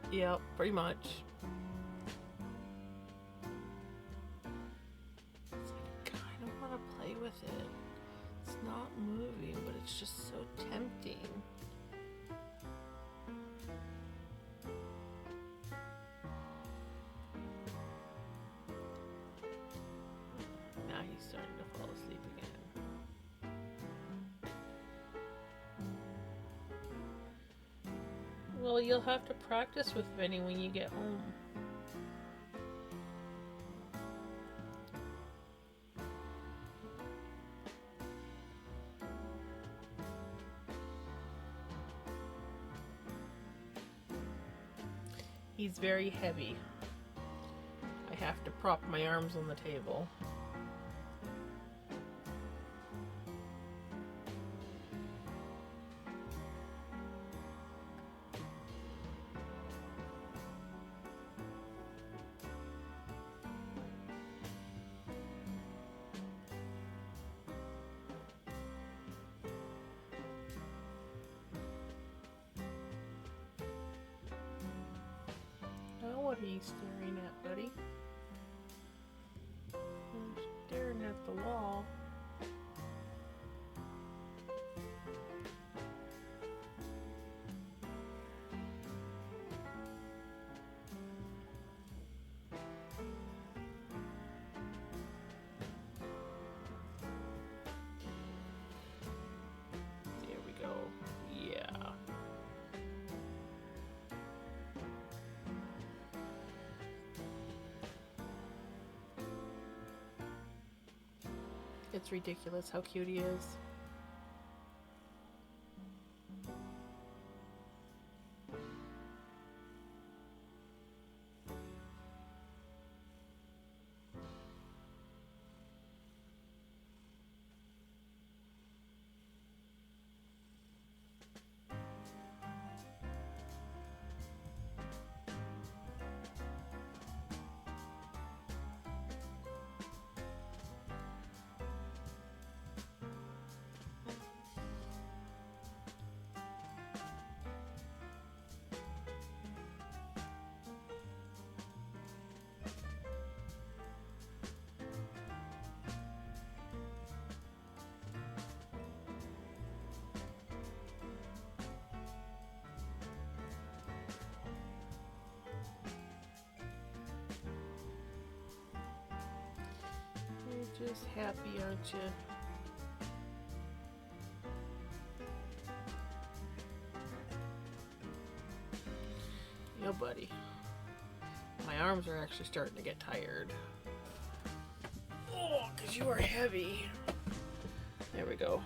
Yep, pretty much. It's like, I kind of want to play with it. It's not moving, but it's just so tempting. Now he's starting to fall asleep again. Well, you'll have to practice with Vinny when you get home. He's very heavy. I have to prop my arms on the table. Now what are you staring at, buddy? I'm staring at the wall. There we go. Yeah. It's ridiculous how cute he is. You're just happy, aren't you? Yo, buddy. My arms are actually starting to get tired. Oh, because you are heavy. There we go.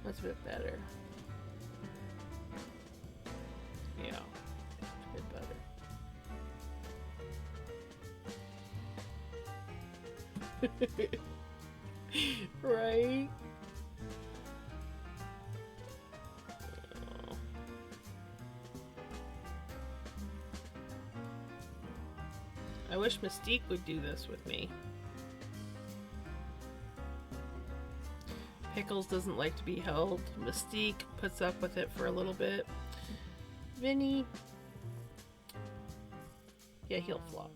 That's a bit better. Yeah, a bit better. Right? Oh. I wish Mystique would do this with me. Pickles doesn't like to be held. Mystique puts up with it for a little bit. Vinny, yeah, he'll flop,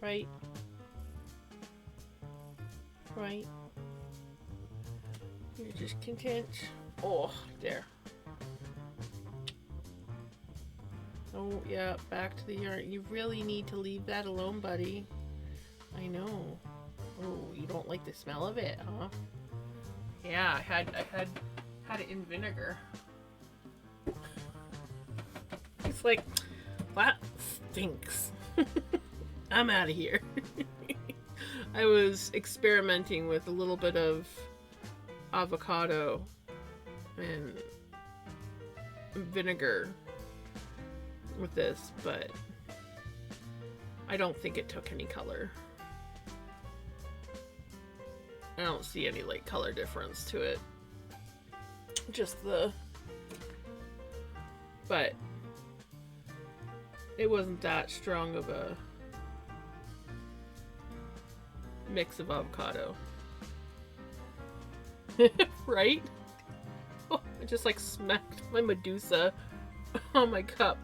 right? Right? You're just content. Oh, there. Oh, yeah, back to the yarn. You really need to leave that alone, buddy. I know. Oh, you don't like the smell of it, huh? Yeah, I had it in vinegar. It's like, that stinks. I'm out of here. I was experimenting with a little bit of avocado and vinegar with this, but I don't think it took any color. I don't see any like color difference to it. Just but it wasn't that strong of a mix of avocado. Right? Oh, I just like smacked my Medusa on my cup.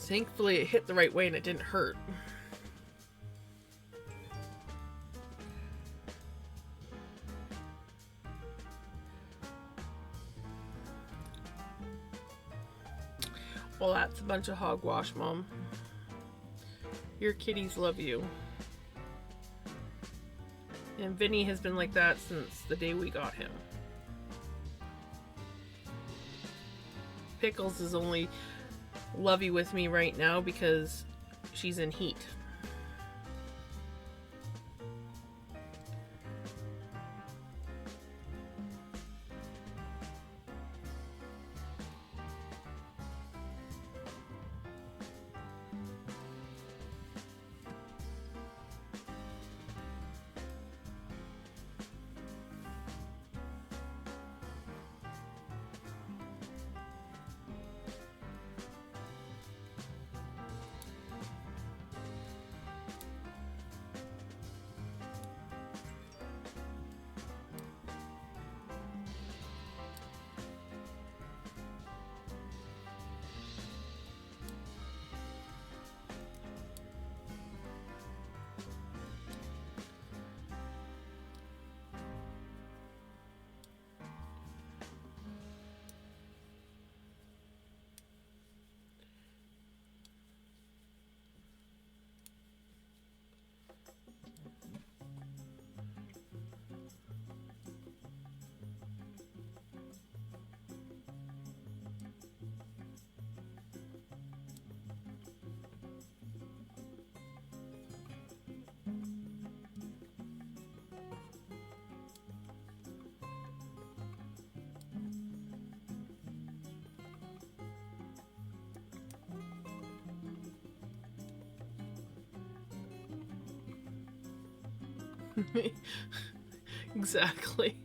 Thankfully it hit the right way and it didn't hurt. Well, that's a bunch of hogwash, Mom. Your kitties love you. And Vinny has been like that since the day we got him. Pickles is only lovey with me right now because she's in heat. Exactly.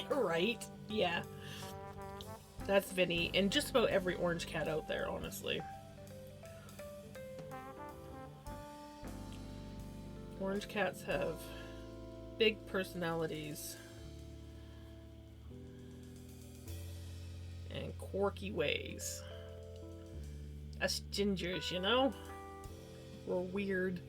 Right? Yeah. That's Vinny, and just about every orange cat out there, honestly. Orange cats have big personalities and quirky ways. Us gingers, you know? We're weird.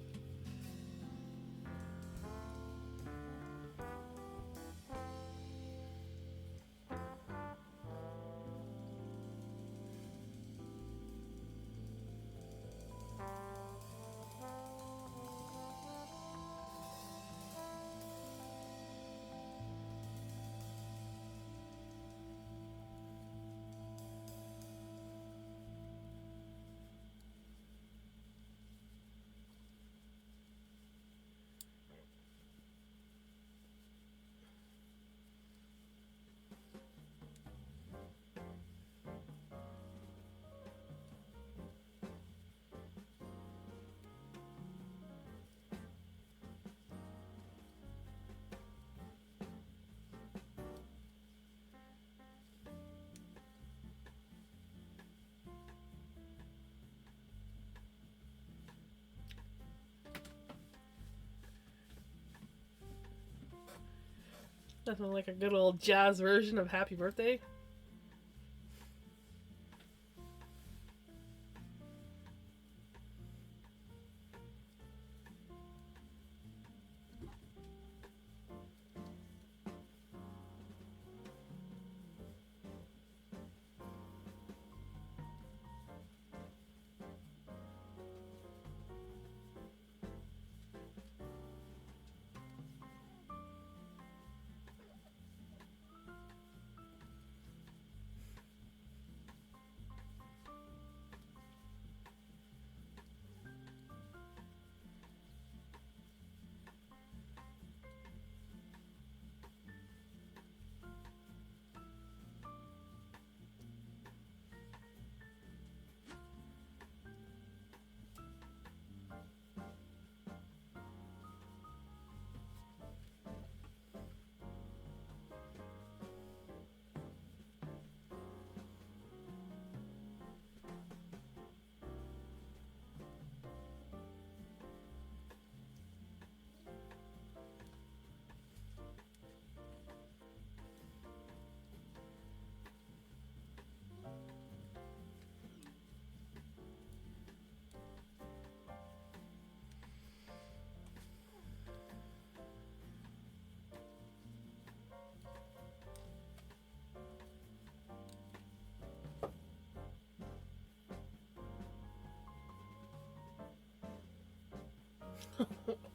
Nothing like a good old jazz version of Happy Birthday.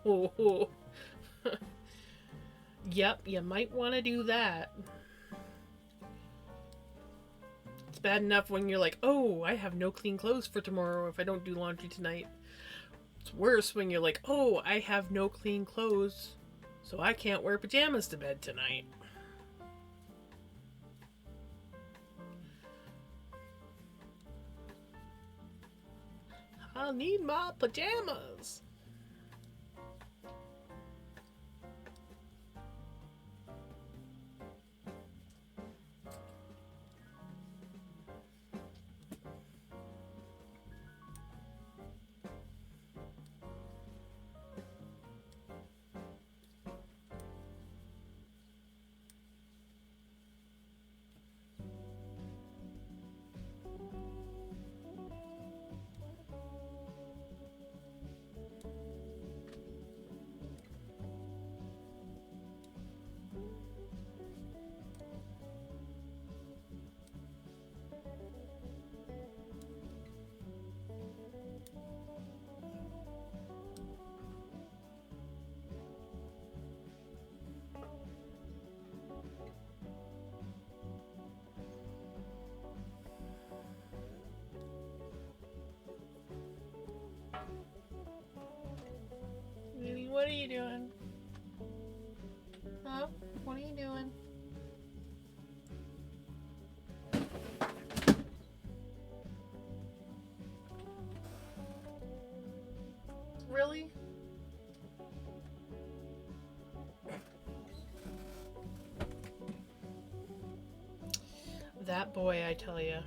Oh, yep, you might want to do that. It's bad enough when you're like, oh, I have no clean clothes for tomorrow if I don't do laundry tonight. It's worse when you're like, oh, I have no clean clothes, so I can't wear pajamas to bed tonight. I'll need my pajamas. Really, what are you doing? Huh? What are you doing? Really? That boy, I tell you.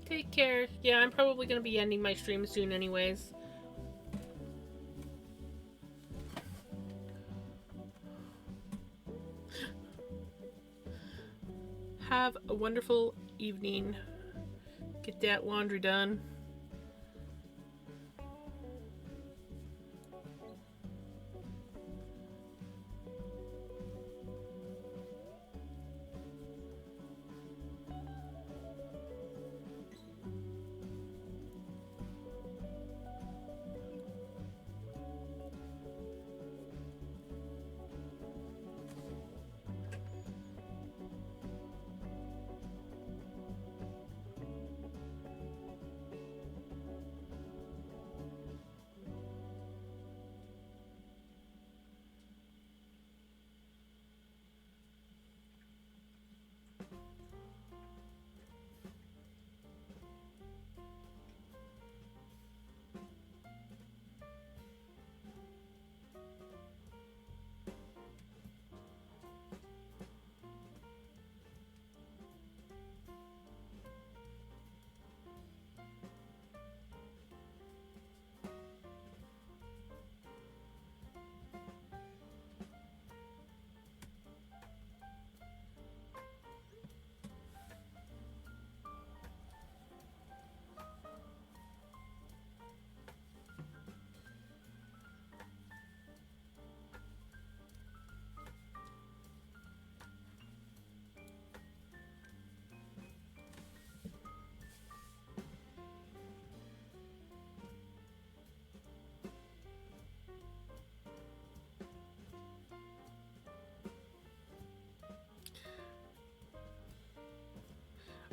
Take care. Yeah, I'm probably going to be ending my stream soon anyways. Have a wonderful evening. Get that laundry done.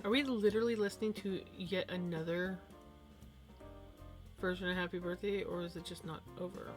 Are we literally listening to yet another version of Happy Birthday, or is it just not over?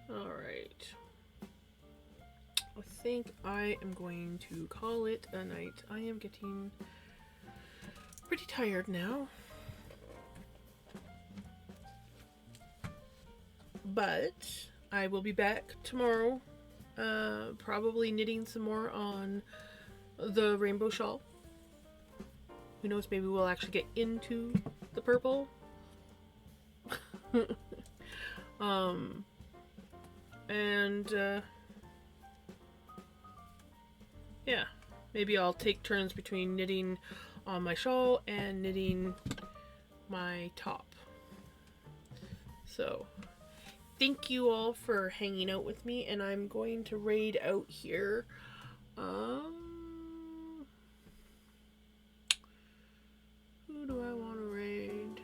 Alright. I think I am going to call it a night. I am getting pretty tired now. But I will be back tomorrow, probably knitting some more on the Rainbow Shawl. Who knows, maybe we'll actually get into the purple. Yeah, maybe I'll take turns between knitting on my shawl and knitting my top. So, thank you all for hanging out with me, and I'm going to raid out here. Who do I want to raid?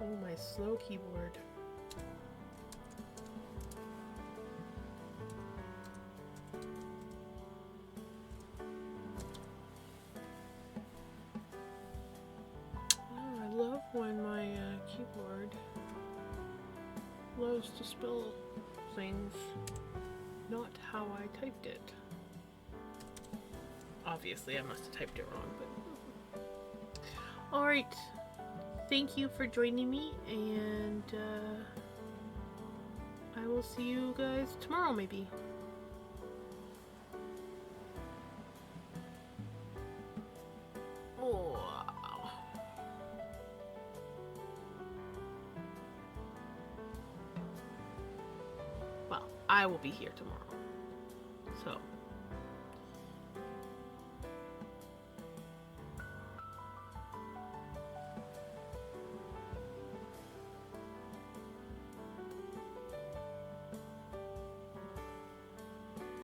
Oh, my slow keyboard. loves to spell things not how I typed it. Obviously, I must have typed it wrong, but... Alright. Thank you for joining me, and I will see you guys tomorrow, maybe. Oh. Well, I will be here tomorrow. So...